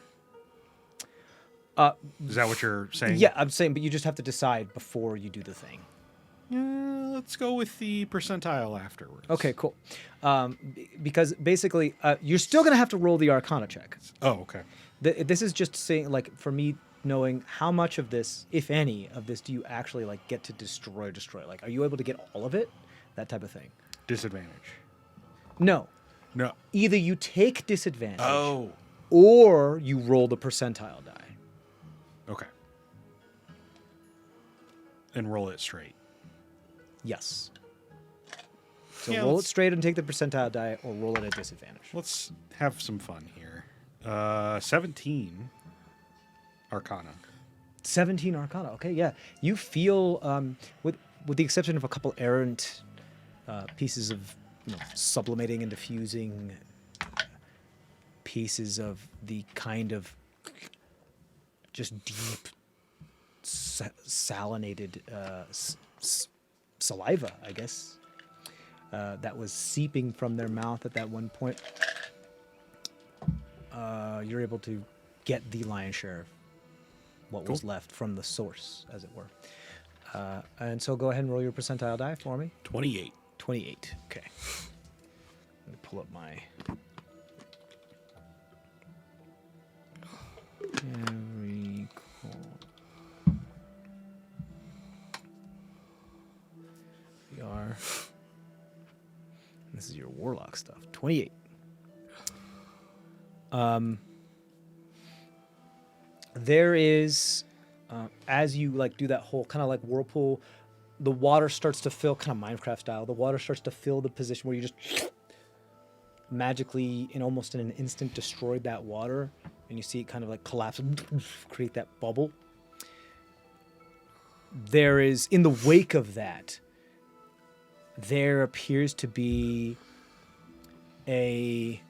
Is that what you're saying? Yeah, I'm saying, but you just have to decide before you do the thing. Let's go with the percentile afterwards. Okay, cool. Because basically, you're still going to have to roll the Arcana check. Oh, okay. This is just saying, like, for me, knowing how much of this, if any, of this do you actually, like, get to destroy? Like, are you able to get all of it? That type of thing. Disadvantage. No. No. Either you take disadvantage Oh. or you roll the percentile die. Okay. And roll it straight. Yes. So Yeah, roll it let's- straight and take the percentile die, or roll it at disadvantage. Let's have some fun here. 17 Arcana. 17 Arcana. Okay, yeah. You feel, with the exception of a couple errant pieces of sublimating and diffusing pieces of the kind of just deep salinated saliva, I guess, that was seeping from their mouth at that one point. You're able to get the lion's share of what was left from the source, as it were. And so go ahead and roll your percentile die for me. 28. 28. Okay. Let me pull up my... Every call. We are... This is your warlock stuff. 28. There is, as you like do that whole kind of like whirlpool, the water starts to fill, kind of Minecraft style. The water starts to fill the position where you just magically, in almost in an instant, destroyed that water, and you see it kind of like collapse, create that bubble. There is, in the wake of that, there appears to be a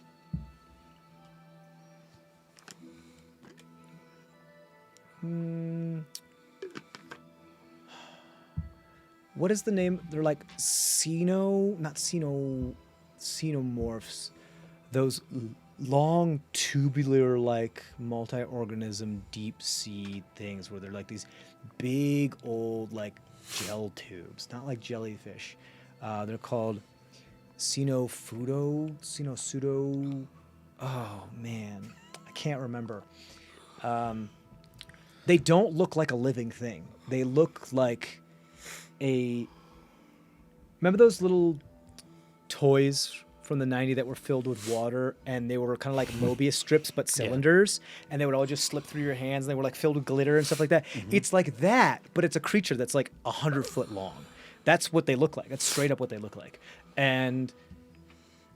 what is the name? They're like xenomorphs. Those long tubular, like multi-organism deep sea things where they're like these big old like gel tubes, not like jellyfish. They're called Xenopseudo. Oh man, I can't remember. They don't look like a living thing. They look like remember those little toys from the 90s that were filled with water, and they were kind of like Mobius strips but cylinders, and they would all just slip through your hands, and they were like filled with glitter and stuff like that. It's like that, but it's a creature that's like 100 foot long. That's what they look like. That's straight up what they look like. And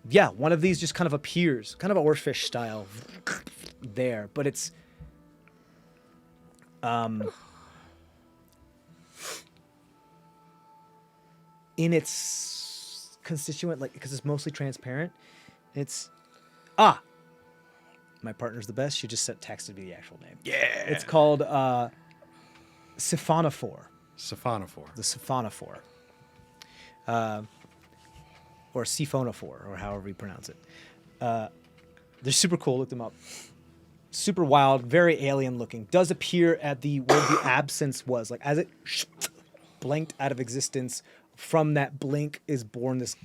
yeah, one of these just kind of appears, kind of oarfish style there, but it's in its constituent, like, because it's mostly transparent, it's my partner's the best. She just texted me the actual name. Yeah. It's called Siphonophore. Siphonophore. The Siphonophore. Or Siphonophore, or however you pronounce it. They're super cool. Look them up. Super wild, very alien looking. Does appear at where the absence was. Like, as it blinked out of existence, from that blink is born this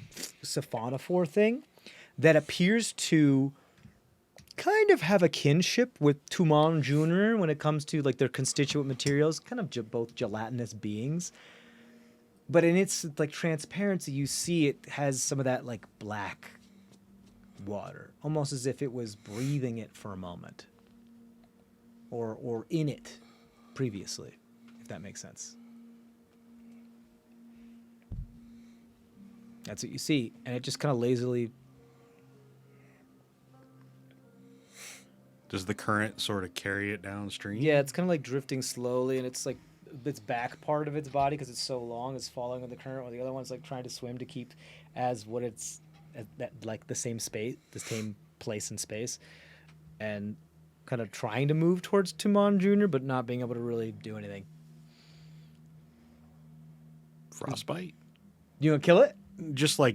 Siphonophore thing that appears to kind of have a kinship with Tumon Jr. when it comes to like their constituent materials, kind of both gelatinous beings. But in its like transparency, you see it has some of that like black water, almost as if it was breathing it for a moment, or in it previously, if that makes sense. That's what you see, and it just kind of lazily. Does the current sort of carry it downstream? Yeah, it's kind of like drifting slowly, and it's like its back part of its body, because it's so long, is following with the current, while the other one's like trying to swim to keep as what it's at that like the same space, the same place in space, and kind of trying to move towards Tumon Jr., but not being able to really do anything. Frostbite? You gonna kill it? Just like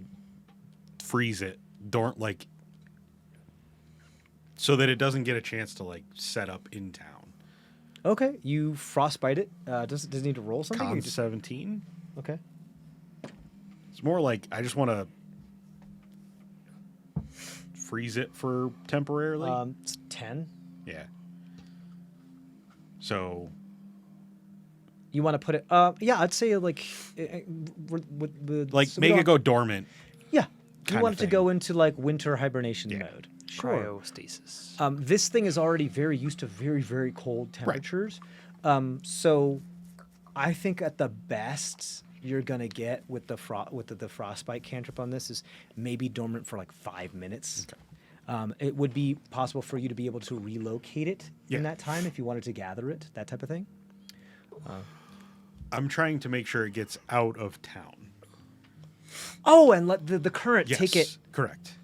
freeze it. Don't like so that it doesn't get a chance to like set up in town. Okay, you frostbite it. Does it need to roll something? or Con you just, 17. okay. It's more like I just want to freeze it for temporarily. It's 10. Yeah. So You want to put it? Yeah, I'd say like with like so we make it don't- go dormant. Yeah, you kinda want it to thing. go into like winter hibernation Yeah. mode. Sure. Cryostasis. This thing is already very used to very, very cold temperatures. So I think at the best you're gonna get with the the frostbite cantrip on this is maybe dormant for like 5 minutes. Okay. It would be possible for you to be able to relocate it Yeah. in that time if you wanted to gather it, that type of thing. I'm trying to make sure it gets out of town. Oh, and let the current Yes, take it. correct.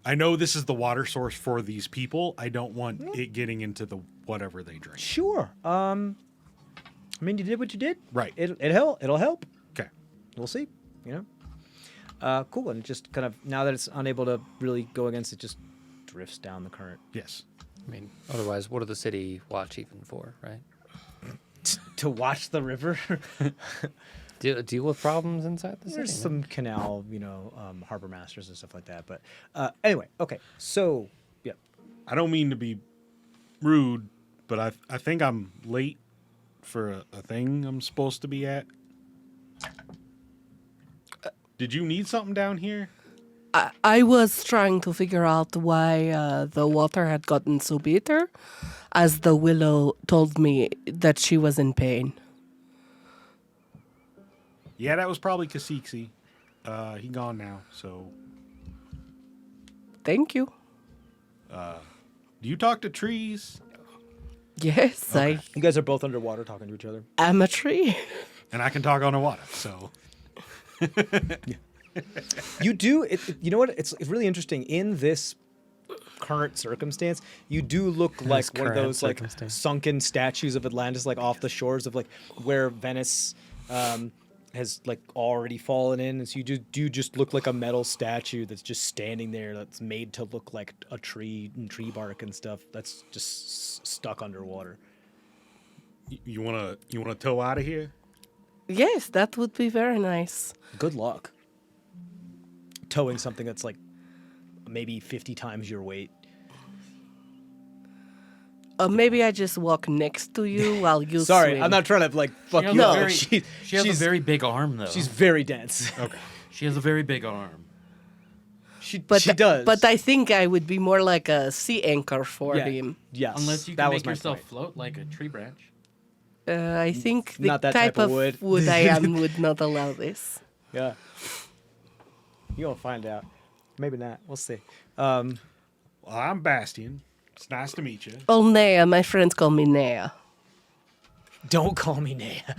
I know this is the water source for these people. I don't want it getting into the whatever they drink. Sure. I mean, you did what you did. Right. It'll help. Okay. We'll see. You know. Cool. And it just kind of now that it's unable to really go against it, just drifts down the current. Yes. I mean, otherwise, what do the city watch even for, right? To watch the river. Deal with problems inside the city. There's no? some canal, harbor masters and stuff like that. But anyway, okay. So yeah. I don't mean to be rude, but I think I'm late for a thing I'm supposed to be at. Did you need something down here? I was trying to figure out why the water had gotten so bitter, as the willow told me that she was in pain. Yeah, that was probably Kasiksi. He gone now, so. Thank you. Do you talk to trees? Yes, I You guys are both underwater talking to each other. am a tree. And I can talk underwater, so. You do. You know what? It's really interesting. In this current circumstance, you do look like one of current those like circumstance. sunken statues of Atlantis, like off the shores of like where Venice has like already fallen in. And so you do just look like a metal statue that's just standing there, that's made to look like a tree and tree bark and stuff. That's just stuck underwater. You wanna tow out of here? Yes, that would be very nice. Good luck towing something that's like maybe 50 times your weight. Maybe I just walk next to you while you Sorry, swim. I'm not trying to like fuck has you a up. very- She She has a she's- very big arm, though. She's very dense. Okay. She has a very big arm. She But does. But I think I would be more like a sea anchor for Yeah. him. Yes. Unless you that can was make my yourself point. float like a tree branch. I think the Not that type type of of wood. I am would not allow this. Yeah. You'll find out. Maybe not. We'll see. Well, I'm Bastian. It's nice to meet you. Oh, Nea. My friends call me Nea. Don't call me Nea.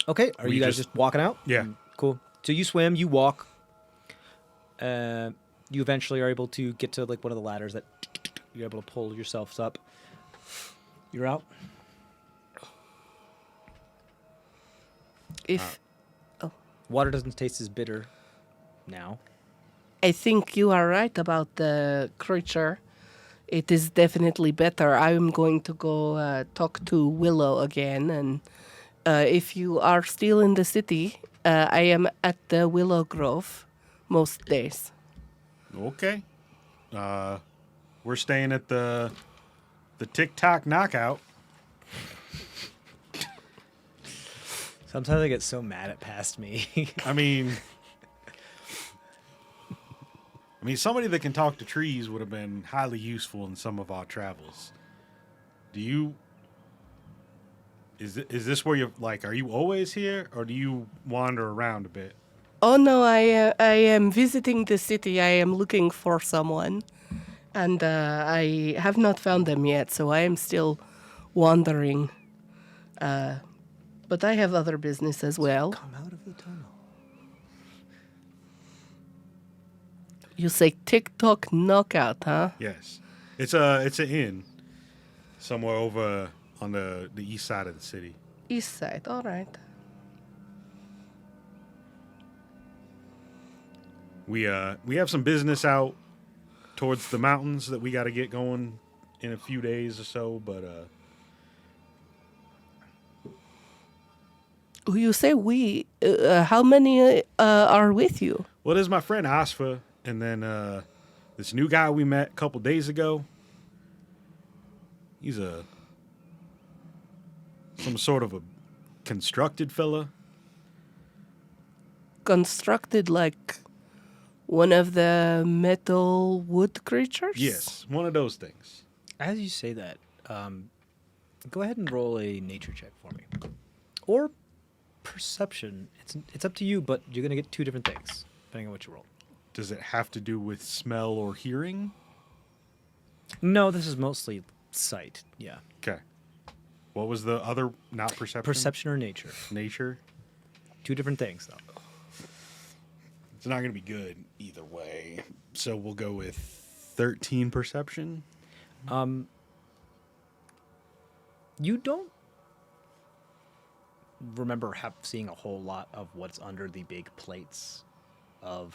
Okay. Are We you guys just- just walking out? Yeah. Cool. So you swim, you walk. You eventually are able to get to like one of the ladders that you're able to pull yourselves up. You're out. If Water doesn't taste as bitter now. I think you are right about the creature, it is definitely better. I'm going to go talk to Willow again, and if you are still in the city, I am at the Willow Grove most days. Okay. We're staying at the TikTok Knockout. Sometimes I get so mad at past me. I mean, somebody that can talk to trees would have been highly useful in some of our travels. Is this where you're like? Are you always here, or do you wander around a bit? Oh no, I am visiting the city. I am looking for someone, and I have not found them yet, so I am still wandering. But I have other business as well. Come out of the tunnel. You say TikTok knockout, huh? Yes, it's an inn somewhere over on the east side of the city. East side, all right. We have some business out towards the mountains that we got to get going in a few days or so, but You say we. How many are with you? well, there's my friend Asfa, and then this new guy we met a couple days ago. He's some sort of a constructed fella. Constructed like one of the metal wood creatures? Yes, one of those things. As you say that, go ahead and roll a nature check for me, or perception. It's up to you, but you're gonna get two different things depending on what you roll. Does it have to do with smell or hearing? No, this is mostly sight. Yeah, Okay. What was the other? Not perception. perception or nature. Nature. Two different things, though. It's not going to be good either way. So we'll go with 13 perception. You don't remember seeing a whole lot of what's under the big plates of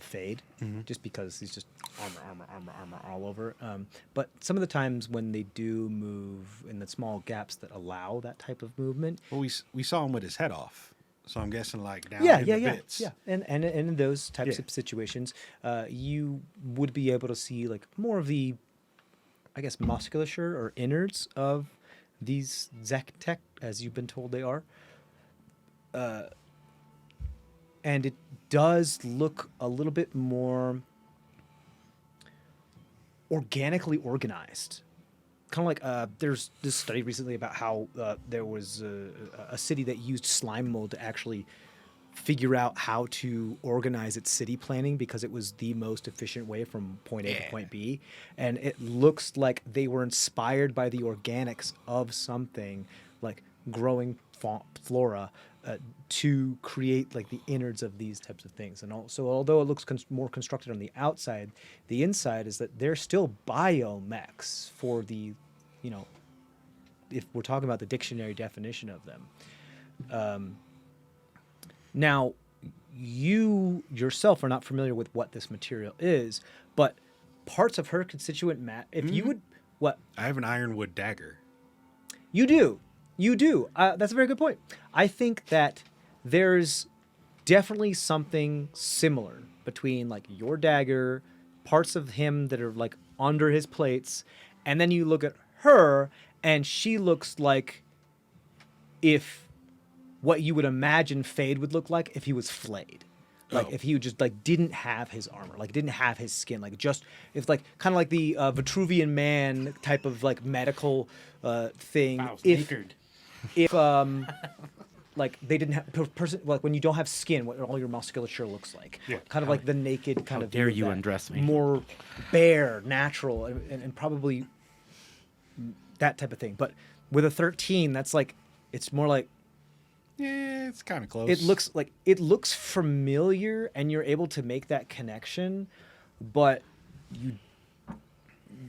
Fade, just because he's just armor all over. But some of the times when they do move in the small gaps that allow that type of movement, Well, we saw him with his head off. So I'm guessing like down yeah, in yeah, the yeah, bits. yeah. And in those types Yeah. of situations, you would be able to see like more of the, I guess, musculature or innards of these Zektek, as you've been told they are. And it does look a little bit more organically organized. Kind of like there's this study recently about how there was a city that used slime mold to actually figure out how to organize its city planning because it was the most efficient way from point A to point B. And it looks like they were inspired by the organics of something like growing flora to create like the innards of these types of things. And also, although it looks more constructed on the outside, the inside is that they're still biomechs for the, you know, if we're talking about the dictionary definition of them. Now, you yourself are not familiar with what this material is, but parts of her constituent if you would, what? I have an ironwood dagger. You do. You do. That's a very good point. I think that there's definitely something similar between like your dagger, parts of him that are like under his plates, and then you look at her and she looks like if what you would imagine Fade would look like if he was flayed. Like if he just like didn't have his armor, like didn't have his skin, like just if like kind of like the Vitruvian Man type of like medical thing. If like they didn't have person like when you don't have skin, what all your musculature looks like. Yeah. Kind of like the naked kind How of. dare view of you that. undress me. More bare, natural, and probably that type of thing. But with a 13, that's like it's more like. Yeah, it's kind of close. It looks familiar, and you're able to make that connection, but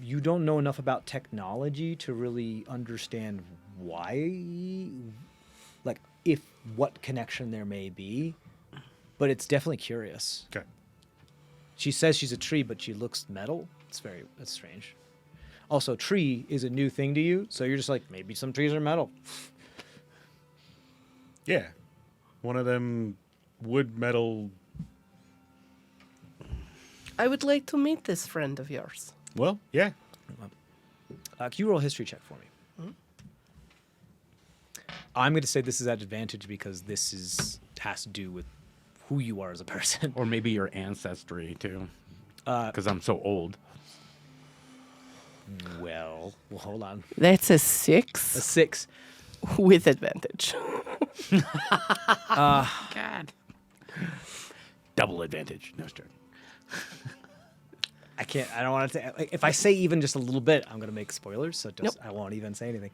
you don't know enough about technology to really understand why, like if what connection there may be. But it's definitely curious. Okay. She says she's a tree, but she looks metal. That's strange. Also, tree is a new thing to you, so you're just like maybe some trees are metal. Yeah. One of them wood metal. I would like to meet this friend of yours. Well, yeah. Can you roll a history check for me? I'm going to say this is at advantage because has to do with who you are as a person. Or maybe your ancestry, too. Because I'm so old. Well, hold on. That's a 6 A 6. with advantage. God. Double advantage. No, start. I don't want to say. Like, if I say even just a little bit, I'm going to make spoilers. So I won't even say anything.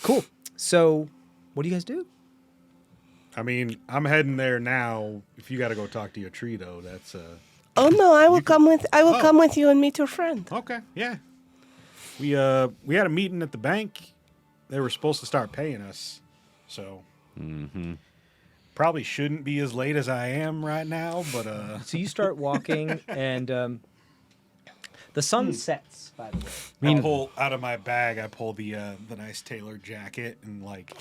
Cool. So, what do you guys do? I mean, I'm heading there now. If you got to go talk to your tree, though, that's Oh no, I will come with. I will come with you and meet your friend. okay. Yeah. We had a meeting at the bank. They were supposed to start paying us, so Probably shouldn't be as late as I am right now, but So you start walking, and the sun sets. By the way, I pull out of my bag. I pull the nice tailored jacket, and like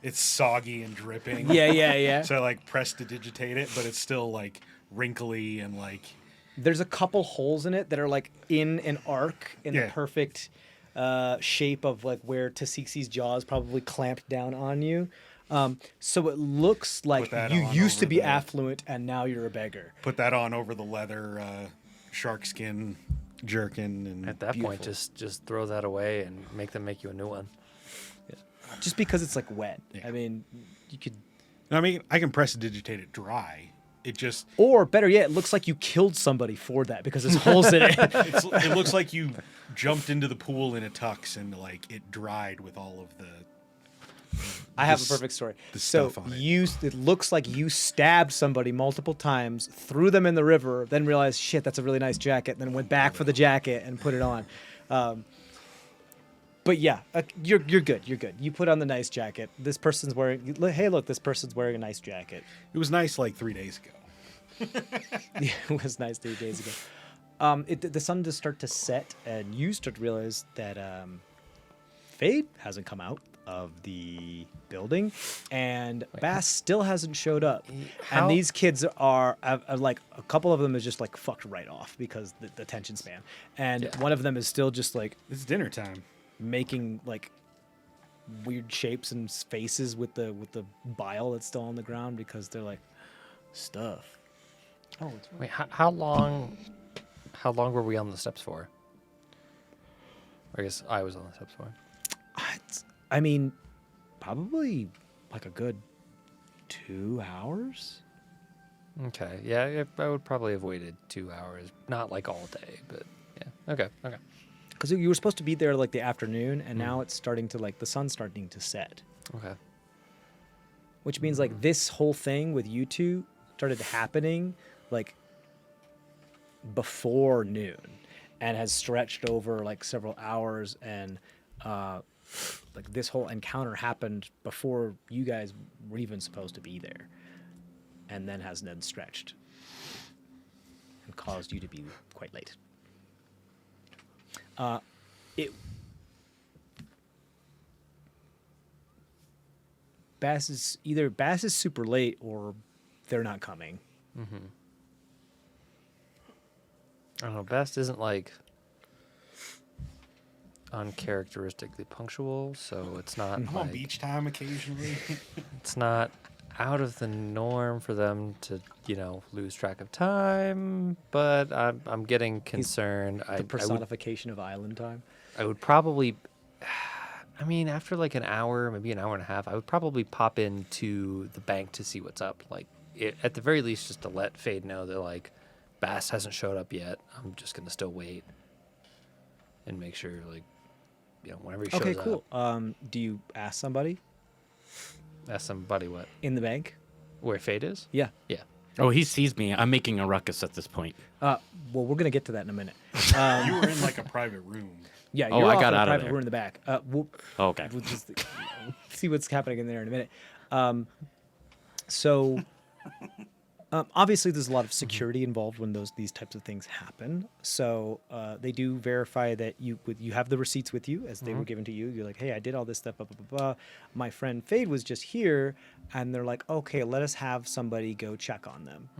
it's soggy and dripping. yeah. So I like prestidigitate it, but it's still like wrinkly and like. There's a couple holes in it that are like in an arc in the Yeah. perfect shape of like where Tasixi's jaws probably clamped down on you. So it looks like that you on used to over be the- affluent and now you're a beggar. Put that on over the leather shark skin jerkin, and At that point, Beautiful. just throw that away and make them make you a new one. Just because it's like wet. Yeah. I mean, you could. I mean, I can prestidigitate it dry. It just Or better yet, it looks like you killed somebody for that because there's holes in it. it looks like you jumped into the pool in a tux and like it dried with all of the. I have a s- perfect story. the So stuff on it. it looks like you stabbed somebody multiple times, threw them in the river, then realized, shit, that's a really nice jacket, then went back for the jacket and put it on. But yeah, you're good. You're good. You put on the nice jacket. This person's wearing. Hey, look, this person's wearing a nice jacket. It was nice like 3 days ago. Yeah, it was nice 3 days ago. The sun does start to set, and you start to realize that Fade hasn't come out of the building, and Bass still hasn't showed up. How- And these kids are like a couple of them is just like fucked right off because the attention span, and Yeah. one of them is still just like It's dinner time. making like weird shapes and faces with the bile that's still on the ground because they're like stuff. Oh, it's Wait, how long were we on the steps for? I guess I was on the steps for. I mean, probably like a good 2 hours. Okay, yeah, I would probably have waited 2 hours, not like all day, but yeah. Okay. Because you were supposed to be there like the afternoon, and now it's starting to like the sun's starting to set, Okay. which means like this whole thing with you two started happening like before noon, and has stretched over like several hours, and like this whole encounter happened before you guys were even supposed to be there, and then has then stretched and caused you to be quite late. Bass is super late or they're not coming. I don't know. Best isn't like uncharacteristically punctual, so it's not I'm on like, beach time occasionally. it's not out of the norm for them to, lose track of time. But I'm getting concerned. The personification of island time. I would probably, I mean, after like an hour, maybe an hour and a half, I would probably pop into the bank to see what's up. Like, at the very least, just to let Fade know that like Bass hasn't showed up yet. I'm just gonna still wait and make sure, like, whenever he shows Okay, up. cool. Do you ask somebody Ask somebody what in the bank? where Fade is. Yeah. Yeah. Oh, he sees me. I'm making a ruckus at this point. Well, we're gonna get to that in a minute. You were in like a private room. Yeah, Oh, you're I off got in a out of private there. room in the back. We'll Okay. just see what's happening in there in a minute. So obviously, there's a lot of security involved when these types of things happen. So they do verify that you have the receipts with you as they were given to you. You're like, hey, I did all this stuff. Blah, blah, blah, blah. My friend Fade was just here, and they're like, okay, let us have somebody go check on them.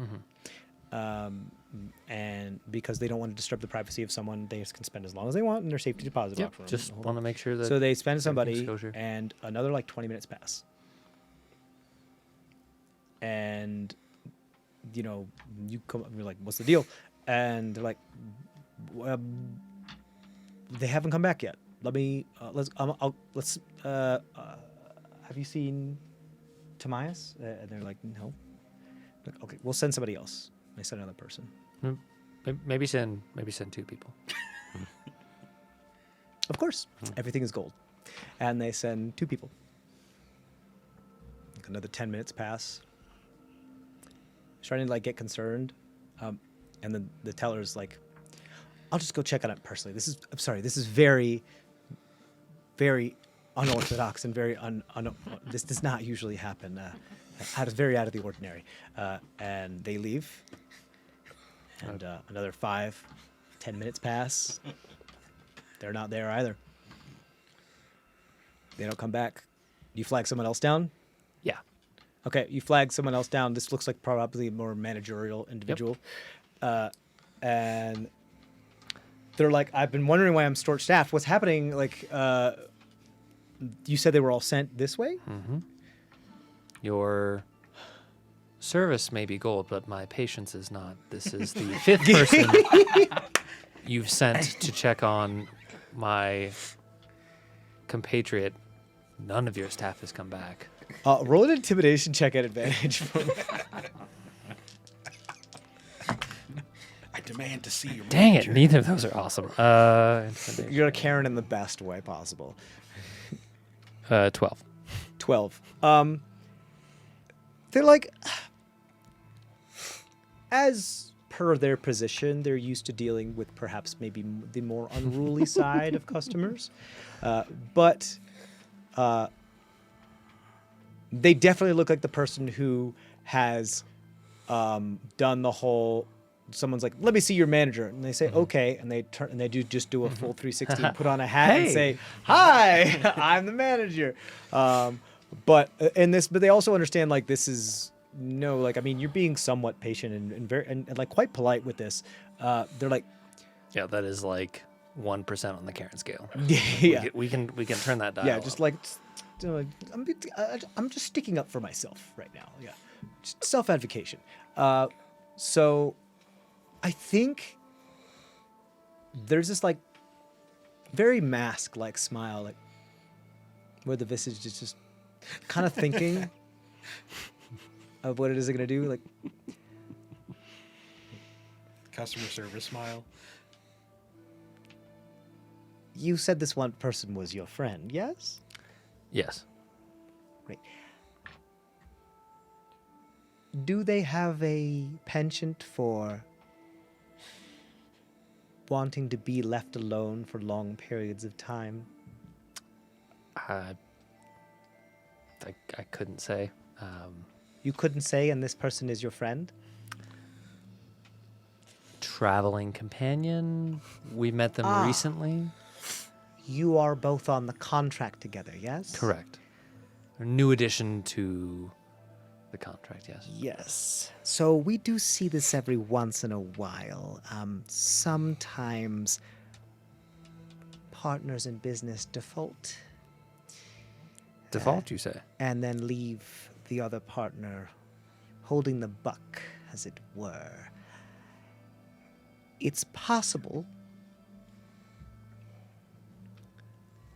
And because they don't want to disturb the privacy of someone, they can spend as long as they want in their safety deposit Yep. box. Just want to make sure that. So they spend somebody, kosher. and another like 20 minutes pass. And, you come up and you're like, what's the deal? And they're like, they haven't come back yet. Let me, have you seen Timaeus? And they're like, no. Like, okay, we'll send somebody else. They send another person. Maybe send 2 people. Of course, everything is gold. And they send 2 people. Like another 10 minutes pass. Starting to like get concerned. And then the teller's like, I'll just go check on it personally. I'm sorry, this is very, very unorthodox and very this does not usually happen. very out of the ordinary. And they leave. And another 5-10 minutes pass. They're not there either. They don't come back. You flag someone else down? Yeah. Okay, you flag someone else down. This looks like probably a more managerial individual. And they're like, I've been wondering why I'm short-staffed. What's happening? Like, you said they were all sent this way? Your service may be gold, but my patience is not. This is the 5th person you've sent to check on my compatriot. None of your staff has come back. Roll an intimidation check at advantage. I demand to see your Dang it, manager. neither of those are awesome. Intimidation. You're a Karen in the best way possible. 12. 12. They're like, as per their position, they're used to dealing with perhaps maybe the more unruly side of customers. But they definitely look like the person who has done the whole. Someone's like, "Let me see your manager," and they say, "Okay," and they turn and they do a full 360, and put on a hat and Hey. say, "Hi, I'm the manager." But they also understand like this is I mean, you're being somewhat patient and very and like quite polite with this. They're like, Yeah, that is like 1% on the Karen scale. yeah, We can turn that dial. yeah, up. just like, I'm just sticking up for myself right now. Yeah, just self-advocation. So I think there's this like very mask-like smile, like where the visage is just kind of thinking of what it is they're gonna do. Like, Customer service smile. you said this one person was your friend, yes? Yes. Great. Do they have a penchant for wanting to be left alone for long periods of time? I couldn't say. You couldn't say, and this person is your friend? Traveling companion. We met them recently. You are both on the contract together, yes? Correct. A new addition to the contract, yes. Yes. So we do see this every once in a while. Sometimes partners in business default Default, you say? and then leave the other partner holding the buck, as it were. It's possible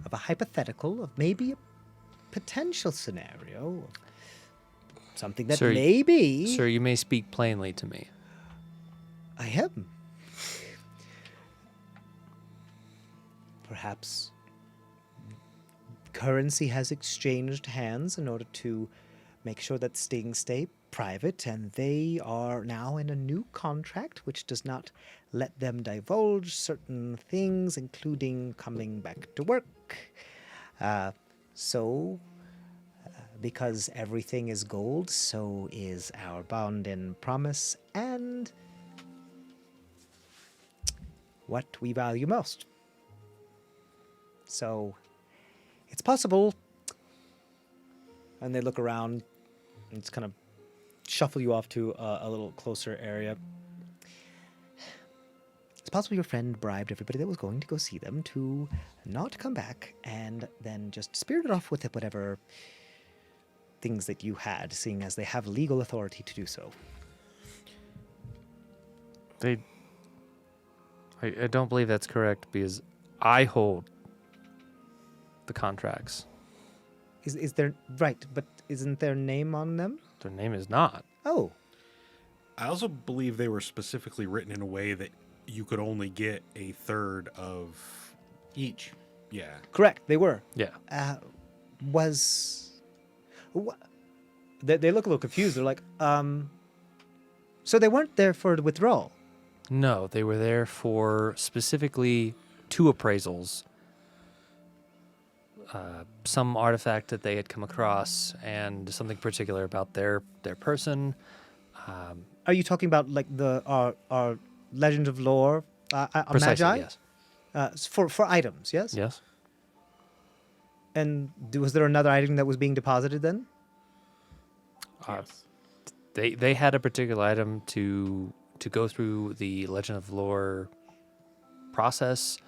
of a hypothetical, of maybe a potential scenario, of something that Sir, may be. Sir, you may speak plainly to me. I am. Perhaps currency has exchanged hands in order to make sure that things stay private, and they are now in a new contract which does not let them divulge certain things, including coming back to work. Because everything is gold, so is our bond and promise, and what we value most. So, it's possible. And they look around and just kind of shuffle you off to a little closer area. It's possible your friend bribed everybody that was going to go see them to not come back, and then just spirited off with whatever things that you had, seeing as they have legal authority to do so. I don't believe that's correct because I hold the contracts. Is there right? But isn't their name on them? Their name is not. Oh, I also believe they were specifically written in a way that you could only get a third of Each. Yeah. correct. They were. Yeah. They look a little confused. They're like, so they weren't there for the withdrawal. No, they were there for specifically 2 appraisals some artifact that they had come across and something particular about their person. Are you talking about like the our legend of lore, Precisely, magi? yes. For items, yes. Yes. And was there another item that was being deposited then? They had a particular item to go through the Legend of Lore process.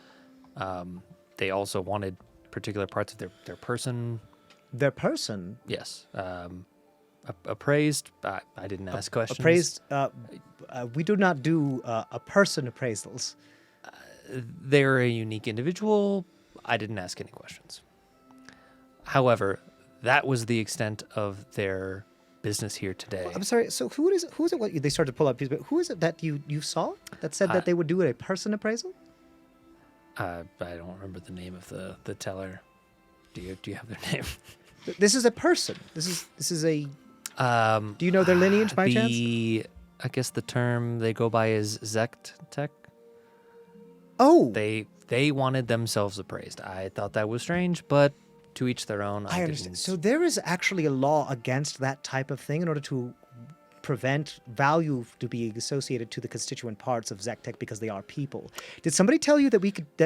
They also wanted particular parts of their person. Their person Yes. Appraised. I didn't ask questions. appraised. We do not do a person appraisals. They're a unique individual. I didn't ask any questions. However, that was the extent of their business here today. I'm sorry. So who is it? What they started to pull up? But who is it that you saw that said that they would do a person appraisal? I don't remember the name of the teller. Do you have their name? This is a person. This is a. Do you know their lineage by chance? I guess the term they go by is Zect. Oh, They wanted themselves appraised. I thought that was strange, but to each their own. I understand. So there is actually a law against that type of thing in order to prevent value to be associated to the constituent parts of Zektek because they are people. Did somebody tell you that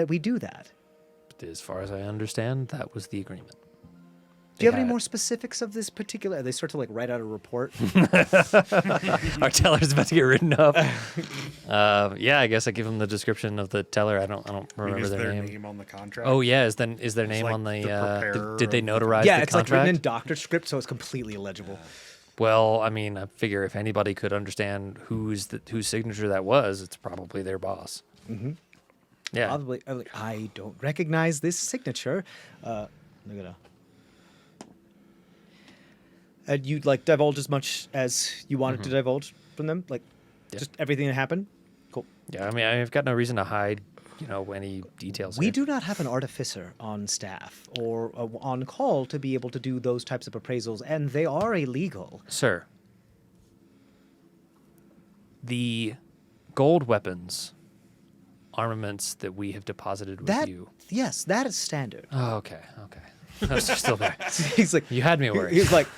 we do that? As far as I understand, that was the agreement. Do you have any more specifics of this particular? They start to like write out a report. Our teller's about to get written up. Yeah, I guess I give them the description of the teller. I don't remember is their their name. name on the contract? Oh yeah, is their name like on the? the preparer Did they of the notarize Yeah, the it's like contract? written in doctor script, so it's completely illegible. Well, I mean, I figure if anybody could understand whose signature that was, it's probably their boss. Mm-hmm. Yeah. Probably. I don't recognize this signature. Look at that. And you'd like divulge as much as you wanted to divulge from them, like Yeah. just everything that happened. Cool. Yeah, I mean, I've got no reason to hide, any details. We here. do not have an artificer on staff or on call to be able to do those types of appraisals, and they are illegal. Sir. The gold weapons, armaments that we have deposited with That you. yes, that is standard. Oh, okay. Those are still there. He's like, You had me worried. He's like,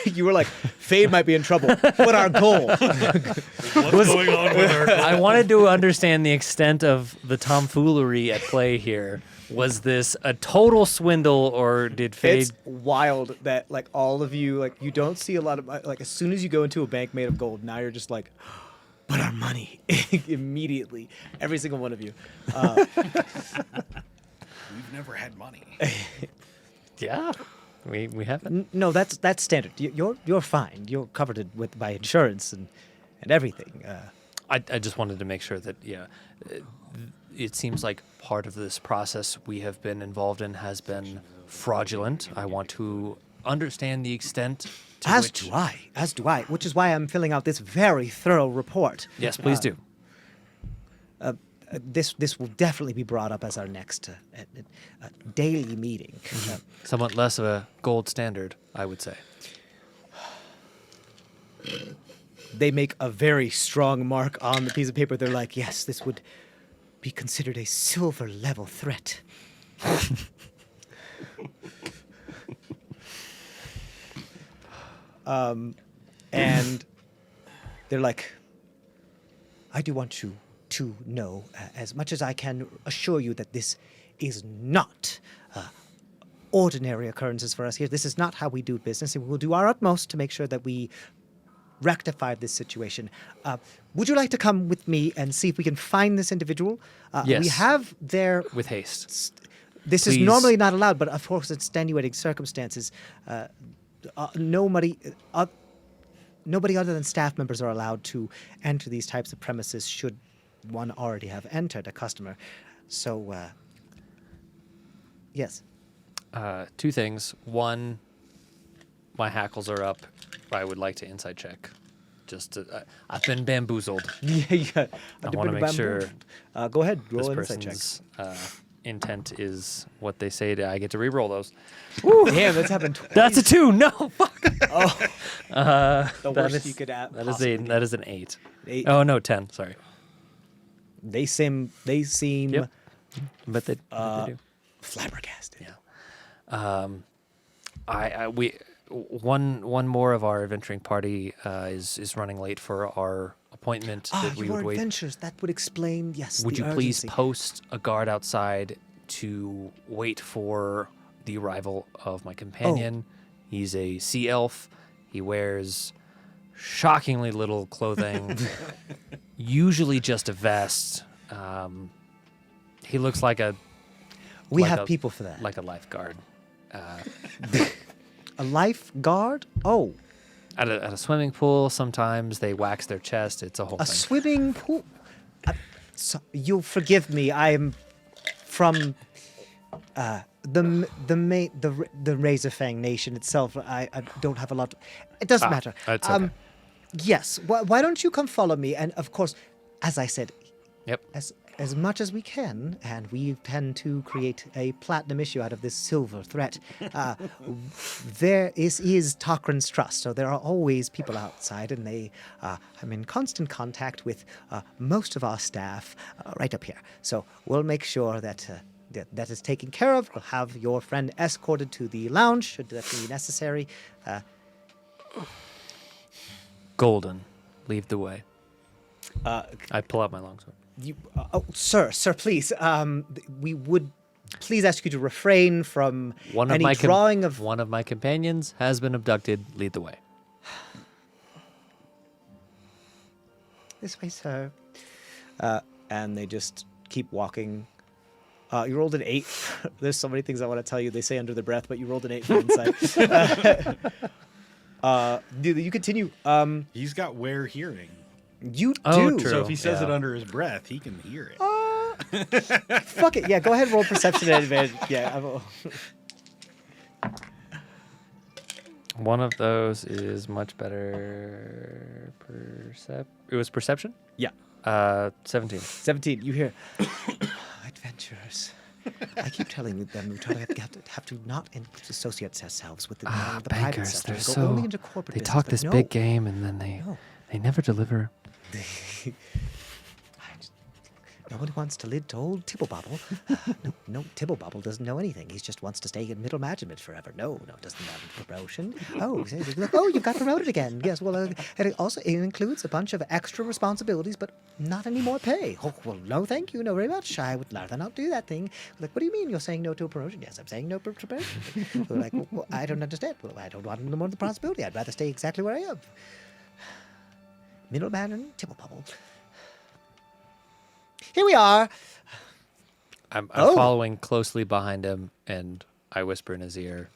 you were like, Fade might be in trouble. What our goal? What's going on with her? I wanted to understand the extent of the tomfoolery at play here. Was this a total swindle, or did Fade? It's wild that like all of you like you don't see a lot of like as soon as you go into a bank made of gold, now you're just like, but our money immediately. Every single one of you. We've never had money. Yeah, we haven't. No, that's standard. You're fine. You're covered with by insurance and everything. I just wanted to make sure that it seems like part of this process we have been involved in has been fraudulent. I want to understand the extent to As which. do I. Which is why I'm filling out this very thorough report. Yes, please do. This will definitely be brought up as our next daily meeting. Somewhat less of a gold standard, I would say. They make a very strong mark on the piece of paper. They're like, yes, this would be considered a silver level threat. And they're like, I do want you to know, as much as I can assure you, that this is not ordinary occurrences for us here. This is not how we do business, and we will do our utmost to make sure that we rectify this situation. Would you like to come with me and see if we can find this individual? Yes. We have their... With haste. This is Please. normally not allowed, but of course, in extenuating circumstances, nobody other than staff members are allowed to enter these types of premises should one already have entered a customer. So, yes. Two things. One, my hackles are up. I would like to insight check. Just to, I've been bamboozled. Yeah. I want to make sure Go ahead, this roll an insight check. person's intent is what they say. I get to re-roll those. Damn, that's happened twice. That's a 2. No, fuck. the That worst is, you could add. that is an 8. 8. Oh no, 10. Sorry. They seem Yep. But they do. Flabbergasted. Yeah. One more of our adventuring party is running late for our appointment that we your would wait. adventures. That would explain, yes, Would the you please urgency. post a guard outside to wait for the arrival of my companion? He's a sea elf. He wears shockingly little clothing, usually just a vest. He looks like a We like have a- people for that. like a lifeguard. A lifeguard? Oh, At a swimming pool, sometimes they wax their chest. It's a whole a thing. swimming pool. So, you'll forgive me. I'm from the Razorfang Nation itself. I don't have a lot. It doesn't matter. It's okay. Yes. Why don't you come follow me? And of course, as I said, Yep. as much as we can, and we tend to create a platinum issue out of this silver threat. There is Tokran's trust, so there are always people outside, and I'm in constant contact with most of our staff right up here. So we'll make sure that that is taken care of. We'll have your friend escorted to the lounge, should that be necessary. Golden, lead the way. I pull out my longsword. Sir, please. We would please ask you to refrain from any drawing of. One of my companions has been abducted. Lead the way. This way, sir. And they just keep walking. You rolled an 8. There's so many things I want to tell you. They say under their breath, but you rolled an 8 for insight. You continue. He's got wear hearing. You do. Oh, true. So if he says it Yeah. under his breath, he can hear it. Fuck it. Yeah, go ahead and roll perception at advantage. Yeah. One of those is much better. It was perception? Yeah. 17. 17. You hear. Adventurers. I keep telling them we have to not associate ourselves with the private Bankers, sector. they're Go so only into corporate they business, talk but this no. big game and then they never deliver. Nobody wants to lead to old Tibblebobble. No, Tibblebobble doesn't know anything. He just wants to stay in middle management forever. No, doesn't have a promotion. You got promoted again. Yes, well, it also includes a bunch of extra responsibilities, but not any more pay. Oh, well, no, thank you, no very much. I would rather not do that thing. Like, what do you mean you're saying no to a promotion? Yes, I'm saying no to a promotion. We're like, well, I don't understand. Well, I don't want no more responsibility. I'd rather stay exactly where I am. Middle management, Tibblebobble. Here we are. I'm Oh. following closely behind him and I whisper in his ear.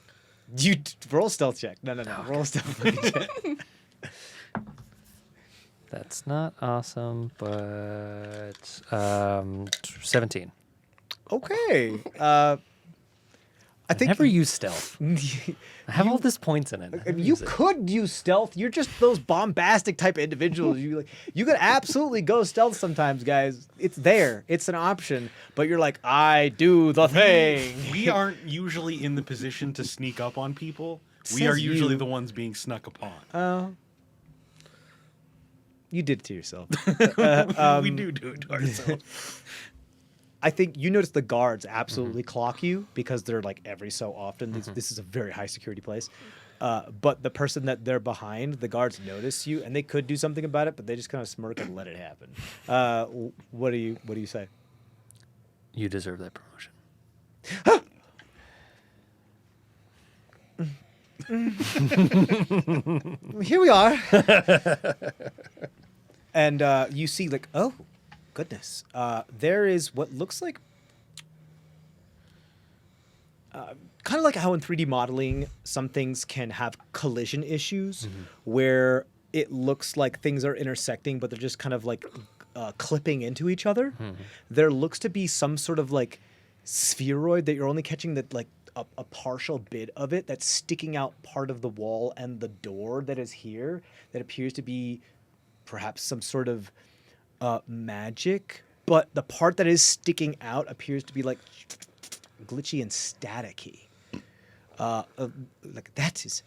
You roll stealth check. No. Roll stealth check. That's not awesome, but 17. Okay. I think Never use stealth. I have all this points in it. I never you use it. could use stealth. You're just those bombastic type individuals. You could absolutely go stealth sometimes, guys. It's there. It's an option. But you're like, I do the thing. We aren't usually in the position to sneak up on people. We Says are usually you. the ones being snuck upon. You did it to yourself. We do it to ourselves. I think you notice the guards absolutely clock you because they're like every so often. This is a very high security place. But the person that they're behind, the guards notice you, and they could do something about it, but they just kind of smirk and let it happen. What do you say? You deserve that promotion. Here we are. And you see, like, oh, goodness. There is what looks like kind of like how in 3D modeling, some things can have collision issues where it looks like things are intersecting, but they're just kind of like clipping into each other. There looks to be some sort of like spheroid that you're only catching that like a partial bit of it that's sticking out part of the wall and the door that is here that appears to be perhaps some sort of magic, but the part that is sticking out appears to be like glitchy and staticky. Like that's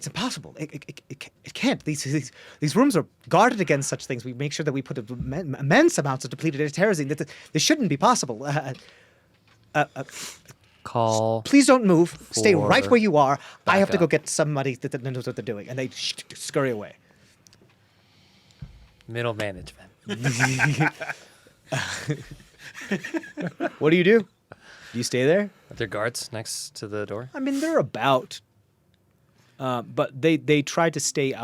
impossible. It can't. These rooms are guarded against such things. We make sure that we put immense amounts of depleted terrazine. This shouldn't be possible. call. Please don't move. Stay right For where you are. I have to go backup. get somebody that knows what they're doing. And they scurry away. Middle management. What do? Do you stay there? Are there guards next to the door? I mean, they're about. But they try to stay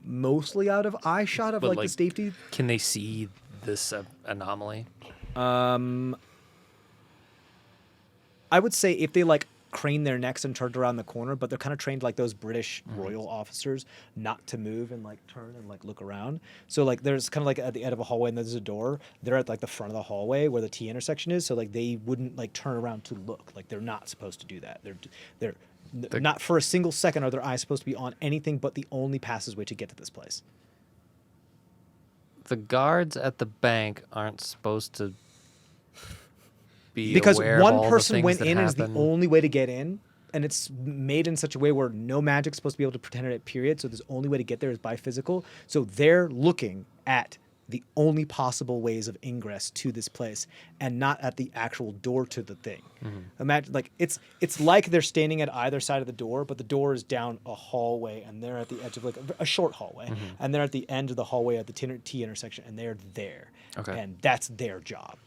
mostly out of eye shot of But, like the like, safety. Can they see this anomaly? I would say if they like crane their necks and turned around the corner, but they're kind of trained like those British royal officers not to move and like turn and like look around. So like there's kind of like at the end of a hallway and there's a door. They're at like the front of the hallway where the T intersection is. So like they wouldn't like turn around to look. Like they're not supposed to do that. They're not for a single second are their eyes supposed to be on anything but the only passageway to get to this place. The guards at the bank aren't supposed to be Because aware one of all the person things went that in and is the happen. only way to get in, and it's made in such a way where no magic's supposed to be able to pretend it, period. So the only way to get there is by physical. So they're looking at the only possible ways of ingress to this place and not at the actual door to the thing. Imagine like it's like they're standing at either side of the door, but the door is down a hallway and they're at the edge of like a short hallway, and they're at the end of the hallway at the T intersection and they're there. Okay. And that's their job.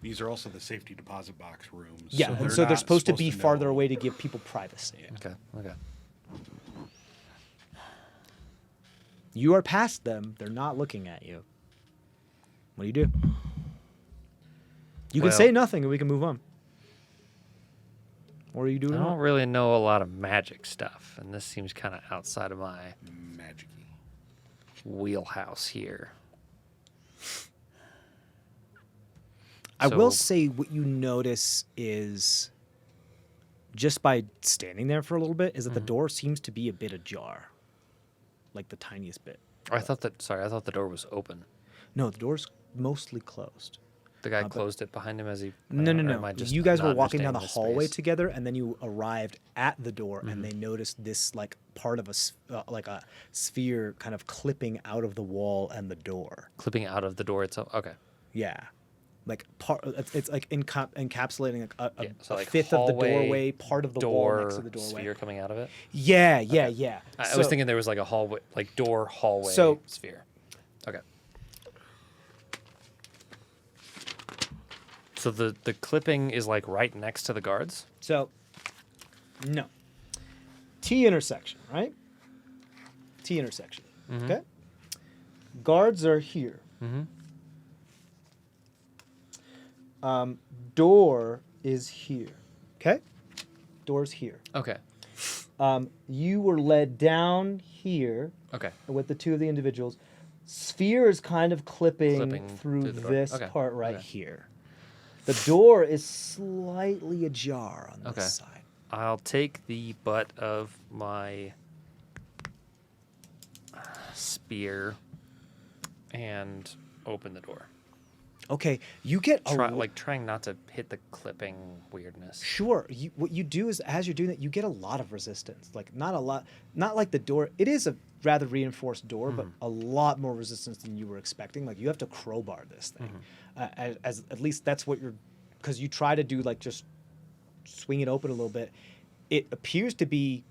These are also the safety deposit box rooms. Yeah, and so they're not supposed to be know. farther away to give people privacy. Okay. Okay. You are past them. They're not looking at you. What do you do? You can Well- say nothing and we can move on. Or are you I doing don't really know a lot of magic stuff, and this seems kind of outside of my Magic-y. wheelhouse here. I will So- say what you notice is just by standing there for a little bit is that the door seems to be a bit ajar. Like the tiniest bit. I thought the door was open. No, the door's mostly closed. The guy closed it behind him as he. No. or am I just You guys were not walking down the understanding hallway space? together, and then you arrived at the door, and they noticed this like part of like a sphere kind of clipping out of the wall and the door. Clipping out of the door itself. Okay. Yeah, like part. It's like encapsulating like a Yeah, so like fifth of the hallway, doorway, part of the wall next to the doorway. sphere coming out of it. Yeah. I was thinking there was like a hallway, like door hallway So- sphere. Okay. So the clipping is like right next to the guards. So, no. T intersection, right? T intersection. Okay. Guards are here. Door is here. Okay. Door's here. Okay. You were led down here Okay. with the two of the individuals. Sphere is kind of clipping Clipping through through the door. this Okay, part right okay. here. The door is slightly ajar on this Okay. side. I'll take the butt of my spear and open the door. Okay, you get a Trying not to hit the clipping weirdness. Sure. What you do is, as you're doing that, you get a lot of resistance. Like not a lot, not like the door. It is a rather reinforced door, but a lot more resistance than you were expecting. Like you have to crowbar this thing. As at least that's what you're, because you try to do like just swing it open a little bit. It appears to be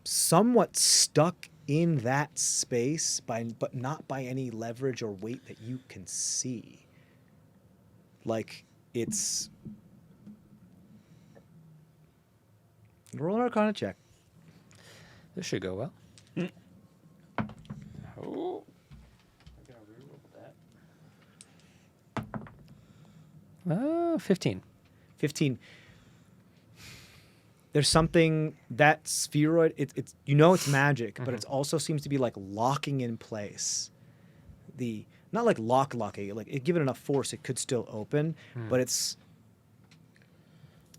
somewhat stuck in that space, but not by any leverage or weight that you can see. Like it's. Roll an Arcana check. This should go well. Oh. 15. 15. There's something that spheroid. It's you know it's magic, but it also seems to be like locking in place. Not like locking, like it given enough force, it could still open, but it's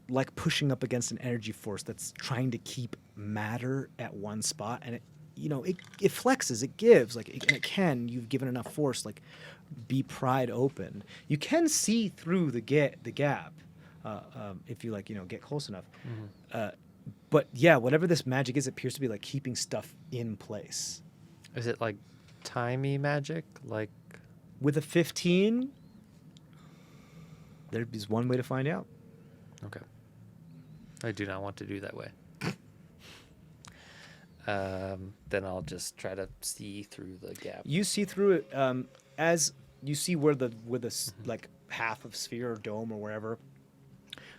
like pushing up against an energy force that's trying to keep matter at one spot, and it flexes, it gives, like and it can. You've given enough force, like be pried open. You can see through the gap, if you get close enough. But yeah, whatever this magic is, it appears to be like keeping stuff in place. Is it like timey magic? Like With a 15, there is one way to find out. Okay. I do not want to do that way. Then I'll just try to see through the gap. You see through it as you see where the like half of sphere or dome or wherever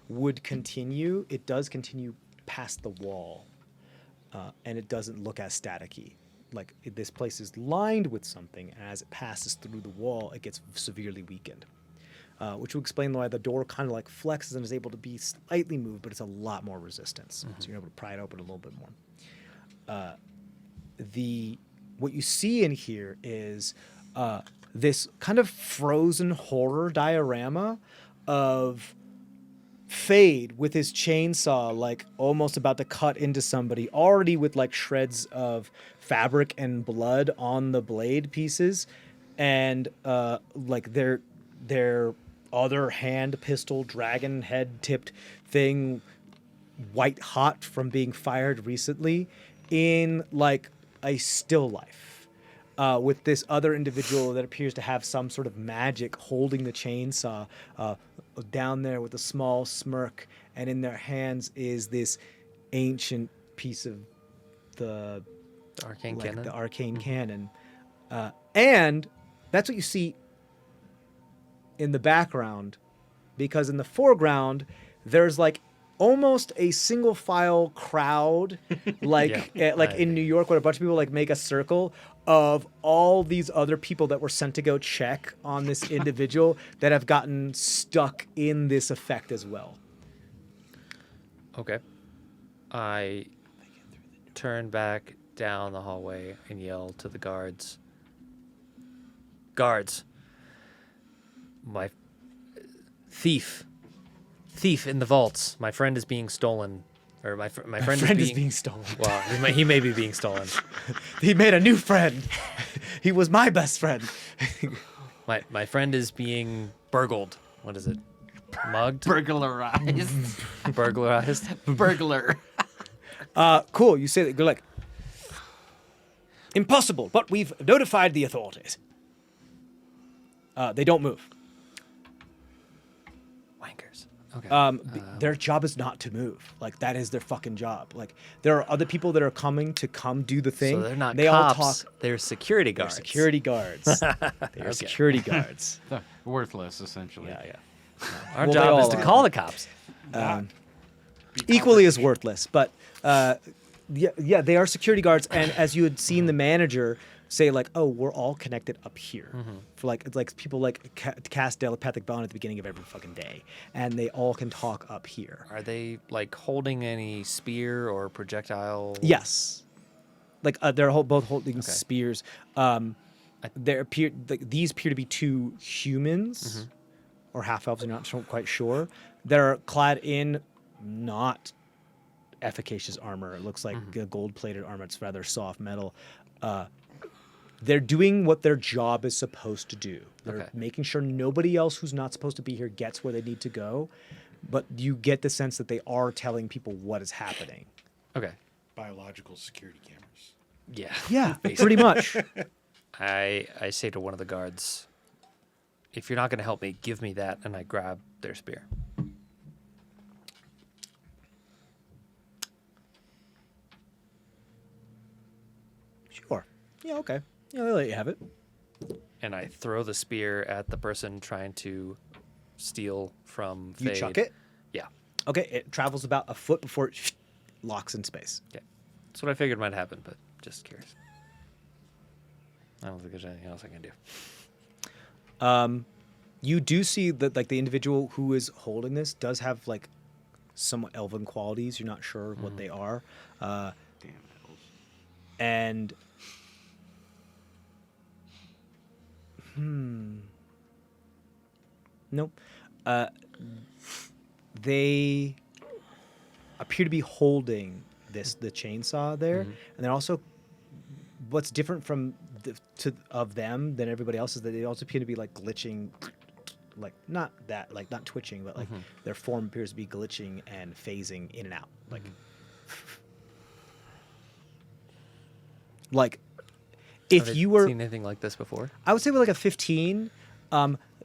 would continue. It does continue past the wall, and it doesn't look as staticky. Like this place is lined with something, and as it passes through the wall, it gets severely weakened. Which will explain why the door kind of like flexes and is able to be slightly moved, but it's a lot more resistance. So you're able to pry it open a little bit more. What you see in here is this kind of frozen horror diorama of Fade with his chainsaw, like almost about to cut into somebody, already with like shreds of fabric and blood on the blade pieces, and like their other hand pistol, dragon head tipped thing, white hot from being fired recently, in like a still life, with this other individual that appears to have some sort of magic holding the chainsaw down there with a small smirk, and in their hands is this ancient piece of the Arcane like cannon. the arcane cannon, and that's what you see in the background, because in the foreground there's like almost a single file crowd, like like in New York, where a bunch of people like make a circle of all these other people that were sent to go check on this individual that have gotten stuck in this effect as well. Okay. I turn back down the hallway and yell to the guards. Guards. My thief in the vaults. My friend is being stolen. Or my friend is being stolen. Well, he may be being stolen. He made a new friend. He was my best friend. My friend is being burgled. What is it? Mugged? Burglarized. Burglarized? Burglar. Cool. You say that. You're like, impossible, but we've notified the authorities. They don't move. Wankers. Okay. Their job is not to move. Like, that is their fucking job. Like, there are other people that are coming to come do the thing. So they're not they cops. all talk. They're security They're guards. security guards. They are security guards. Worthless, essentially. Yeah. Our Well, they job is all to are. call the cops. Equally as worthless, but yeah, they are security guards. And as you had seen the manager say, like, oh, we're all connected up here. For like, it's like people like cast telepathic bond at the beginning of every fucking day, and they all can talk up here. Are they like holding any spear or projectile? Yes, like they're both holding spears. These appear to be two humans or half elves. I'm not quite sure. They're clad in not efficacious armor. It looks like gold-plated armor. It's rather soft metal. They're doing what their job is supposed to do. They're making sure nobody else who's not supposed to be here gets where they need to go. But you get the sense that they are telling people what is happening. Okay. Biological security cameras. Yeah. Yeah, pretty much. I say to one of the guards, if you're not going to help me, give me that, and I grab their spear. Sure. Yeah, okay. Yeah, they'll let you have it. And I throw the spear at the person trying to steal from You Fade. chuck it? Yeah. Okay, it travels about a foot before it locks in space. Yeah. That's what I figured might happen, but just curious. I don't think there's anything else I can do. You do see that, like, the individual who is holding this does have, like, somewhat elven qualities. You're not sure what they are. Damn elves. And nope. They appear to be holding the chainsaw there, and they're also, what's different from of them than everybody else is that they also appear to be like glitching, like not twitching, but like their form appears to be glitching and phasing in and out, like if Have you I were seen anything like this before? I would say with like a 15,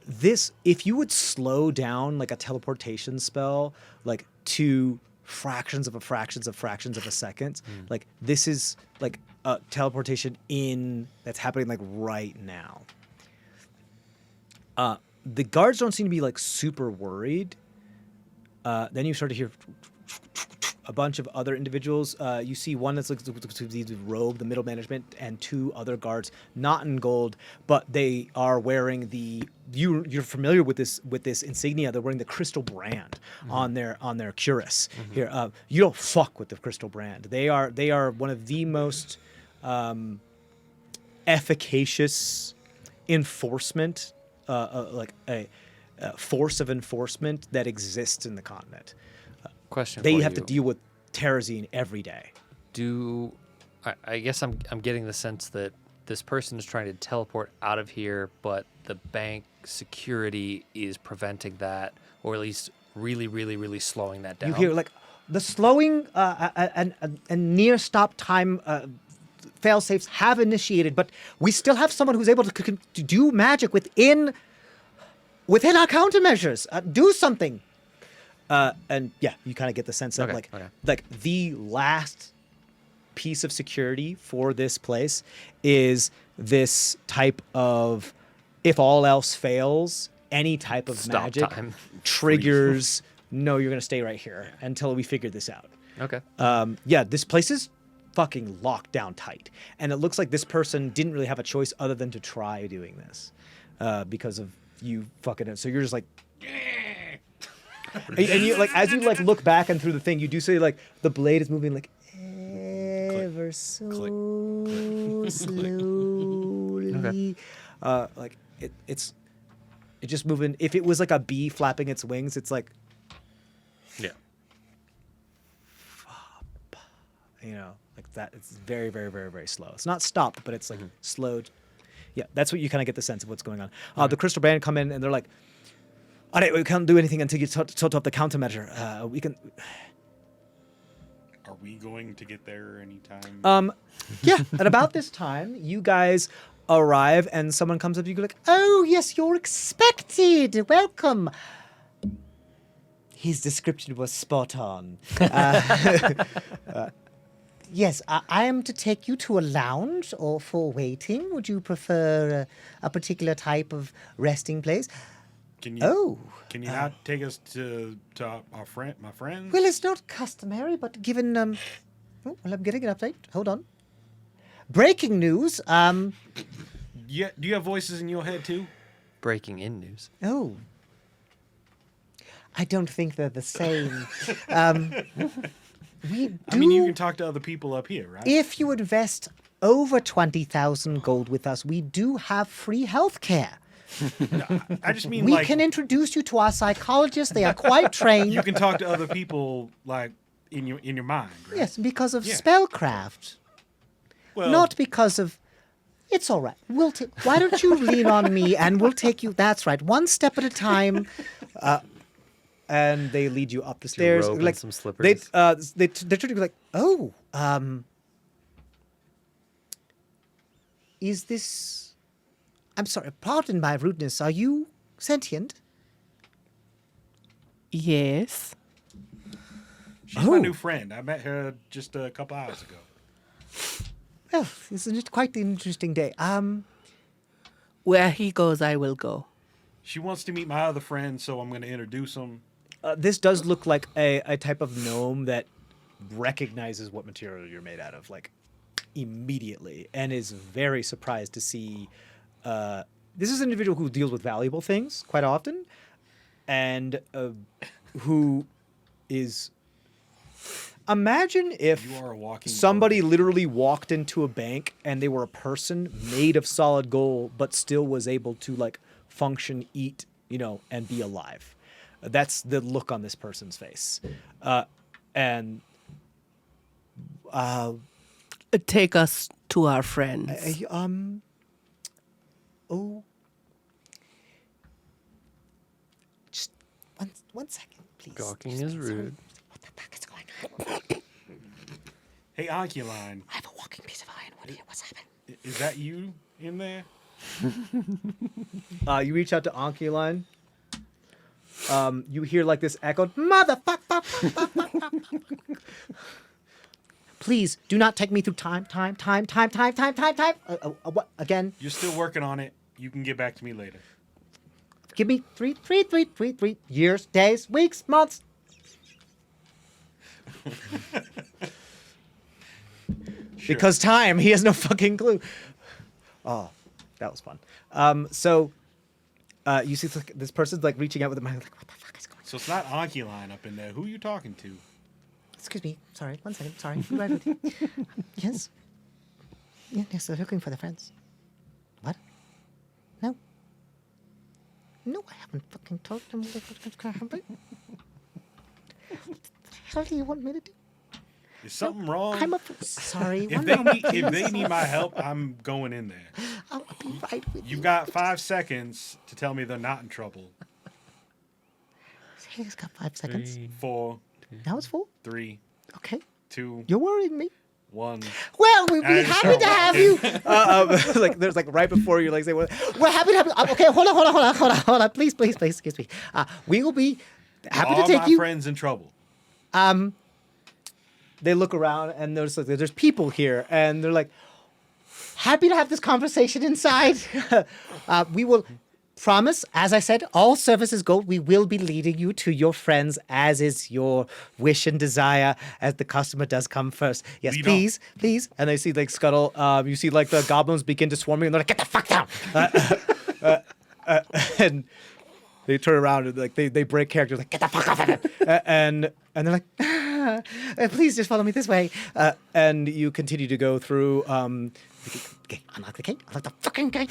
this, if you would slow down like a teleportation spell, like to fractions of a second, like this is like a teleportation that's happening like right now. The guards don't seem to be like super worried. Then you start to hear a bunch of other individuals. You see one that's like the robe, the middle management, and two other guards, not in gold, but they are wearing you're familiar with this insignia. They're wearing the crystal brand on their cuirass. Here, you don't fuck with the crystal brand. They are one of the most efficacious enforcement, like a force of enforcement that exists in the continent. Question. They for have to you. deal with Terrazine every day. I guess I'm getting the sense that this person is trying to teleport out of here, but the bank security is preventing that, or at least really, really, really slowing that down. You hear like the slowing and near stop time fail safes have initiated, but we still have someone who's able to do magic within our countermeasures. Do something. And yeah, you kind of get the sense that like the last piece of security for this place is this type of, if all else fails, any type of Stop magic time. triggers. No, you're gonna stay right here until we figure this out. Okay. Yeah, this place is fucking locked down tight, and it looks like this person didn't really have a choice other than to try doing this because of you fucking. So you're just like. And you like as you like look back and through the thing, you do say like the blade is moving like ever so slowly. Like it's just moving. If it was like a bee flapping its wings, it's like Yeah. like that. It's very, very, very, very slow. It's not stopped, but it's like slowed. Yeah, that's what you kind of get the sense of what's going on. The Crystal Band come in and they're like, all right, we can't do anything until you sort off the countermeasure. We can. Are we going to get there anytime? Yeah, at about this time, you guys arrive and someone comes up to you like, Oh, yes, you're expected. Welcome. his description was spot on. Yes, I am to take you to a lounge or for waiting. Would you prefer a particular type of resting place? Can you not take us to my friends? Well, it's not customary, but given oh, well, I'm getting an update. Hold on. Breaking news. Yeah, do you have voices in your head too? Breaking in news. Oh. I don't think they're the same. We do, I mean, you can talk to other people up here, right? if you invest over 20,000 gold with us, we do have free health care. I just mean We like can introduce you to our psychologists. They are quite trained. you can talk to other people like in your mind, right? Yes, because of Yeah. spellcraft. Well, Not because of... It's all right. Why don't you lean on me and we'll take you... That's right. One step at a time. And they lead you up the stairs. robe and Like some slippers. they're trying to be like, oh, is this? I'm sorry. Pardon my rudeness. Are you sentient? Yes. she's my new friend. I met her just a couple hours ago. Well, isn't it quite an interesting day? Where he goes, I will go. She wants to meet my other friend, so I'm going to introduce him. This does look like a type of gnome that recognizes what material you're made out of, like immediately, and is very surprised to see. This is an individual who deals with valuable things quite often, and who is. Imagine if You are a walking somebody literally walked into a bank and they were a person made of solid gold, but still was able to like function, eat, and be alive. That's the look on this person's face, and Take us to our friends. Just one second, please. Gawking is rude. What the fuck is going on? Hey, Oculine, I have a walking piece of iron. What's happening? is that you in there? You reach out to Ankyline. You hear like this echoed motherfucker. Please do not take me through time. What again? You're still working on it. You can get back to me later. Give me three years, days, weeks, months. Sure. Because time, he has no fucking clue. Oh, that was fun. So you see this person's like reaching out with a mic, like, what the fuck is going on? So it's not Ankyline up in there. Who are you talking to? Excuse me. Sorry. 1 second. Sorry. Be right with you. Yes. Yes, they're looking for the friends. What? No. No, I haven't fucking told them what's going to happen. What the hell do you want me to do? Is something wrong? I'm sorry. If they need my help, I'm going in there. I'll be right with you. You've got 5 seconds to tell me they're not in trouble. He's got 5 seconds. 4, Now it's 4. 3, Okay. 2, You're worrying me. 1. Well, we'd be And happy to have you. Like there's like right before you like say what? We're happy to have you. Okay, hold on. Please, excuse me. We will be happy All to take my you. friends in trouble. They look around and there's people here and they're like, Happy to have this conversation inside. We will promise, as I said, all services gold. We will be leading you to your friends, as is your wish and desire, as the customer does come first. Yes, Lead please. and they see like Scuttle. You see like the goblins begin to swarm you, and they're like, "Get the fuck down!" And they turn around and like they break character, like, "Get the fuck off of it!" And they're like, Please just follow me this way. and you continue to go through. Okay, unlock the gate. Unlock the fucking gate.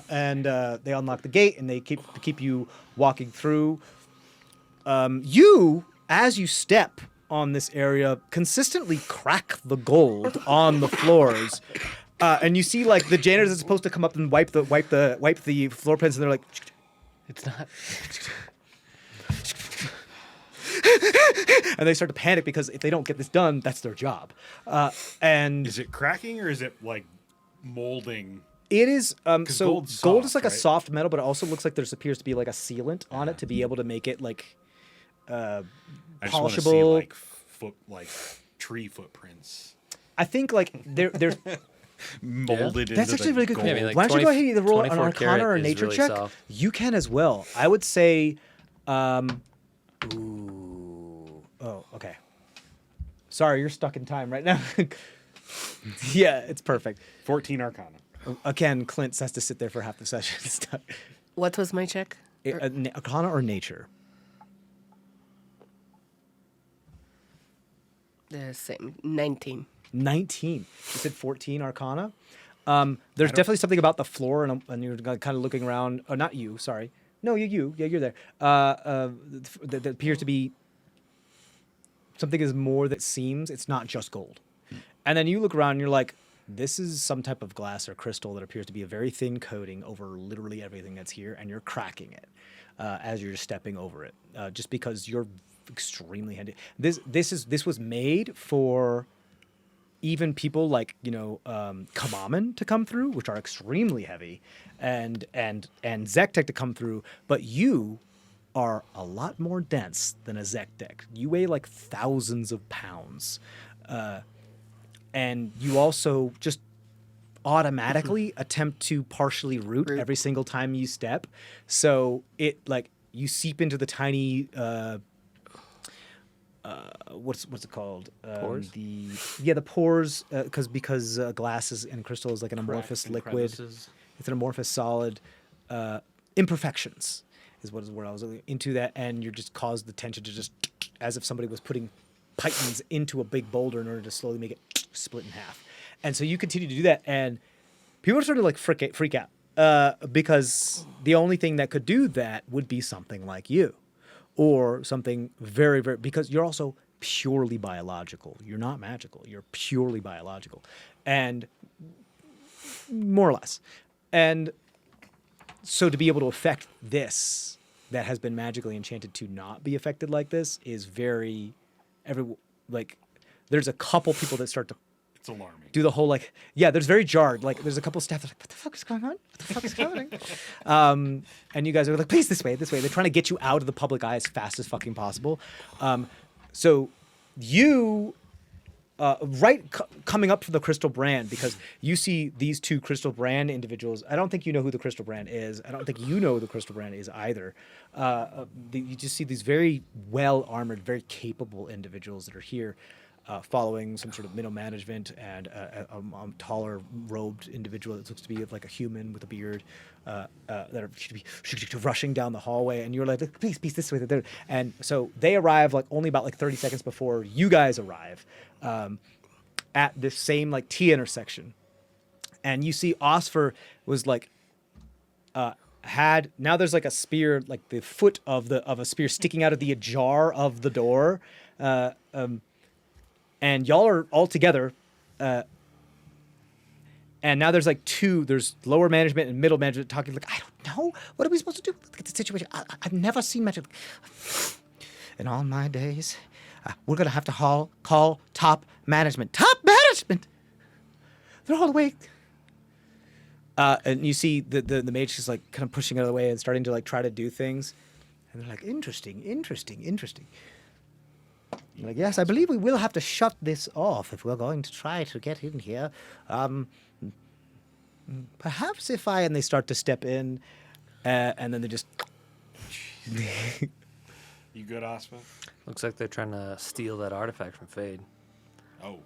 And they unlock the gate and they keep you walking through. You, as you step on this area, consistently crack the gold on the floors, and you see like the janitors are supposed to come up and wipe the floor pans, and they're like, It's not. and they start to panic because if they don't get this done, that's their job. And Is it cracking or is it like molding? it is so gold's gold is soft, like a right? soft metal, but it also looks like there appears to be like a sealant on it to be able to make it like I just want to see polishable. like tree footprints I think like there's molded that's into actually the really cool. gold. Yeah, I mean, like Why don't you go 20 ahead and either roll an 24 Arcana karat or a is Nature really check? soft. You can as well. I would say, ooh, oh, okay. Sorry, you're stuck in time right now. Yeah, it's perfect. 14 Arcana. Again, Clint has to sit there for half the session. Stuck. What was my check? Arcana or Nature? The same. 19. 19. You said 14 Arcana. There's definitely something about the floor, and you're kind of looking around. Oh, not you. Sorry. No, you. Yeah, you're there. That appears to be something is more that seems. It's not just gold. And then you look around, and you're like, this is some type of glass or crystal that appears to be a very thin coating over literally everything that's here, and you're cracking it as you're just stepping over it, just because you're extremely handy. This was made for even people like Kamaman to come through, which are extremely heavy, and Zektek to come through, but you are a lot more dense than a Zektek. You weigh like thousands of pounds, and you also just automatically attempt to partially root every single time you step, so it like you seep into the tiny what's it called? Pores? The pores, because glass is and crystal is like an amorphous and liquid. crevices. It's an amorphous solid. Imperfections is what is where I was into that, and you just cause the tension to just as if somebody was putting pythons into a big boulder in order to slowly make it split in half. And so you continue to do that, and people are sort of like freak out because the only thing that could do that would be something like you. Or something very, very, because you're also purely biological. You're not magical. You're purely biological. And more or less. And so to be able to affect this that has been magically enchanted to not be affected like this is there's a couple people that start to It's alarming. do the whole like, yeah, there's very jarred. Like there's a couple staff that are like, what the fuck is going on? What the fuck is happening? And you guys are like, please, this way, this way. They're trying to get you out of the public eye as fast as fucking possible. So you, coming up to the Crystal Brand, because you see these two Crystal Brand individuals. I don't think you know who the Crystal Brand is. I don't think you know who the Crystal Brand is either. You just see these very well-armored, very capable individuals that are here. Following some sort of middle management and a taller robed individual that looks to be like a human with a beard that are rushing down the hallway, and you're like, please, this way. And so they arrive like only about like 30 seconds before you guys arrive at this same like T intersection, and you see Osfer was like now there's like a spear, like the foot of a spear sticking out of the ajar of the door. And y'all are all together, and now there's like there's lower management and middle management talking like, I don't know, what are we supposed to do? Look at the situation. I've never seen magic in all my days. We're gonna have to call top management. Top management. They're all awake. And you see the mage is like kind of pushing out of the way and starting to like try to do things, and they're like, interesting. Like, yes, I believe we will have to shut this off if we're going to try to get in here. Perhaps if and they start to step in, and then they just... You good, Osman? Looks like they're trying to steal that artifact from Fade. Oh.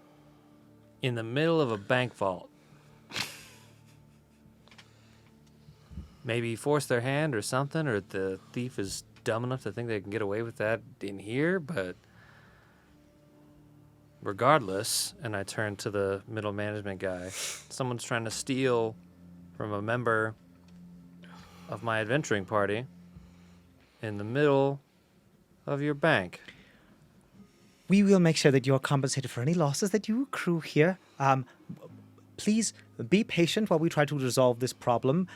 In the middle of a bank vault. Maybe force their hand or something, or the thief is dumb enough to think they can get away with that in here, but... Regardless, and I turn to the middle management guy, someone's trying to steal from a member of my adventuring party in the middle of your bank. We will make sure that you're compensated for any losses that you accrue here. Please be patient while we try to resolve this problem.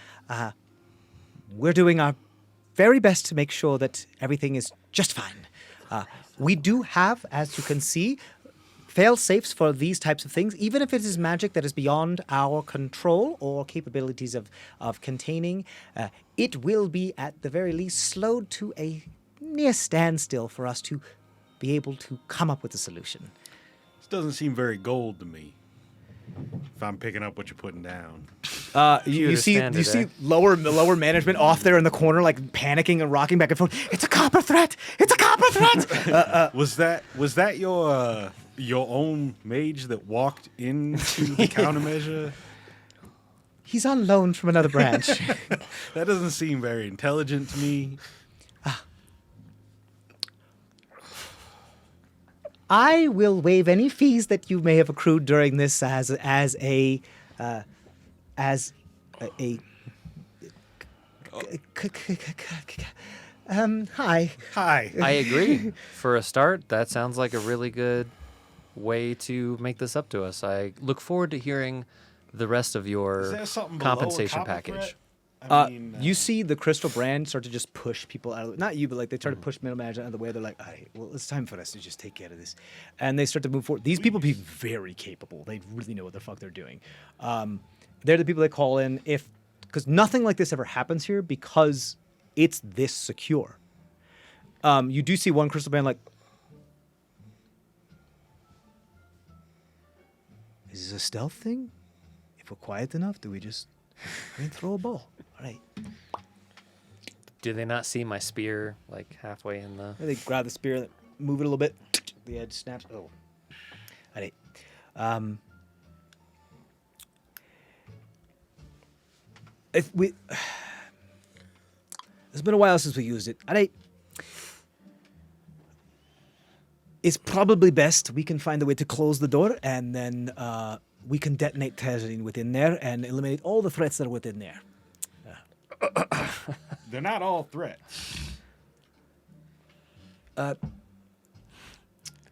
We're doing our very best to make sure that everything is just fine. We do have, as you can see, fail-safes for these types of things, even if it is magic that is beyond our control or capabilities of containing. It will be, at the very least, slowed to a near standstill for us to be able to come up with a solution. This doesn't seem very gold to me, if I'm picking up what you're putting down. You see lower management off there in the corner, like panicking and rocking back and forth. It's a copper threat! It's a copper threat! Was that your own mage that walked into the countermeasure? He's on loan from another branch. That doesn't seem very intelligent to me. I will waive any fees that you may have accrued during this as a hi. Hi. I agree. For a start, that sounds like a really good way to make this up to us. I look forward to hearing the rest of Is your there something below a compensation copper package. threat? I mean, You see the Crystal Brand start to just push people out of not you, but like they start to push middle management out of the way. They're like, all right, well, it's time for us to just take care of this. And they start to move forward. These people be very capable. They really know what the fuck they're doing. They're the people that call in because nothing like this ever happens here because it's this secure. You do see one Crystal Brand like, is this a stealth thing? If we're quiet enough, do we just throw a ball? All right. Do they not see my spear like halfway in the... They grab the spear, move it a little bit. The edge snaps. Oh. All right. It's been a while since we used it. All right. It's probably best we can find a way to close the door, and then we can detonate Tazarine within there and eliminate all the threats that are within there. they're not all threats.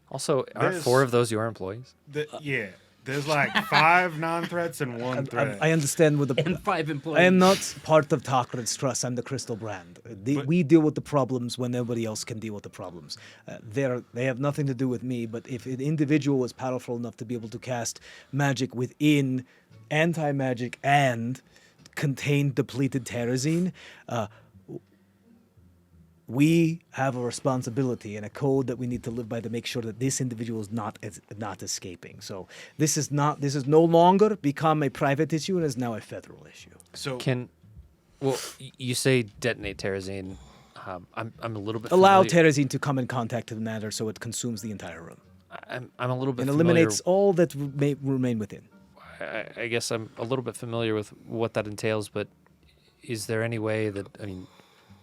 Also, aren't There's- 4 of those your employees? Yeah. There's like 5 non-threats and 1 threat. I understand with the. And 5 employees. I am not part of Takran's trust. I'm the Crystal Brand. We deal with the problems when nobody else can deal with the problems. They have nothing to do with me. But if an individual was powerful enough to be able to cast magic within anti-magic and contain depleted terrazine, we have a responsibility and a code that we need to live by to make sure that this individual is not escaping. So this is no longer become a private issue and is now a federal issue. So You say detonate terrazine. I'm a little bit Allow familiar- terrazine to come in contact with matter so it consumes the entire room I'm a little bit and familiar- eliminates all that may remain within. I guess I'm a little bit familiar with what that entails, but is there any way that, I mean,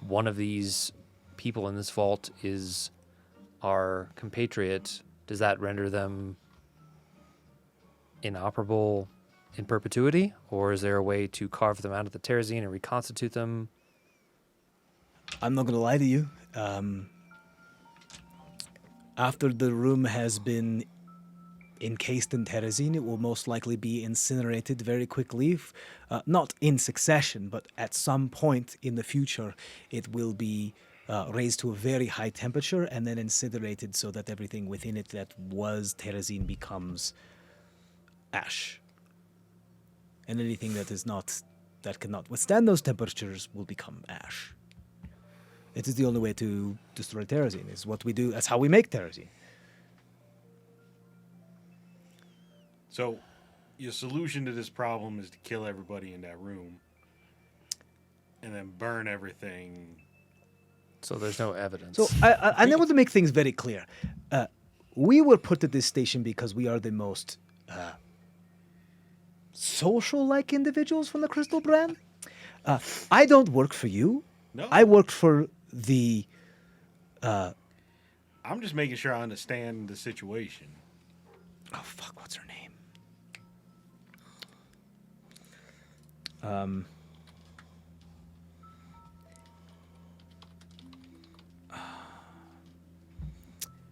one of these people in this vault is our compatriot? Does that render them inoperable in perpetuity? Or is there a way to carve them out of the terrazine and reconstitute them? I'm not going to lie to you. After the room has been encased in terrazine, it will most likely be incinerated very quickly. Not in succession, but at some point in the future, it will be raised to a very high temperature and then incinerated so that everything within it that was terrazine becomes ash. And anything that cannot withstand those temperatures will become ash. It is the only way to destroy terrazine. It's what we do. That's how we make terrazine. So, your solution to this problem is to kill everybody in that room and then burn everything. So there's no evidence. So I want to make things very clear. We were put at this station because we are the most social-like individuals from the Crystal Brand. I don't work for you. No. I work for the... I'm just making sure I understand the situation. Oh, fuck, what's her name?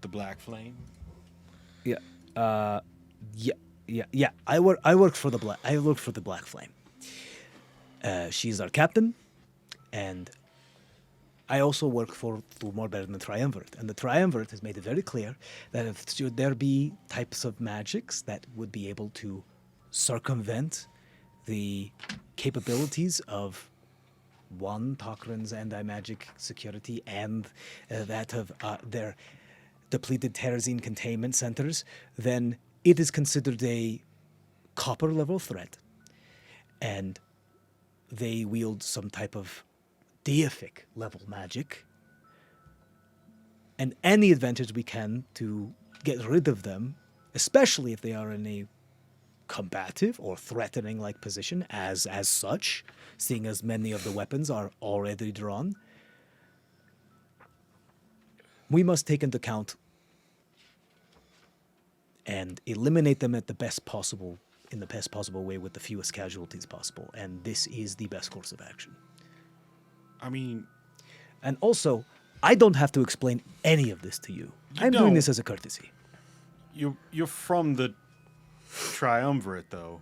The Black Flame. Yeah. Yeah. I work for the Black Flame. She's our captain, and I also work for Thulmorberg and the Triumvirate. And the Triumvirate has made it very clear that if should there be types of magics that would be able to circumvent the capabilities of one, Takran's anti-magic security and that of their depleted terrazine containment centers, then it is considered a copper level threat. And they wield some type of deific level magic. And any advantage we can to get rid of them, especially if they are in a combative or threatening like position as such, seeing as many of the weapons are already drawn, we must take into account and eliminate them in the best possible way with the fewest casualties possible. And this is the best course of action. I mean, And also, I don't have to explain any of this to you. I'm doing don't. this as a courtesy. you're from the Triumvirate, though.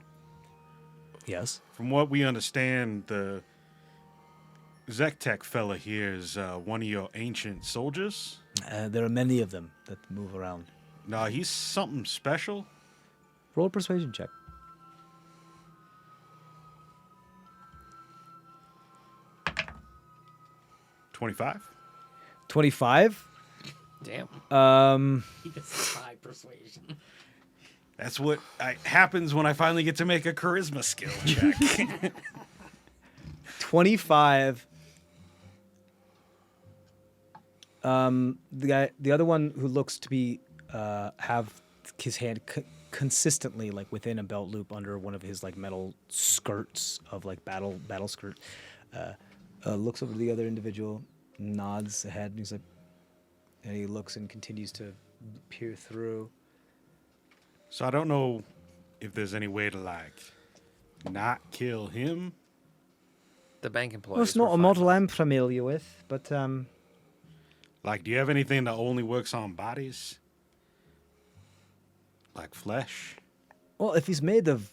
Yes? From what we understand, the Zektek fella here is one of your ancient soldiers. There are many of them that move around. No, he's something special. Roll a persuasion check. 25. 25? Damn. He gets high persuasion. That's what happens when I finally get to make a charisma skill check. 25. The other one who looks to be have his hand consistently like within a belt loop under one of his like metal skirts of like battle skirt, looks over to the other individual, nods ahead, and he's like, and he looks and continues to peer through. So I don't know if there's any way to like not kill him. The bank employees. Well, it's were not a fine. model I'm familiar with, but Like, do you have anything that only works on bodies? Like flesh? Well, if he's made of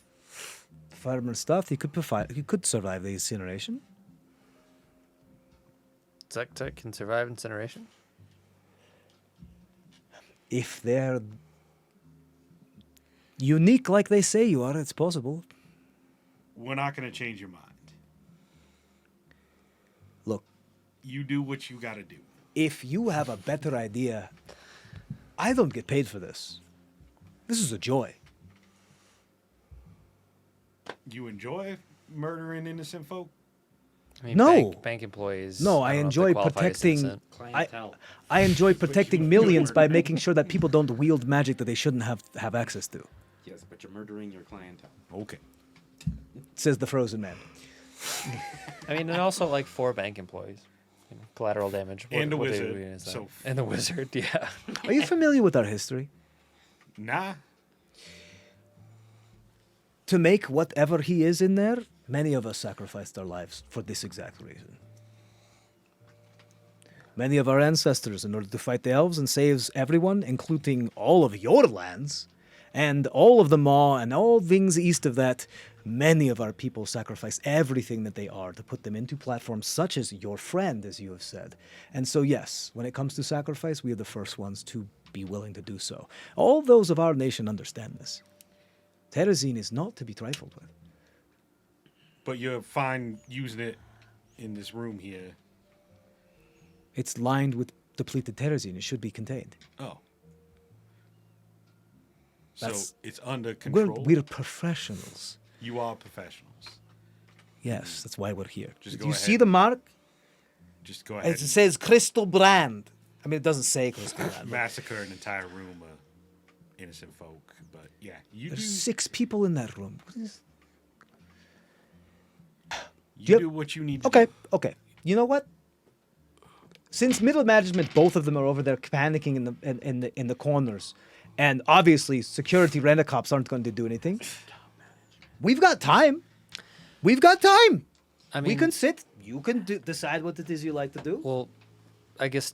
fireman stuff, he could survive the incineration. Zektek can survive incineration? If they're unique like they say you are, it's possible. We're not going to change your mind. Look, You do what you got to do. if you have a better idea, I don't get paid for this. This is a joy. You enjoy murdering innocent folk? I mean, No. bank employees. No, I don't know if they enjoy qualify as protecting. innocent. Clientele. I enjoy protecting millions by making sure that people don't wield magic that they shouldn't have access to. Yes, but you're murdering your clientele. Okay. Says the frozen man. I mean, and also like 4 bank employees. You know, collateral damage. And a what they wizard, do is that. so- And the wizard, yeah. Are you familiar with our history? Nah. To make whatever he is in there, many of us sacrificed our lives for this exact reason. Many of our ancestors, in order to fight the elves and save everyone, including all of your lands, and all of the Maw and all things east of that, many of our people sacrificed everything that they are to put them into platforms such as your friend, as you have said. And so, yes, when it comes to sacrifice, we are the first ones to be willing to do so. All those of our nation understand this. Terrazine is not to be trifled with. But you're fine using it in this room here. It's lined with depleted terrazine. It should be contained. Oh. That's- So it's under We're, control. we're professionals. You are professionals. Yes, that's why we're here. Just go you ahead. see the mark? Just go ahead It says Crystal Brand. I mean, it doesn't say Crystal Brand. and but massacre an entire room of innocent folk. But yeah, you There's do. 6 people in that room. You Yep. do what you need to Okay, do. okay. You know what? Since middle management, both of them are over there panicking in the corners, and obviously security rent-a-cops aren't going to do anything. We've got time. We've got time. I mean, We can sit. You can decide what it is you like to do. Well, I guess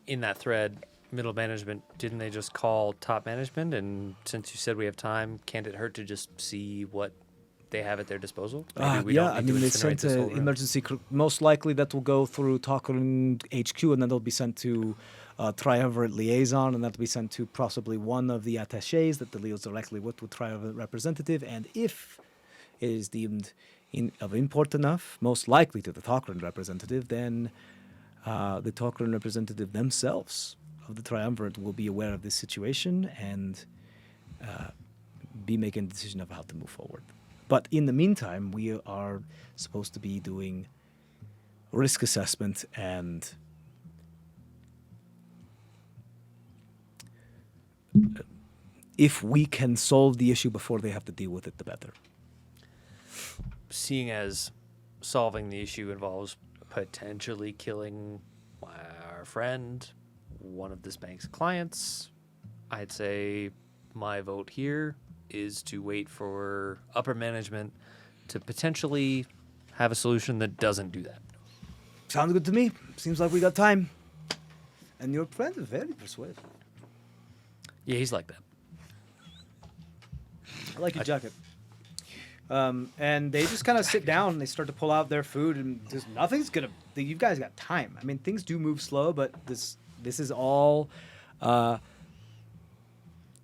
in that thread, middle management, didn't they just call top management? And since you said we have time, can't it hurt to just see what they have at their disposal? Maybe we Yeah, don't I need to mean, they incinerate sent this whole an room. emergency. Most likely, that will go through Talkerin HQ, and then they'll be sent to Triumvirate Liaison, and that'll be sent to possibly one of the attachés that deals directly with Triumvirate Representative. And if it is deemed of import enough, most likely to the Talkerin Representative, then the Talkerin Representative themselves of the Triumvirate will be aware of this situation and be making a decision of how to move forward. But in the meantime, we are supposed to be doing risk assessment, and if we can solve the issue before they have to deal with it, the better. Seeing as solving the issue involves potentially killing our friend, one of this bank's clients, I'd say my vote here is to wait for upper management to potentially have a solution that doesn't do that. Sounds good to me. Seems like we got time. And your friend is very persuasive. Yeah, he's like that. I like your jacket. And they just kind of sit down and they start to pull out their food, and just nothing's gonna. You guys got time. I mean, things do move slow, but this is all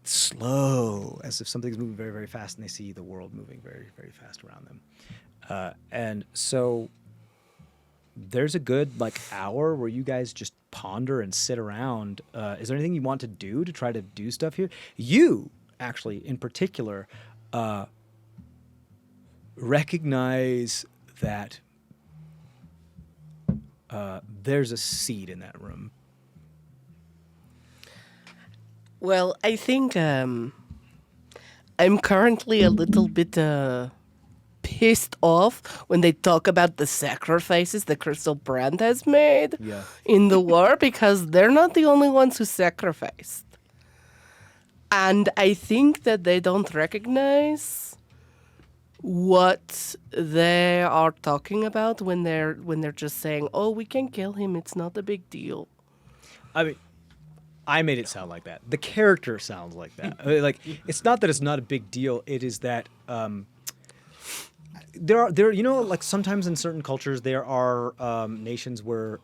slow, as if something's moving very, very fast, and they see the world moving very, very fast around them. And so there's a good hour where you guys just ponder and sit around. Is there anything you want to do to try to do stuff here? You actually, in particular, recognize that there's a seed in that room. Well, I think I'm currently a little bit pissed off when they talk about the sacrifices that Crystal Brand has made Yeah. in the war, because they're not the only ones who sacrificed. And I think that they don't recognize what they are talking about when they're just saying, "Oh, we can kill him. It's not a big deal." I mean, I made it sound like that. The character sounds like that. I mean, like, it's not that it's not a big deal. It is that there you know, like sometimes in certain cultures there are nations where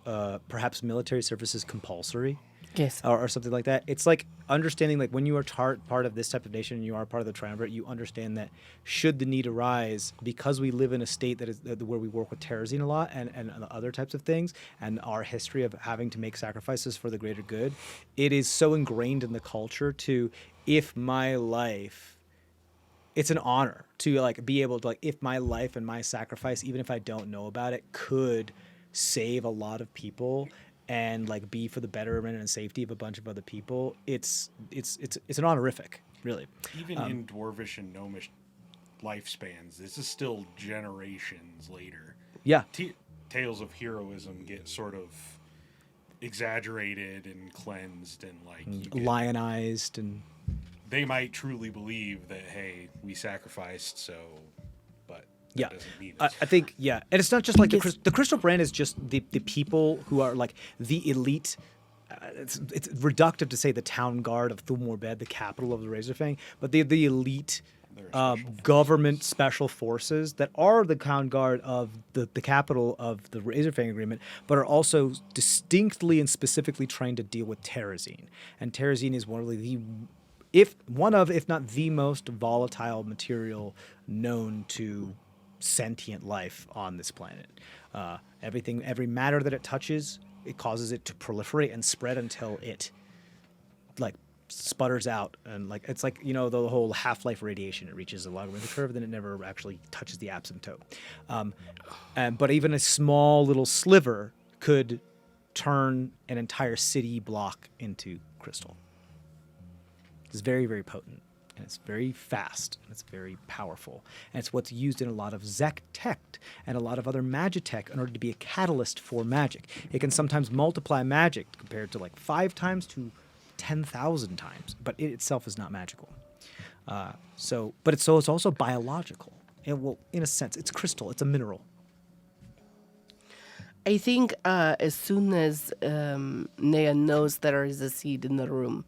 perhaps military service is compulsory. Yes. Or something like that. It's like understanding, like when you are part of this type of nation and you are part of the triumvirate, you understand that should the need arise, because we live in a state that is where we work with terrorism a lot and other types of things, and our history of having to make sacrifices for the greater good, it is so ingrained in the culture to, if my life, it's an honor to like be able to, like, if my life and my sacrifice, even if I don't know about it, could save a lot of people and like be for the betterment and safety of a bunch of other people, it's an honorific, really. Even in dwarvish and gnomish lifespans, this is still generations later. Yeah. Tales of heroism get sort of exaggerated and cleansed and like Lionized, and they might truly believe that, hey, we sacrificed, so, but that yeah, doesn't mean I it's think, yeah, and it's not just like Yes. the crystal brand is just the people who are like the elite. It's reductive to say the town guard of Thulmorbed, the capital of the Razorfang, but the elite government special forces that are the town guard of the capital of the Razorfang agreement, but are also distinctly and specifically trained to deal with terrazine. And terrazine is one of if not the most volatile material known to sentient life on this planet. Every matter that it touches, it causes it to proliferate and spread until it like sputters out, and like it's like, you know, the whole half-life radiation. It reaches a logarithmic curve, then it never actually touches the asymptote. But even a small little sliver could turn an entire city block into crystal. It's very, very potent, and it's very fast, and it's very powerful. And it's what's used in a lot of Zek tech and a lot of other magitech in order to be a catalyst for magic. It can sometimes multiply magic compared to like 5 times to 10,000 times, but it itself is not magical. But it's also biological. And well, in a sense, it's crystal. It's a mineral. I think as soon as Nea knows there is a seed in the room,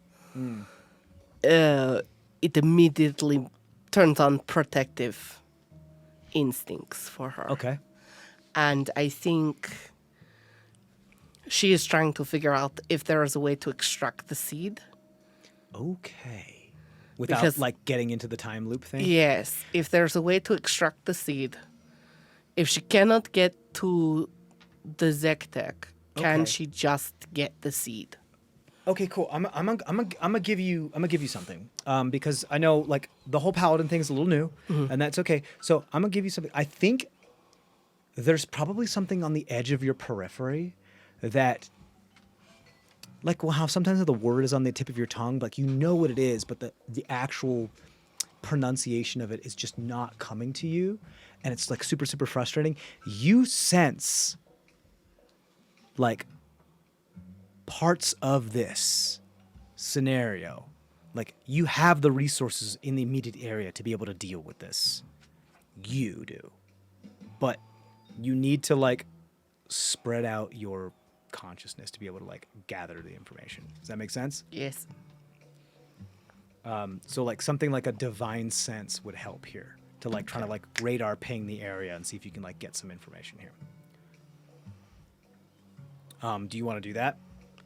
it immediately turns on protective instincts for her. Okay. And I think she is trying to figure out if there is a way to extract the seed. Okay. Without Because- like getting into the time loop thing? Yes, if there's a way to extract the seed. If she cannot get to the Zektek, can Okay. she just get the seed? Okay, cool. I'm gonna give you something, because I know like the whole paladin thing is a little new, and that's okay. So I'm gonna give you something. I think there's probably something on the edge of your periphery that, like, well, how sometimes the word is on the tip of your tongue, like you know what it is, but the actual pronunciation of it is just not coming to you, and it's like super, super frustrating. You sense like parts of this scenario, like you have the resources in the immediate area to be able to deal with this. You do. But you need to like spread out your consciousness to be able to like gather the information. Does that make sense? Yes. So like something like a divine sense would help here to like try to like radar ping the area and see if you can like get some information here. Do you want to do that?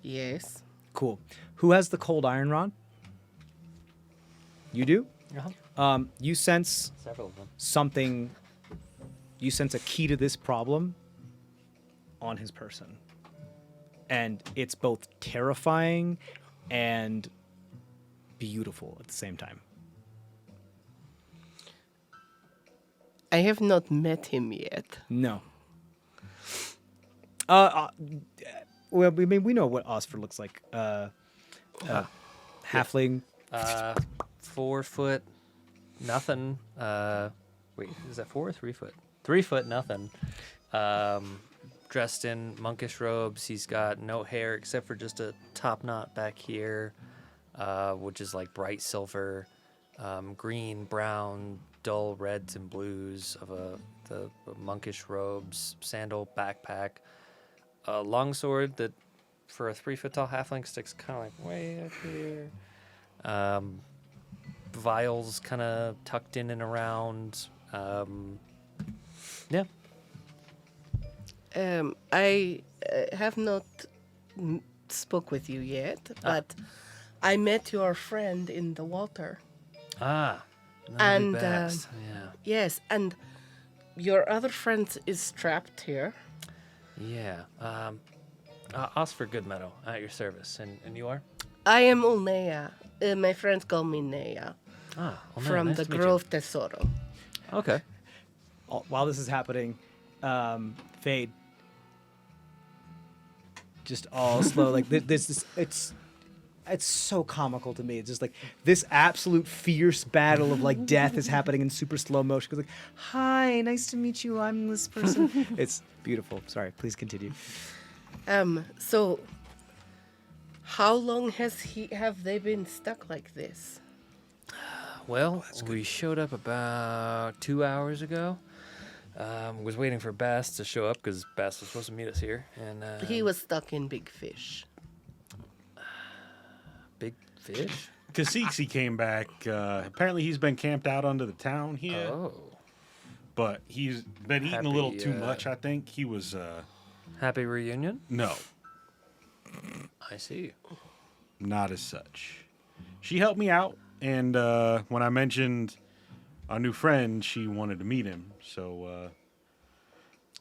Yes. Cool. Who has the cold iron rod? You do? You sense Several of them. something. You sense a key to this problem on his person. And it's both terrifying and beautiful at the same time. I have not met him yet. No. Well, I mean, we know what Osfer looks like. Halfling. 4 foot, nothing. Wait, is that 4 or 3 foot? 3 foot, nothing. Dressed in monkish robes. He's got no hair except for just a top knot back here, which is like bright silver, green, brown, dull reds and blues of the monkish robes, sandal, backpack, a longsword that for a 3-foot tall halfling, sticks kind of like way up here. Vials kind of tucked in and around. Yeah. I have not spoke with you yet, but I met your friend in the water. Ah. And, Best. Yeah. Yes, and your other friend is trapped here. Yeah. Oscar Goodmeadow, at your service. And you are? I am Ulnea. My friends call me Nea. Ah, well, From nice the to meet you. Grove Tesoro. Okay. While this is happening, Fade, just all slow, like this. It's so comical to me. It's just like this absolute fierce battle of like death is happening in super slow motion. It's like, hi, nice to meet you. I'm this person. It's beautiful. Sorry, please continue. So how long have they been stuck like this? Well, we showed up about 2 hours ago. Was waiting for Bass to show up because Bass was supposed to meet us here. And He was stuck in Big Fish. Big fish? Kasiksi came back. Apparently, he's been camped out under the town here, Oh. but he's been eating a little Happy, too much. I think he was. Happy reunion? No, I see. not as such. She helped me out, and when I mentioned our new friend, she wanted to meet him. So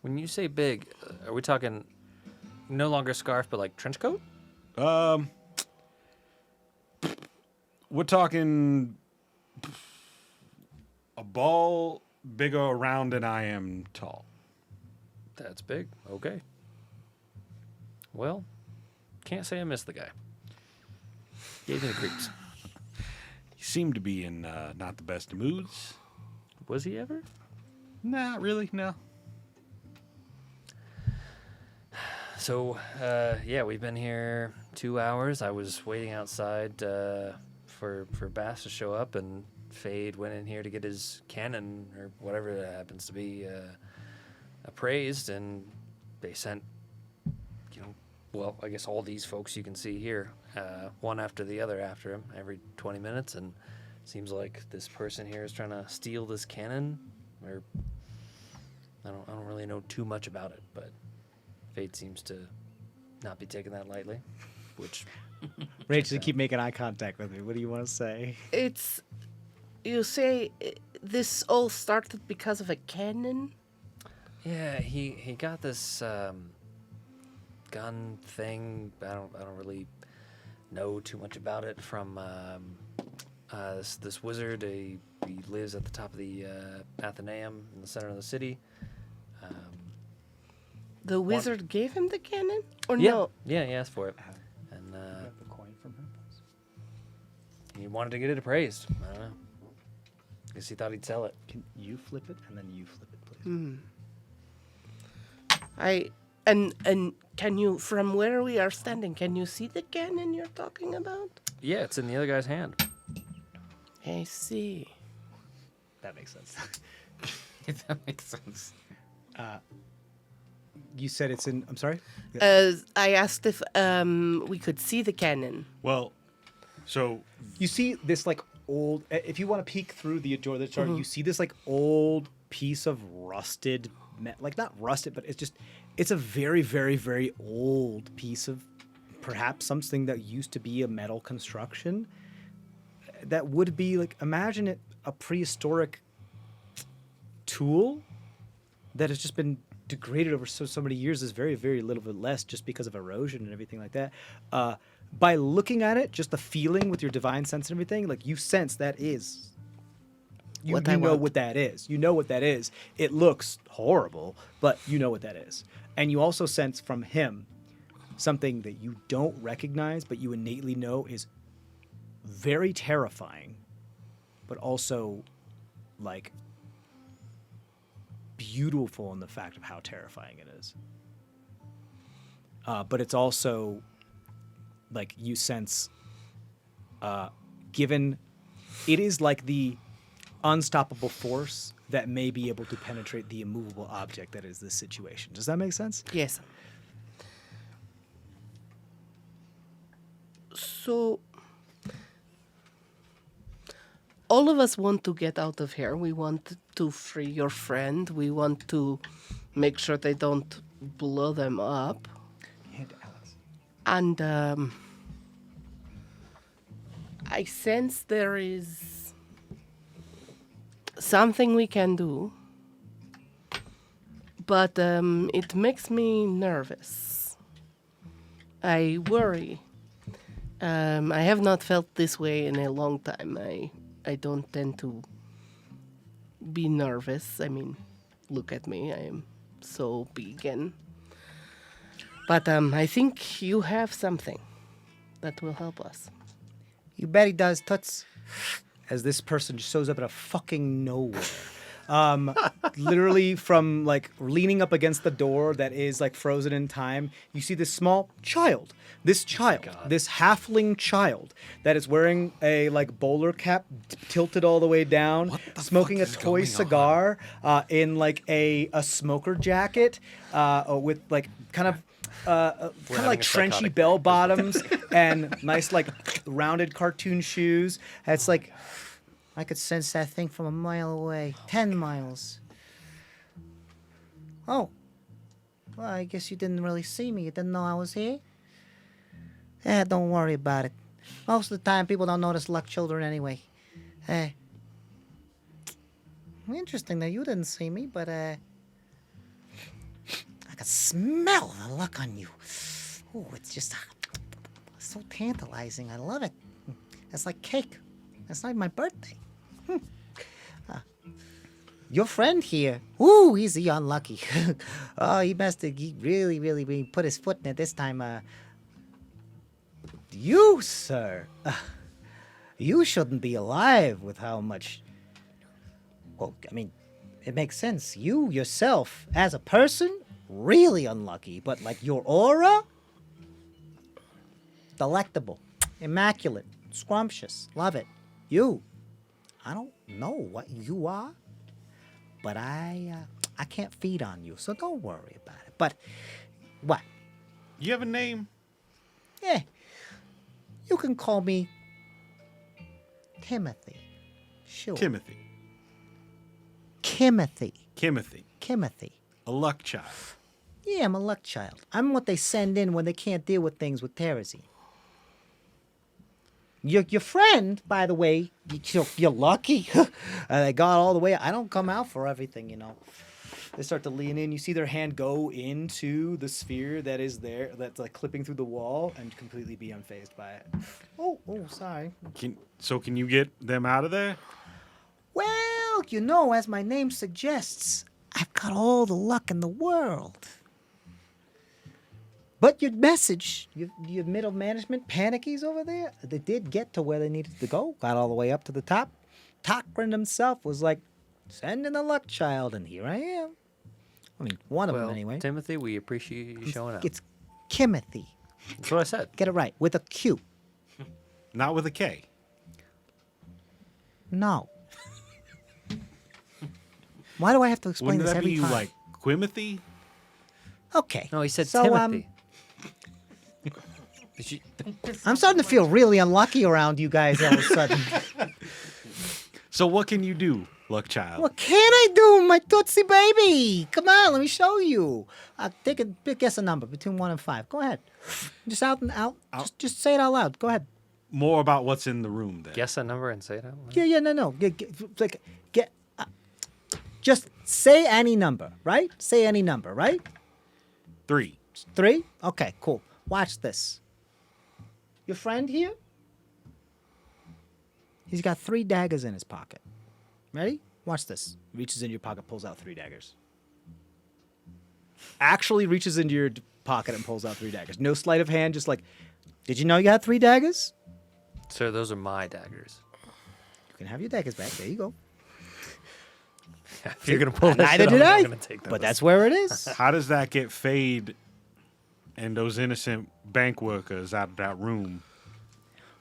When you say big, are we talking no longer scarf, but like trench coat? we're talking a ball bigger around than I am tall. That's big. Okay. Well, can't say I missed the guy. Gave me the creeps. He seemed to be in not the best of moods. Was he ever? Not really, no. So, yeah, we've been here 2 hours. I was waiting outside for Bass to show up, and Fade went in here to get his cannon, or whatever it happens to be, appraised, and they sent, well, I guess all these folks you can see here, one after the other after him every 20 minutes, and seems like this person here is trying to steal this cannon, or I don't really know too much about it, but Fate seems to not be taking that lightly, which... Rachel, keep making eye contact with me. What do you want to say? You say this all started because of a cannon? Yeah, he got this gun thing. I don't really know too much about it from this wizard. He lives at the top of the Athenaeum in the center of the city. The wizard gave him the cannon? Or Yeah, no? yeah, he asked for it, and the coin from her. he wanted to get it appraised. I don't know. Guess he thought he'd sell it. Can you flip it and then you flip it, please? And can you, from where we are standing, can you see the cannon you're talking about? Yeah, it's in the other guy's hand. I see. That makes sense. If that makes sense. You said it's in. I'm sorry. I asked if we could see the cannon. Well, so You see this like old. If you want to peek through the door, you see this like old piece of rusted, like not rusted, but it's a very, very, very old piece of perhaps something that used to be a metal construction. That would be like, imagine it a prehistoric tool that has just been degraded over so many years. Is very, very little bit less just because of erosion and everything like that. By looking at it, just the feeling with your divine sense and everything, like you sense that is. You know what that is. You know what that is. It looks horrible, but you know what that is. And you also sense from him something that you don't recognize, but you innately know is very terrifying, but also like beautiful in the fact of how terrifying it is. But it's also like you sense, given it is like the unstoppable force that may be able to penetrate the immovable object that is this situation. Does that make sense? Yes. So, all of us want to get out of here. We want to free your friend. We want to make sure they don't blow them up. Hand to Alex. And I sense there is something we can do, but it makes me nervous. I worry. I have not felt this way in a long time. I don't tend to be nervous. I mean, look at me. I am so big and... But I think you have something that will help us. You bet he does, Toots. As this person shows up out of fucking nowhere. Literally from like leaning up against the door that is like frozen in time, you see this small child. This halfling child that is wearing a like bowler cap tilted all the way down, smoking a toy cigar in like a smoker jacket with like kind of like trenchy bell bottoms and nice like rounded cartoon shoes. It's like I could sense that thing from a mile away, 10 miles. Oh, well, I guess you didn't really see me. You didn't know I was here. Don't worry about it. Most of the time, people don't notice luck children anyway. Interesting that you didn't see me, but I could smell the luck on you. Oh, it's just so tantalizing. I love it. It's like cake. It's like my birthday. Your friend here. Ooh, he's the unlucky. Oh, he really put his foot in it this time. You, sir. You shouldn't be alive with how much... Well, I mean, it makes sense. You, yourself, as a person, really unlucky. But, like, your aura? Delectable. Immaculate. Scrumptious. Love it. You. I don't know what you are, but I can't feed on you, so don't worry about it. But, what? You have a name? Yeah. You can call me Timothy. Sure. Timothy. Kimothy. A luck child. Yeah, I'm a luck child. I'm what they send in when they can't deal with things with Terrazine. Your friend, by the way, you're lucky. They got all the way. I don't come out for everything, you know. They start to lean in. You see their hand go into the sphere that is there, that's like clipping through the wall, and completely be unfazed by it. Oh, sorry. Can you get them out of there? Well, you know, as my name suggests, I've got all the luck in the world. But your message, your middle management panickies over there, they did get to where they needed to go, got all the way up to the top. Tokrin himself was like, send in the luck child, and here I am. I mean, one of them anyway. Timothy, we appreciate you showing up. It's Kimothy. That's what I said. Get it right, with a Q. Not with a K. No. Why do I have to explain Wouldn't this that every be time? like Quimothy? Okay. No, he said so, Timothy. I'm starting to feel really unlucky around you guys all of a sudden. So what can you do, luck child? What can I do, my Tootsie baby? Come on, let me show you. Guess a number between 1 and 5. Go ahead. Just out and out. Just say it out loud. Go ahead. More about what's in the room then. Guess a number and say it out loud. Yeah, no. Just say any number, right? Say any number, right? 3. 3? Okay, cool. Watch this. Your friend here? He's got 3 daggers in his pocket. Ready? Watch this. Reaches into your pocket, pulls out 3 daggers. Actually reaches into your pocket and pulls out 3 daggers. No sleight of hand, just like, did you know you had 3 daggers? Sir, those are my daggers. You can have your daggers back. There you go. If you're gonna pull that Neither shit did off, I, I'm gonna take but those. that's where it is. How does that get Fade and those innocent bank workers out of that room?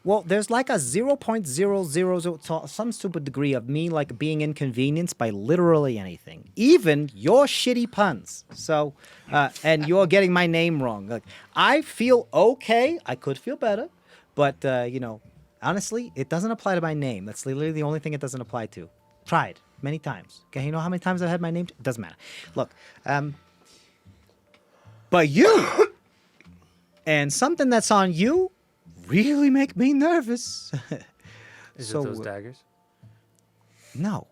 Well, there's like a 0.000 some stupid degree of me like being inconvenienced by literally anything, even your shitty puns. So, and you're getting my name wrong. Like, I feel okay. I could feel better, But honestly, it doesn't apply to my name. That's literally the only thing it doesn't apply to. Tried many times. Okay, you know how many times I've had my name? It doesn't matter. Look, but you and something that's on you really make me nervous. Is So, it those daggers? No.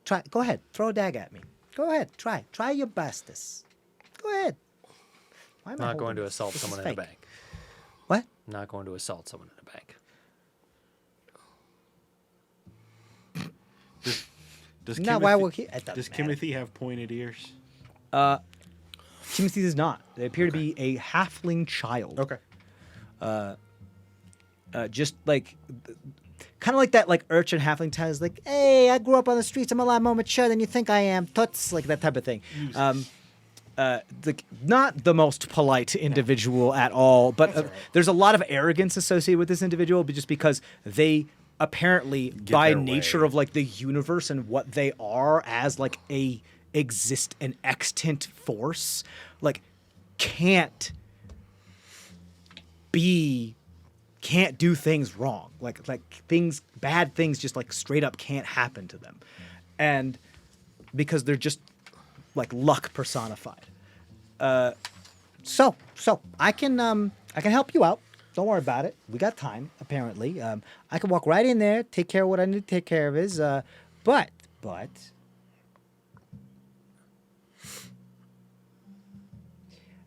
Try. Go ahead. Throw a dag at me. Go ahead. Try. Try your bestest. Go ahead. Why am I Not going holding to this? assault This is someone in a fake. bank. What? Not going to assault someone in a bank. Does Not why we're here. It doesn't Does matter. Timothy have pointed ears? Timothy does not. They appear to be a halfling child. Just like, kind of like that, like urchin halfling child is like, hey, I grew up on the streets. I'm a lot more mature than you think I am. Toots, like that type of thing. Not the most polite individual at all, but there's a lot of arrogance associated with this individual, but just because they apparently, by their nature way. of like the universe and what they are as like an extant force, like can't do things wrong. Like bad things just like straight up can't happen to them. And because they're just like luck personified. So I can help you out. Don't worry about it. We got time, apparently. I can walk right in there, take care of what I need to take care of but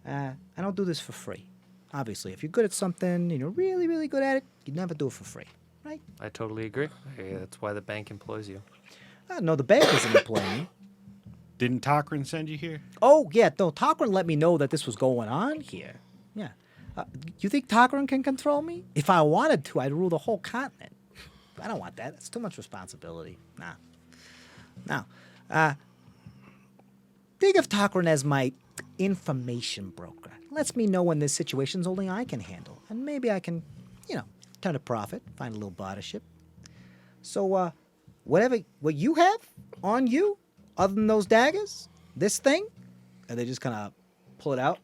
I don't do this for free. Obviously, if you're good at something and you're really, really good at it, you never do it for free, right? I totally agree. That's why the bank employs you. No, the bank doesn't employ me. Didn't Tokrin send you here? Oh, yeah, no, Tokrin let me know that this was going on here. Yeah. You think Tokrin can control me? If I wanted to, I'd rule the whole continent. I don't want that. It's too much responsibility. Nah. No. Think of Tokrin as my information broker. Lets me know when there's situations only I can handle. And maybe I can, turn a profit, find a little bartership. So, what you have on you, other than those daggers, this thing, and they just kind of pull it out.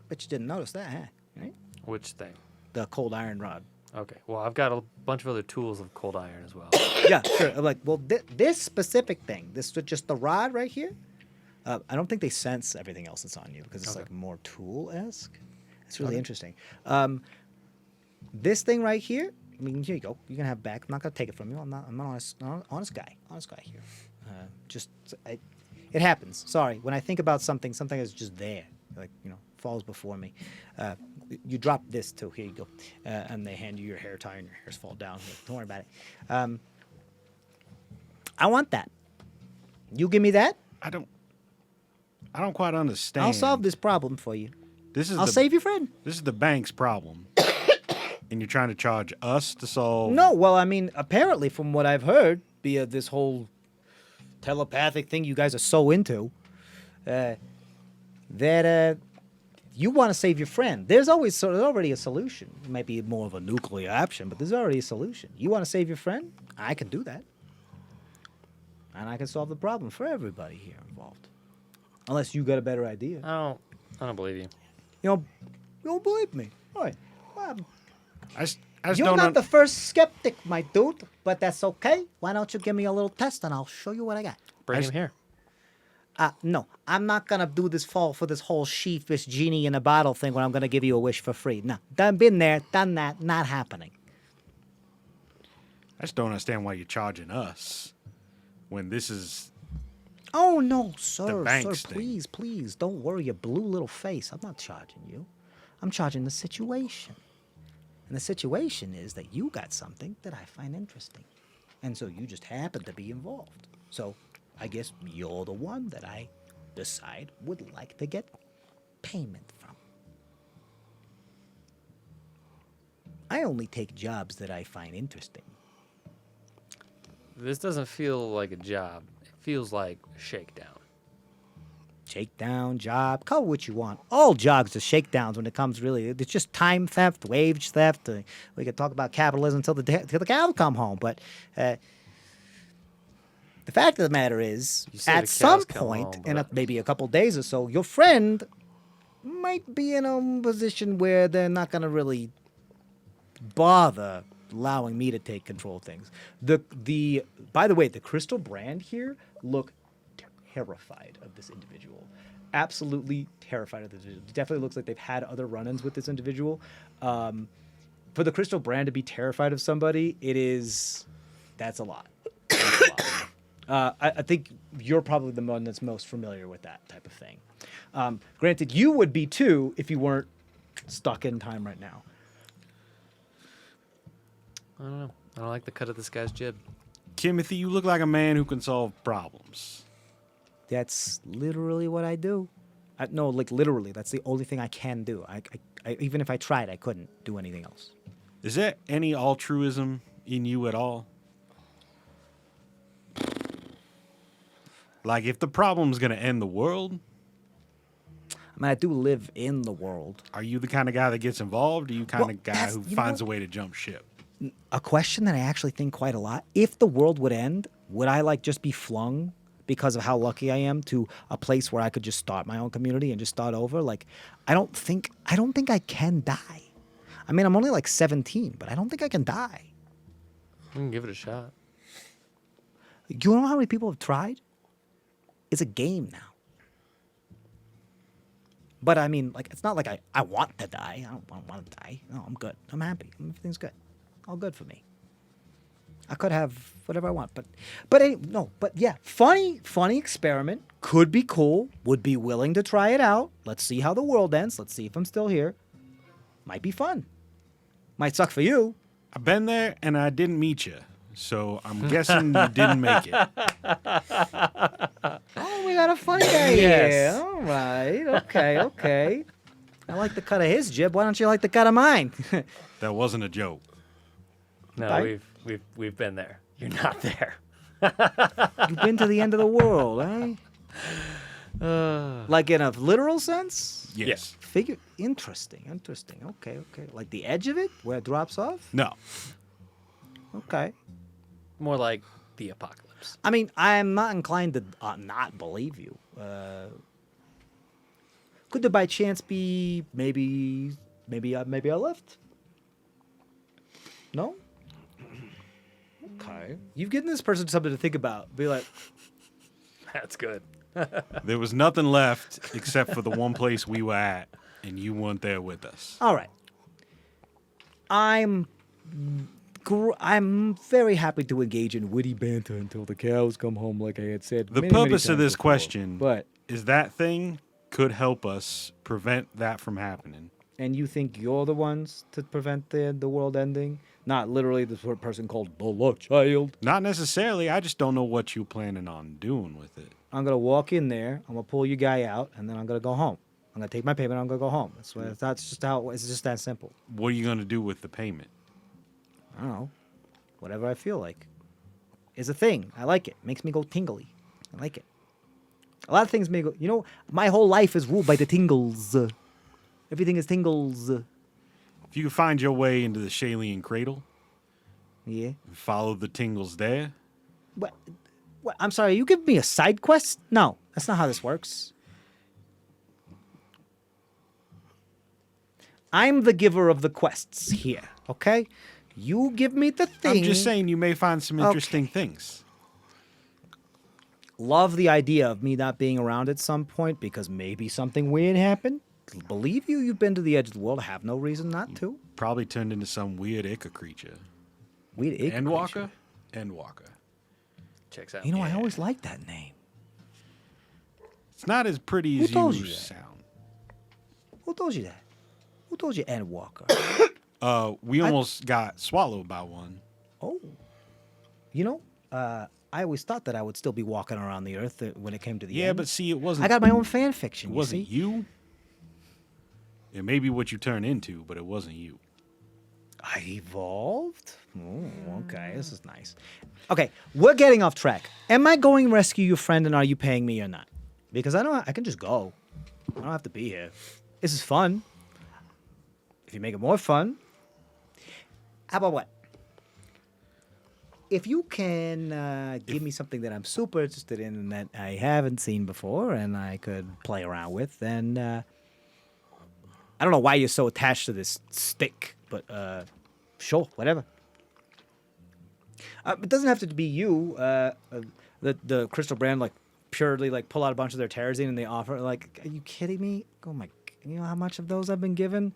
Bet you didn't notice that, huh? Right? Which thing? The cold iron rod. Okay. Well, I've got a bunch of other tools of cold iron as well. Yeah, sure. I'm like, well, this specific thing, just the rod right here, I don't think they sense everything else that's on you because it's Okay. like more tool-esque. It's really interesting. This thing right here, I mean, here you go. You can have it back. I'm not gonna take it from you. I'm an honest guy. Honest guy here. It happens. Sorry. When I think about something is just there. Like, falls before me. You drop this too. Here you go. And they hand you your hair tie and your hairs fall down. Here, don't worry about it. I want that. You give me that. I don't quite understand. I'll solve this problem for you. I'll the, save your friend. This is the bank's problem. And you're trying to charge us to solve. No, well, I mean, apparently, from what I've heard, via this whole telepathic thing you guys are so into, that you want to save your friend. There's already a solution. It might be more of a nuclear option, but there's already a solution. You want to save your friend? I can do that. And I can solve the problem for everybody here involved. Unless you got a better idea. I don't believe you. You don't believe me. All right. Well, I just you're don't not the first skeptic, my dude, but that's okay. Why don't you give me a little test and I'll show you what I got. Bring him here. No, I'm not going to do this fall for this whole sheepish genie in a bottle thing where I'm going to give you a wish for free. No, been there, done that, not happening. I just don't understand why you're charging us when this is. Oh, no, sir, bank's sir, thing. please, don't worry your blue little face. I'm not charging you. I'm charging the situation. And the situation is that you got something that I find interesting. And so you just happen to be involved. So I guess you're the one that I decide would like to get payment from. I only take jobs that I find interesting. This doesn't feel like a job. It feels like a shakedown. Shakedown, job, call it what you want. All jobs are shakedowns when it comes really. It's just time theft, wage theft. We could talk about capitalism till the cows come home. But the fact of the matter is, You say at the some cows come point, home, in but- maybe a couple days or so, your friend might be in a position where they're not going to really bother allowing me to take control of things. By the way, the Crystal Brand here look terrified of this individual. Absolutely terrified of this individual. It definitely looks like they've had other run-ins with this individual. For the Crystal Brand to be terrified of somebody, that's a lot. That's a lot. I think you're probably the one that's most familiar with that type of thing. Granted, you would be too if you weren't stuck in time right now. I don't know. I don't like the cut of this guy's jib. Timothy, you look like a man who can solve problems. That's literally what I do. No, like literally, that's the only thing I can do. I even if I tried, I couldn't do anything else. Is there any altruism in you at all? Like, if the problem's going to end the world, I mean, I do live in the world. are you the kind of guy that gets involved? Or are you kind Well, of guy that's- who you know finds what? a way to jump ship? A question that I actually think quite a lot. If the world would end, would I like just be flung because of how lucky I am to a place where I could just start my own community and just start over? Like, I don't think I can die. I mean, I'm only like 17, but I don't think I can die. We can give it a shot. You know how many people have tried? It's a game now. But I mean, like, it's not like I want to die. I don't want to die. No, I'm good. I'm happy. Everything's good. All good for me. I could have whatever I want, but yeah, funny experiment. Could be cool. Would be willing to try it out. Let's see how the world ends. Let's see if I'm still here. Might be fun. Might suck for you. I've been there and I didn't meet you. So I'm guessing you didn't make it. Oh, we got a funny guy Yes. here. All right. Okay. I like the cut of his jib. Why don't you like the cut of mine? That wasn't a joke. No, Bye. we've been there. You're not there. You've been to the end of the world, eh? Like in a literal sense? Yes. Figure interesting. Okay. Like the edge of it where it drops off? No. Okay. More like the apocalypse. I mean, I'm not inclined to not believe you. Could there by chance be maybe I left? No? Okay. You've given this person something to think about. Be like, That's good. There was nothing left except for the one place we were at, and you weren't there with us. all right. I'm very happy to engage in witty banter until the cows come home, like I had said. The many, many purpose of times this before. question But is that thing could help us prevent that from happening. and you think you're the ones to prevent the world ending, not literally the sort of person called the Luck Child. Not necessarily. I just don't know what you're planning on doing with it. I'm gonna walk in there. I'm gonna pull your guy out, and then I'm gonna go home. I'm gonna take my payment. I'm gonna go home. That's just how. It's just that simple. What are you going to do with the payment? I don't know. Whatever I feel like. It's a thing. I like it. Makes me go tingly. I like it. A lot of things may go. You know, my whole life is ruled by the tingles. Everything is tingles. If you could find your way into the Shailian cradle Yeah. and follow the tingles there, What? I'm sorry. You give me a side quest? No, that's not how this works. I'm the giver of the quests here. Okay. You give me the thing. I'm just saying you may find some interesting things. Love the idea of me not being around at some point because maybe something weird happened. Believe you, you've been to the edge of the world. Have no reason not to. Probably turned into some weird Ica creature. Weird ick Endwalker? creature. Endwalker. Checks out. You know, I always liked that name. It's not as pretty Who as told you you that? sound. Who told you that? Who told you Endwalker? We almost got swallowed by one. Oh. You know, I always thought that I would still be walking around the earth when it came to the Yeah, end. but see, it wasn't. I got my own fan fiction, It you wasn't see? you. It may be what you turn into, but it wasn't you. I evolved? Oh, okay. This is nice. Okay, we're getting off track. Am I going to rescue your friend and are you paying me or not? Because I can just go. I don't have to be here. This is fun. If you make it more fun, how about what? If you can give me something that I'm super interested in and that I haven't seen before and I could play around with, then I don't know why you're so attached to this stick, but Sure, whatever. It doesn't have to be you. The Crystal Brand like purely like pull out a bunch of their terrazine and they offer like, are you kidding me? Oh my, you know how much of those I've been given?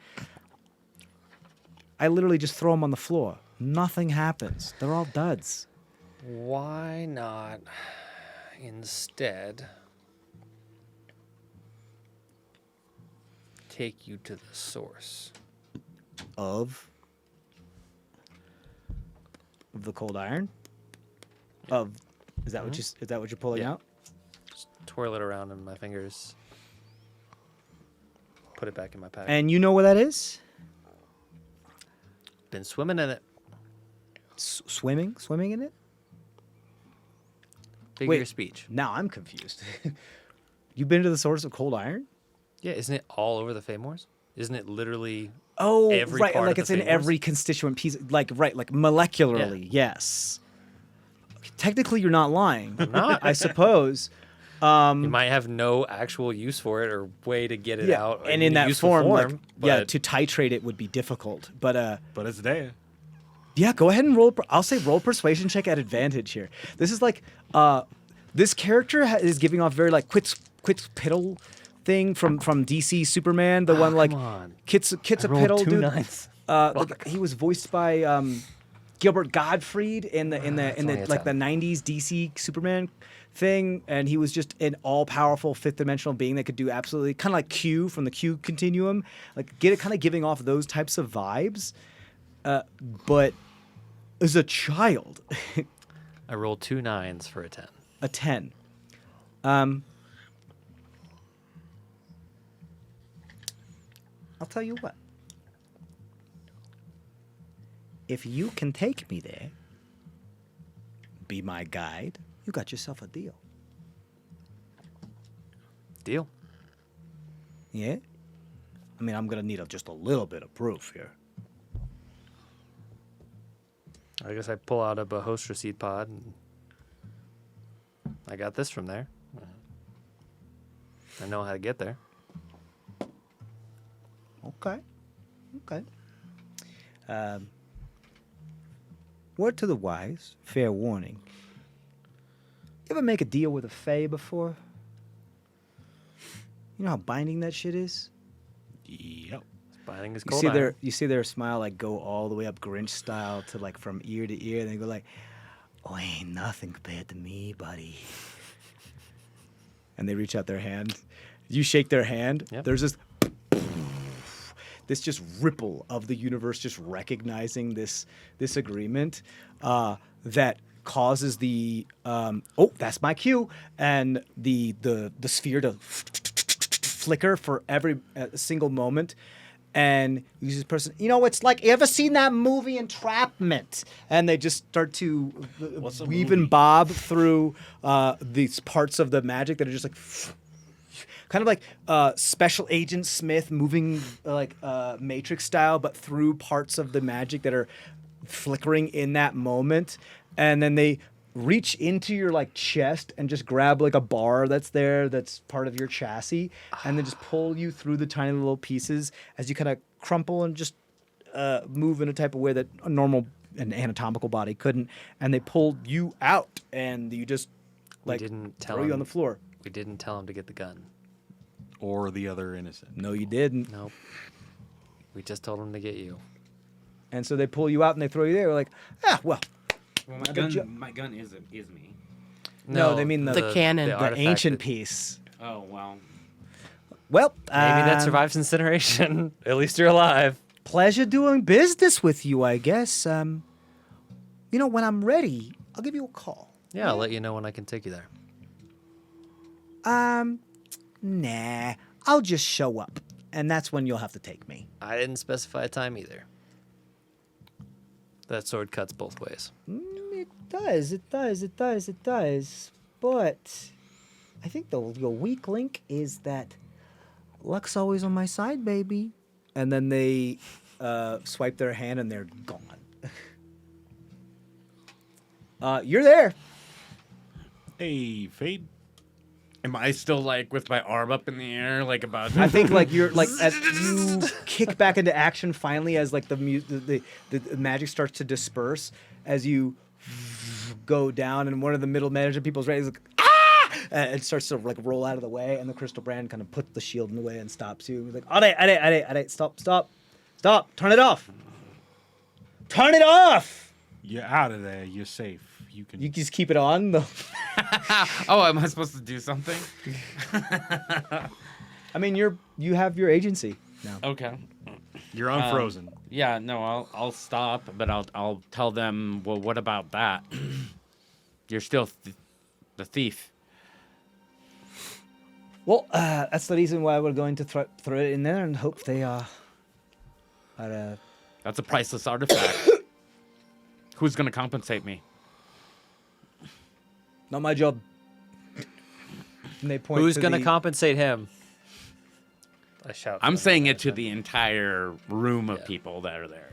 I literally just throw them on the floor. Nothing happens. They're all duds. Why not instead take you to the source? Of the cold iron? Of is that what you're pulling Yeah. out? Just twirl it around in my fingers. Put it back in my pack. And you know where that is? Been swimming in it. Swimming in it? Figure Wait. your speech. Now I'm confused. You've been to the source of cold iron? Yeah, isn't it all over the Famors? Isn't it literally Oh, every right. part Like of it's the in Famors? every constituent piece. Like molecularly. Yes. Technically, you're not lying. not. I suppose. You might have no actual use for it or way to get it out and in a that useful form, like, yeah, but to titrate it would be difficult. But But it's there. yeah, go ahead and roll. I'll say roll persuasion check at advantage here. This is like this character is giving off very like Quetzalcoatl thing from DC Superman, the one like come on. Quetzalcoatl two dude. nines. Like, he was voiced by Gilbert Gottfried in the only a like the 10. '90s DC Superman thing, and he was just an all-powerful fifth dimensional being that could do absolutely kind of like Q from the Q continuum, like kind of giving off those types of vibes. But as a child, I rolled 2 9s for a 10. a 10. I'll tell you what. If you can take me there, be my guide, you got yourself a deal. Deal. Yeah? I mean, I'm going to need just a little bit of proof here. I guess I pull out a Bahostra seed pod and I got this from there. I know how to get there. Okay. Word to the wise, fair warning. You ever make a deal with a fae before? You know how binding that shit is? Yep. Binding is You cold see iron. you see their smile like go all the way up Grinch style to like from ear to ear, and they go like, "Oh, ain't nothing compared to me, buddy." And they reach out their hand. You shake their hand. Yep. There's this just ripple of the universe just recognizing this agreement that causes the that's my cue, and the sphere to flicker for every single moment. And uses this person, it's like, you ever seen that movie Entrapment? And they just start to What's a weave movie? and bob through these parts of the magic that are just like kind of like Special Agent Smith moving like Matrix style, but through parts of the magic that are flickering in that moment. And then they reach into your like chest and just grab like a bar that's there that's part of your chassis, and then just pull you through the tiny little pieces as you kind of crumple and just move in a type of way that a normal and anatomical body couldn't. And they pull you out, and you just like didn't tell throw you on him. the floor. We didn't tell him to get the gun. Or the other innocent. No, you didn't. Nope. We just told him to get you. And so they pull you out and they throw you there. We're like, well, Well, Good my gun is me. No, they mean the cannon. The the artifact ancient that- piece. Oh well. Well, Maybe that survives incineration. At least you're alive. Pleasure doing business with you, I guess. When I'm ready, I'll give you a call. Yeah, I'll let you know when I can take you there. Nah, I'll just show up, and that's when you'll have to take me. I didn't specify a time either. That sword cuts both ways. It does. But I think your weak link is that luck's always on my side, baby. And then they swipe their hand, and they're gone. You're there. Hey, Fade. Am I still like with my arm up in the air, like about? I think like you're like as you kick back into action finally as like the magic starts to disperse as you go down and one of the middle management people's ready like ah and it starts to like roll out of the way and the crystal brand kind of puts the shield in the way and stops you. He's like, "Alright, stop, turn it off, turn it off." You're out of there. You're safe. You can. You just keep it on though. Oh, am I supposed to do something? I mean, you have your agency now. Okay. You're unfrozen. Yeah, no, I'll stop, but I'll tell them. Well, what about that? You're still the thief. Well, that's the reason why we're going to throw it in there and hope they are. That's a priceless artifact. Who's gonna compensate me? Not my job. And they point. Who's to gonna the- compensate him? I shout. I'm to saying them. it to the entire room of Yeah. people that are there.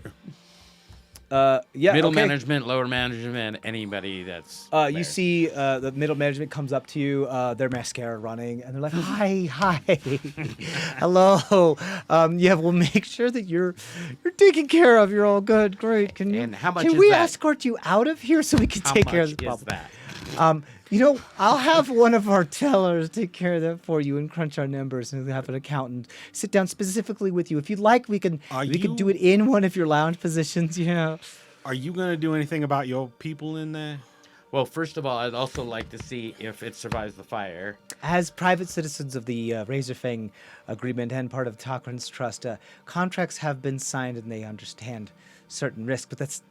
Yeah. Middle okay. management, lower management, anybody that's. You there. see the middle management comes up to you, their mascara running, and they're like, hi, hello. Yeah, we'll make sure that you're taken care of. You're all good, great. Can you? And how much Can is we that? escort you out of here so we can How take much care of this is problem? that? I'll have one of our tellers take care of that for you and crunch our numbers, and we'll have an accountant sit down specifically with you. If you'd like, we can do it in one of your lounge positions. You know. Are you gonna do anything about your people in there? Well, first of all, I'd also like to see if it survives the fire. As private citizens of the Razorfang Agreement and part of Tokran's Trust, contracts have been signed and they understand certain risks, but that's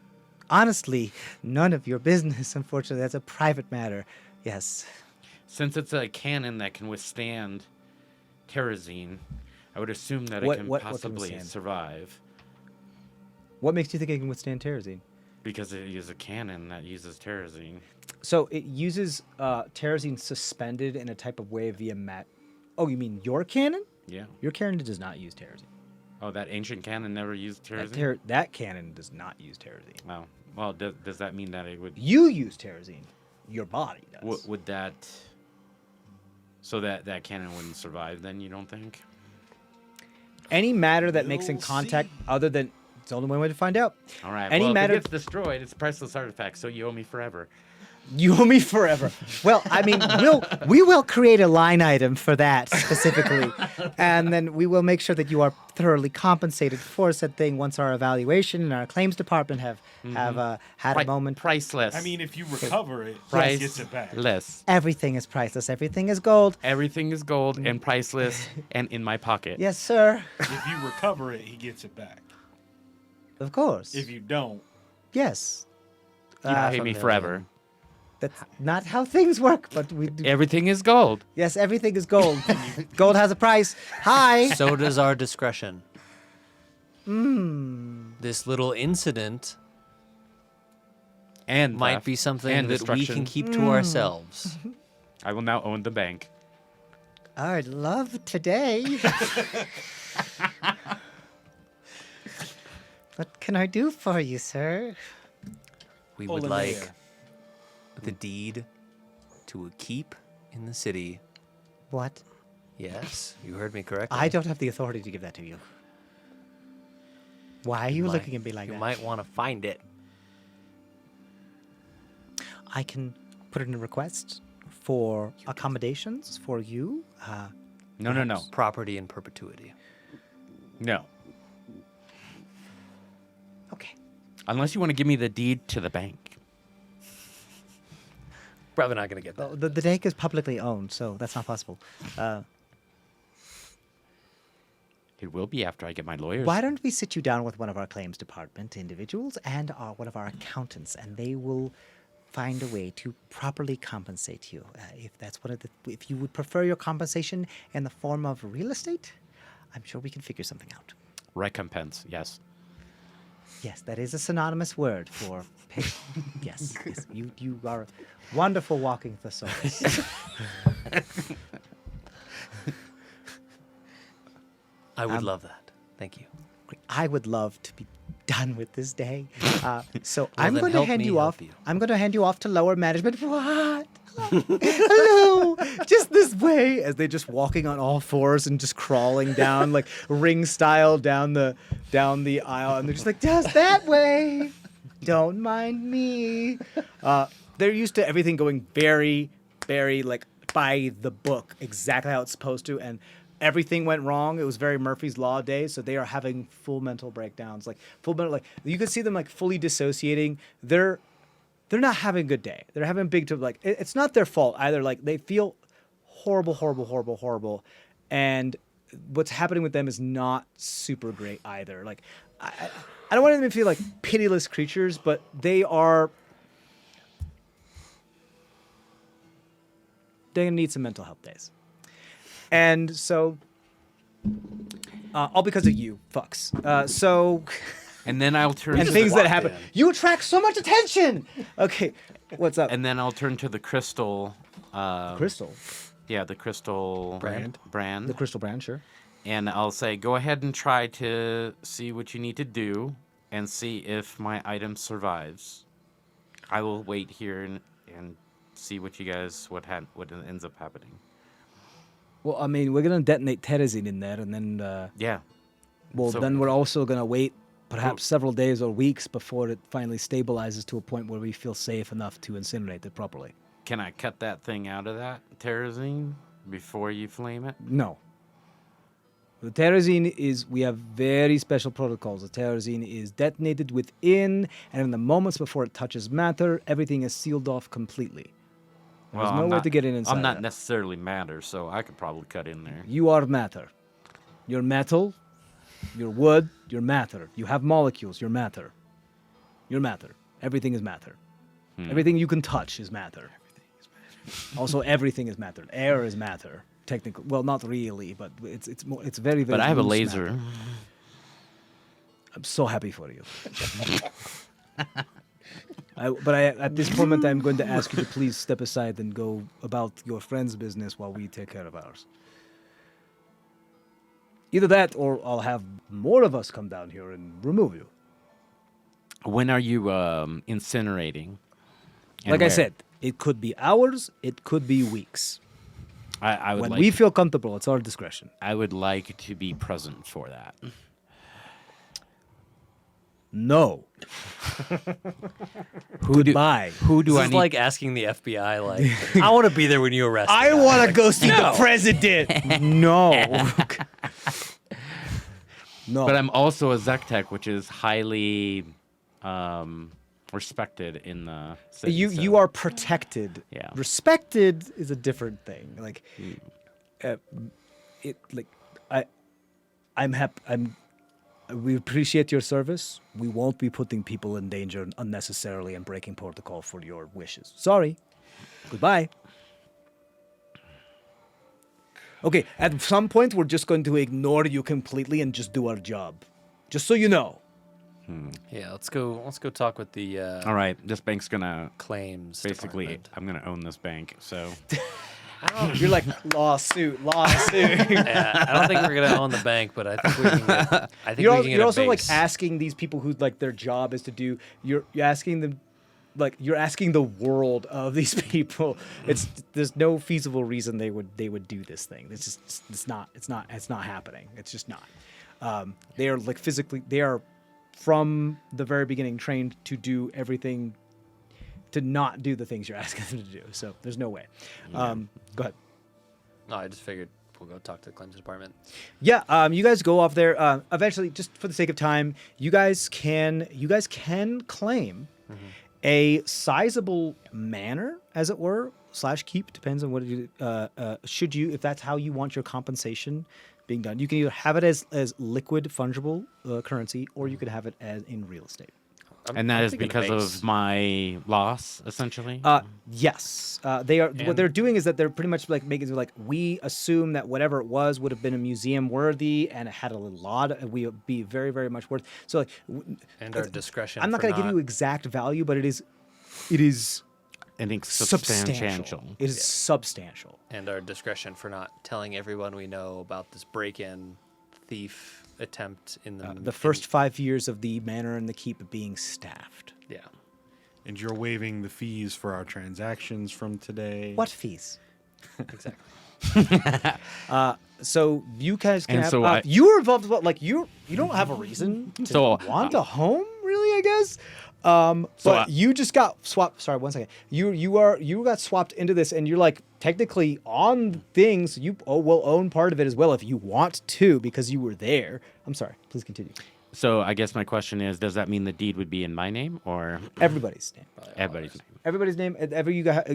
honestly none of your business, unfortunately. That's a private matter. Yes. Since it's a cannon that can withstand terrazine, I would assume that What it can can possibly withstand? survive What makes you think it can withstand terrazine? because it is a cannon that uses terrazine. So it uses terrazine suspended in a type of way via mat. Oh, you mean your cannon? Yeah. Your cannon does not use terrazine. Oh, that ancient cannon never used terrazine? That cannon does not use terrazine. Oh, well, does that mean that it would... You use terrazine. Your body does. Would that... So that cannon wouldn't survive then, you don't think? Any matter that makes in We'll contact see. other than... It's the only one way to find out. All right, Any well, matter... if it gets destroyed, it's a priceless artifact, so you owe me forever. You owe me forever. Well, I mean, we will create a line item for that specifically, and then we will make sure that you are thoroughly compensated for said thing once our evaluation and our claims department have had a moment. Priceless. I mean, if you recover it, he gets it back. Priceless. Everything is priceless. Everything is gold. Everything is gold and priceless and in my pocket. Yes, sir. If you recover it, he gets it back. Of course. If you don't, Yes. You pay me forever. That's not how things work, but we do. Everything is gold. Yes, everything is gold. Gold has a price. Hi. So does our discretion. This little incident And might theft be something and that we destruction. can keep to ourselves. I will now own the bank. I'd love today. What can I do for you, sir? We would Olenea. like the deed to a keep in the city. What? Yes, you heard me correctly. I don't have the authority to give that to you. Why are you might- looking at me like you that? might want to find it. I can put in a request for accommodations for you. No. Property in perpetuity. No. Okay. Unless you want to give me the deed to the bank. Probably not going to get that. Well, the bank is publicly owned, so that's not possible. It will be after I get my lawyers. Why don't we sit you down with one of our claims department individuals and one of our accountants, and they will find a way to properly compensate you. If that's one of the, if you would prefer your compensation in the form of real estate, I'm sure we can figure something out. Recompense, yes. Yes, that is a synonymous word for pay. Yes, you are a wonderful walking thesaurus. I would love that. Thank you. I would love to be done with this day. So Well, I'm then going to help hand me you help off. you. I'm going to hand you off to lower management. What? Hello, just this way, as they just walking on all fours and just crawling down like ring style down the aisle, and they're just like, just that way. Don't mind me. They're used to everything going very, very like by the book, exactly how it's supposed to, and everything went wrong. It was very Murphy's Law day, so they are having full mental breakdowns, like full mental, like you can see them like fully dissociating. They're not having a good day. They're having big like it's not their fault either. Like they feel horrible, and what's happening with them is not super great either. Like I don't want them to feel like pitiless creatures, but they're gonna need some mental health days. And so, all because of you, fucks. And then I'll turn And to things the, that happen. You attract so much attention. Okay, what's up? and then I'll turn to the crystal. Crystal, Yeah, the crystal Brand? the crystal brand, sure. And I'll say, go ahead and try to see what you need to do, and see if my item survives. I will wait here and see what you guys what ends up happening. Well, I mean, we're gonna detonate Terezin in there, and then Yeah. well, So- then we're also gonna wait perhaps several days or weeks before it finally stabilizes to a point where we feel safe enough to incinerate it properly. Can I cut that thing out of that terrazine before you flame it? No. The terrazine we have very special protocols. The terrazine is detonated within, and in the moments before it touches matter, everything is sealed off completely. There's Well, no way to get in inside. I'm not that. necessarily matter, so I could probably cut in there. You are matter. You're metal. You're wood. You're matter. You have molecules. You're matter. You're matter. Everything is matter. Everything you can touch is matter. Also, everything is matter. Air is matter. Technically, well, not really, but it's very, very. But I have a loose laser. matter. I'm so happy for you. At this moment, I'm going to ask you to please step aside and go about your friend's business while we take care of ours. Either that, or I'll have more of us come down here and remove you. When are you incinerating? And Like I where? said, it could be hours, it could be weeks. I would When like we feel comfortable, it's our discretion. I would like to be present for that. No. Goodbye. Who do This I is need? like asking the FBI, like, I want to be there when you arrest I the guy. want to go see the president. No. No. But I'm also a Zektek, which is highly respected in the city. you so- you are protected. Yeah. Respected is a different thing. Like, I'm happy. We appreciate your service. We won't be putting people in danger unnecessarily and breaking protocol for your wishes. Sorry. Goodbye. Okay, at some point we're just going to ignore you completely and just do our job. Just so you know. Yeah, let's go talk with the All right, this bank's gonna claims. basically. department. I'm gonna own this bank. So You're like lawsuit. Yeah, I don't think we're gonna own the bank, but I think we can get. I think You're, we al- can get you're a also like base. asking these people who like their job is to do. You're asking them, like you're asking the world of these people. There's no feasible reason they would do this thing. It's not happening. It's just not. They are like physically. They are from the very beginning trained to do everything. To not do the things you're asking them to do. So there's no way. Go ahead. No, I just figured we'll go talk to the claims department. Yeah, you guys go off there. Eventually, just for the sake of time, you guys can claim a sizable manor, as it were, / keep, depends on what you should you, if that's how you want your compensation being done. You can either have it as liquid fungible currency, or you could have it as in real estate. and that I'm is thinking because base. of my loss, essentially. Yes, they are. What And- they're doing is that they're pretty much like making it like we assume that whatever it was would have been a museum worthy, and it had a lot. We would be very, very much worth. So like, And our discretion. I'm not for going to give you exact value, but it is and it's substantial. It is substantial. and our discretion for not telling everyone we know about this break-in thief attempt in the The first 5 years of the manor and the keep being staffed. yeah. And you're waiving the fees for our transactions from today. What fees? Exactly. So you guys can And have. so you were involved as well. Like you don't have a reason to So, want a home, really. I guess. So, But you just got swapped. Sorry, 1 second. You got swapped into this, and you're like technically on things. You will own part of it as well if you want to, because you were there. I'm sorry. Please continue. So I guess my question is, does that mean the deed would be in my name or Everybody's name. everybody's name? Everybody's name.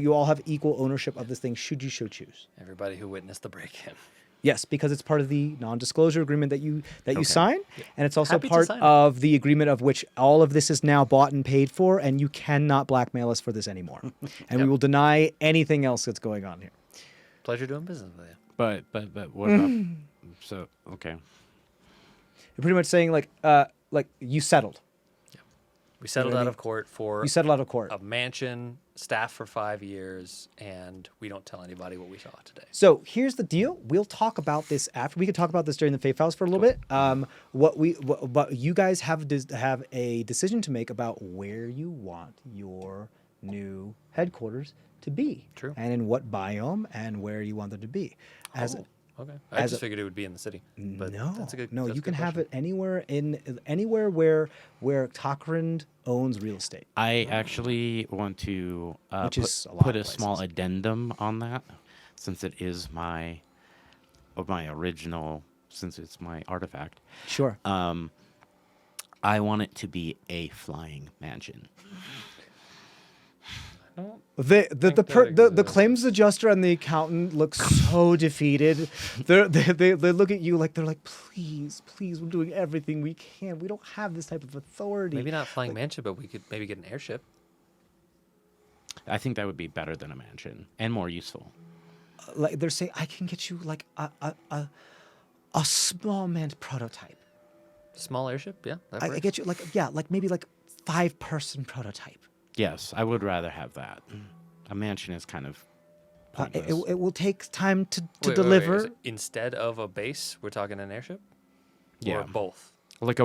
You all have equal ownership of this thing, should you so choose. Everybody who witnessed the break-in. Yes, because it's part of the non-disclosure agreement that you sign, and it's also Happy to part sign it. of the agreement of which all of this is now bought and paid for, and you cannot blackmail us for this anymore, and we will deny anything else that's going on here. Pleasure doing business with you. But what about? So okay. You're pretty much saying like you settled. We settled what I out mean? of court for You settled out of court. a mansion, staff for 5 years, and we don't tell anybody what we saw today. So here's the deal. We'll talk about this after. We can talk about this during the Fate Files for a little bit. But you guys have a decision to make about where you want your new headquarters to be. True. And in what biome and where you want them to be. Okay. I as just a- figured it would be in the city. But No, that's a good, no, that's you a can good have question. it anywhere where Tokrind owns real estate. I actually want to Which is a lot put of a small places. addendum on that, since it is my original, since it's my artifact. Sure. I want it to be a flying mansion. The that the exists. claims adjuster and the accountant look so defeated. They look at you like they're like, please, we're doing everything we can. We don't have this type of authority. Maybe not flying mansion, but we could maybe get an airship. I think that would be better than a mansion and more useful. Like they're saying, I can get you like a small manned prototype. Small airship, yeah. That I works. get you like maybe like 5-person prototype. Yes, I would rather have that. A mansion is kind of pointless. It will take time to Wait, deliver. is it instead of a base, we're talking an airship? Yeah. Or both? like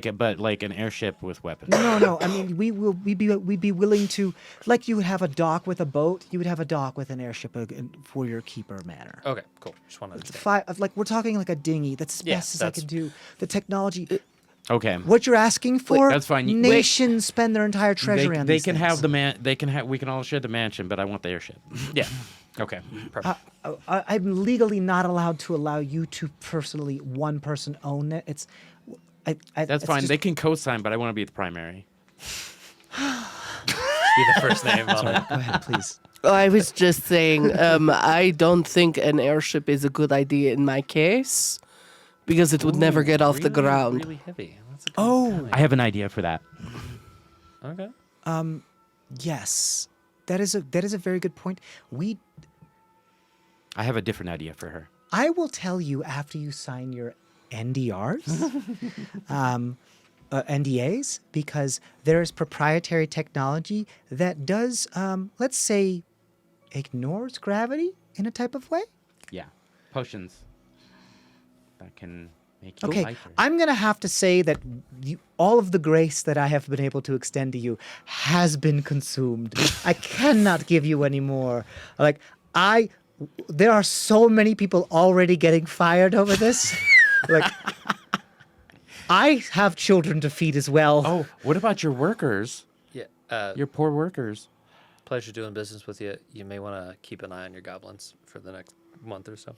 an airship with weapons. No. I mean, we'd be willing to, like you would have a dock with a boat. You would have a dock with an airship for your keeper manor. Okay, cool. Just want to understand. Like we're talking like a dinghy. That's the Yeah, best as I that's- can do. The technology. Okay. What you're asking for? that's fine. Nations spend their entire treasury on They these can things. have the man. They can have. We can all share the mansion, but I want the airship. Yeah, Okay. perfect. I'm legally not allowed to allow you to personally one person own it. It's. That's it's fine. just- They can co-sign, but I want to be the primary. Be the first name on it. Go ahead, please. I was just saying, I don't think an airship is a good idea in my case because it would never get off the ground. Really heavy. That's a good Oh, I have an idea for that. Okay. yes, that is a very good point. I have a different idea for her. I will tell you after you sign your NDRs, NDAs, because there is proprietary technology that does, let's say, ignores gravity in a type of way. Yeah. Potions. That can make you Okay, lighter. I'm gonna have to say that all of the grace that I have been able to extend to you has been consumed. I cannot give you any more. There are so many people already getting fired over this. Like, I have children to feed as well. Oh, what about your workers? Yeah. Your poor workers. Pleasure doing business with you. You may want to keep an eye on your goblins for the next month or so.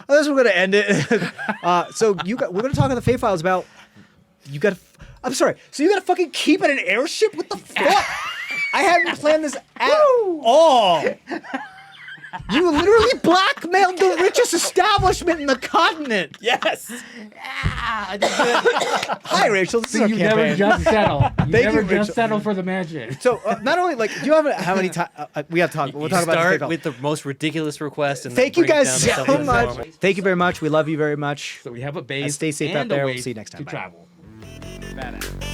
I guess we're gonna end it. So we're gonna talk on the Fate Files about I'm sorry. So you gotta fucking keep it an airship? What the fuck? I hadn't planned this at all. You literally blackmailed the richest establishment in the continent. Yes. Hi, Rachel. This is our You campaign. never just settle. You Thank never you, just Rachel. settle for the mansion. So not only like, do you have how many times we have to talk? We'll You talk about the Fate start Files. with the most ridiculous request and Thank then you bring it guys down to so something much. normal. Thank you very much. We love you very much. So we have a base. stay safe and out there. a We'll way see you next time. To Bye. travel. Badass.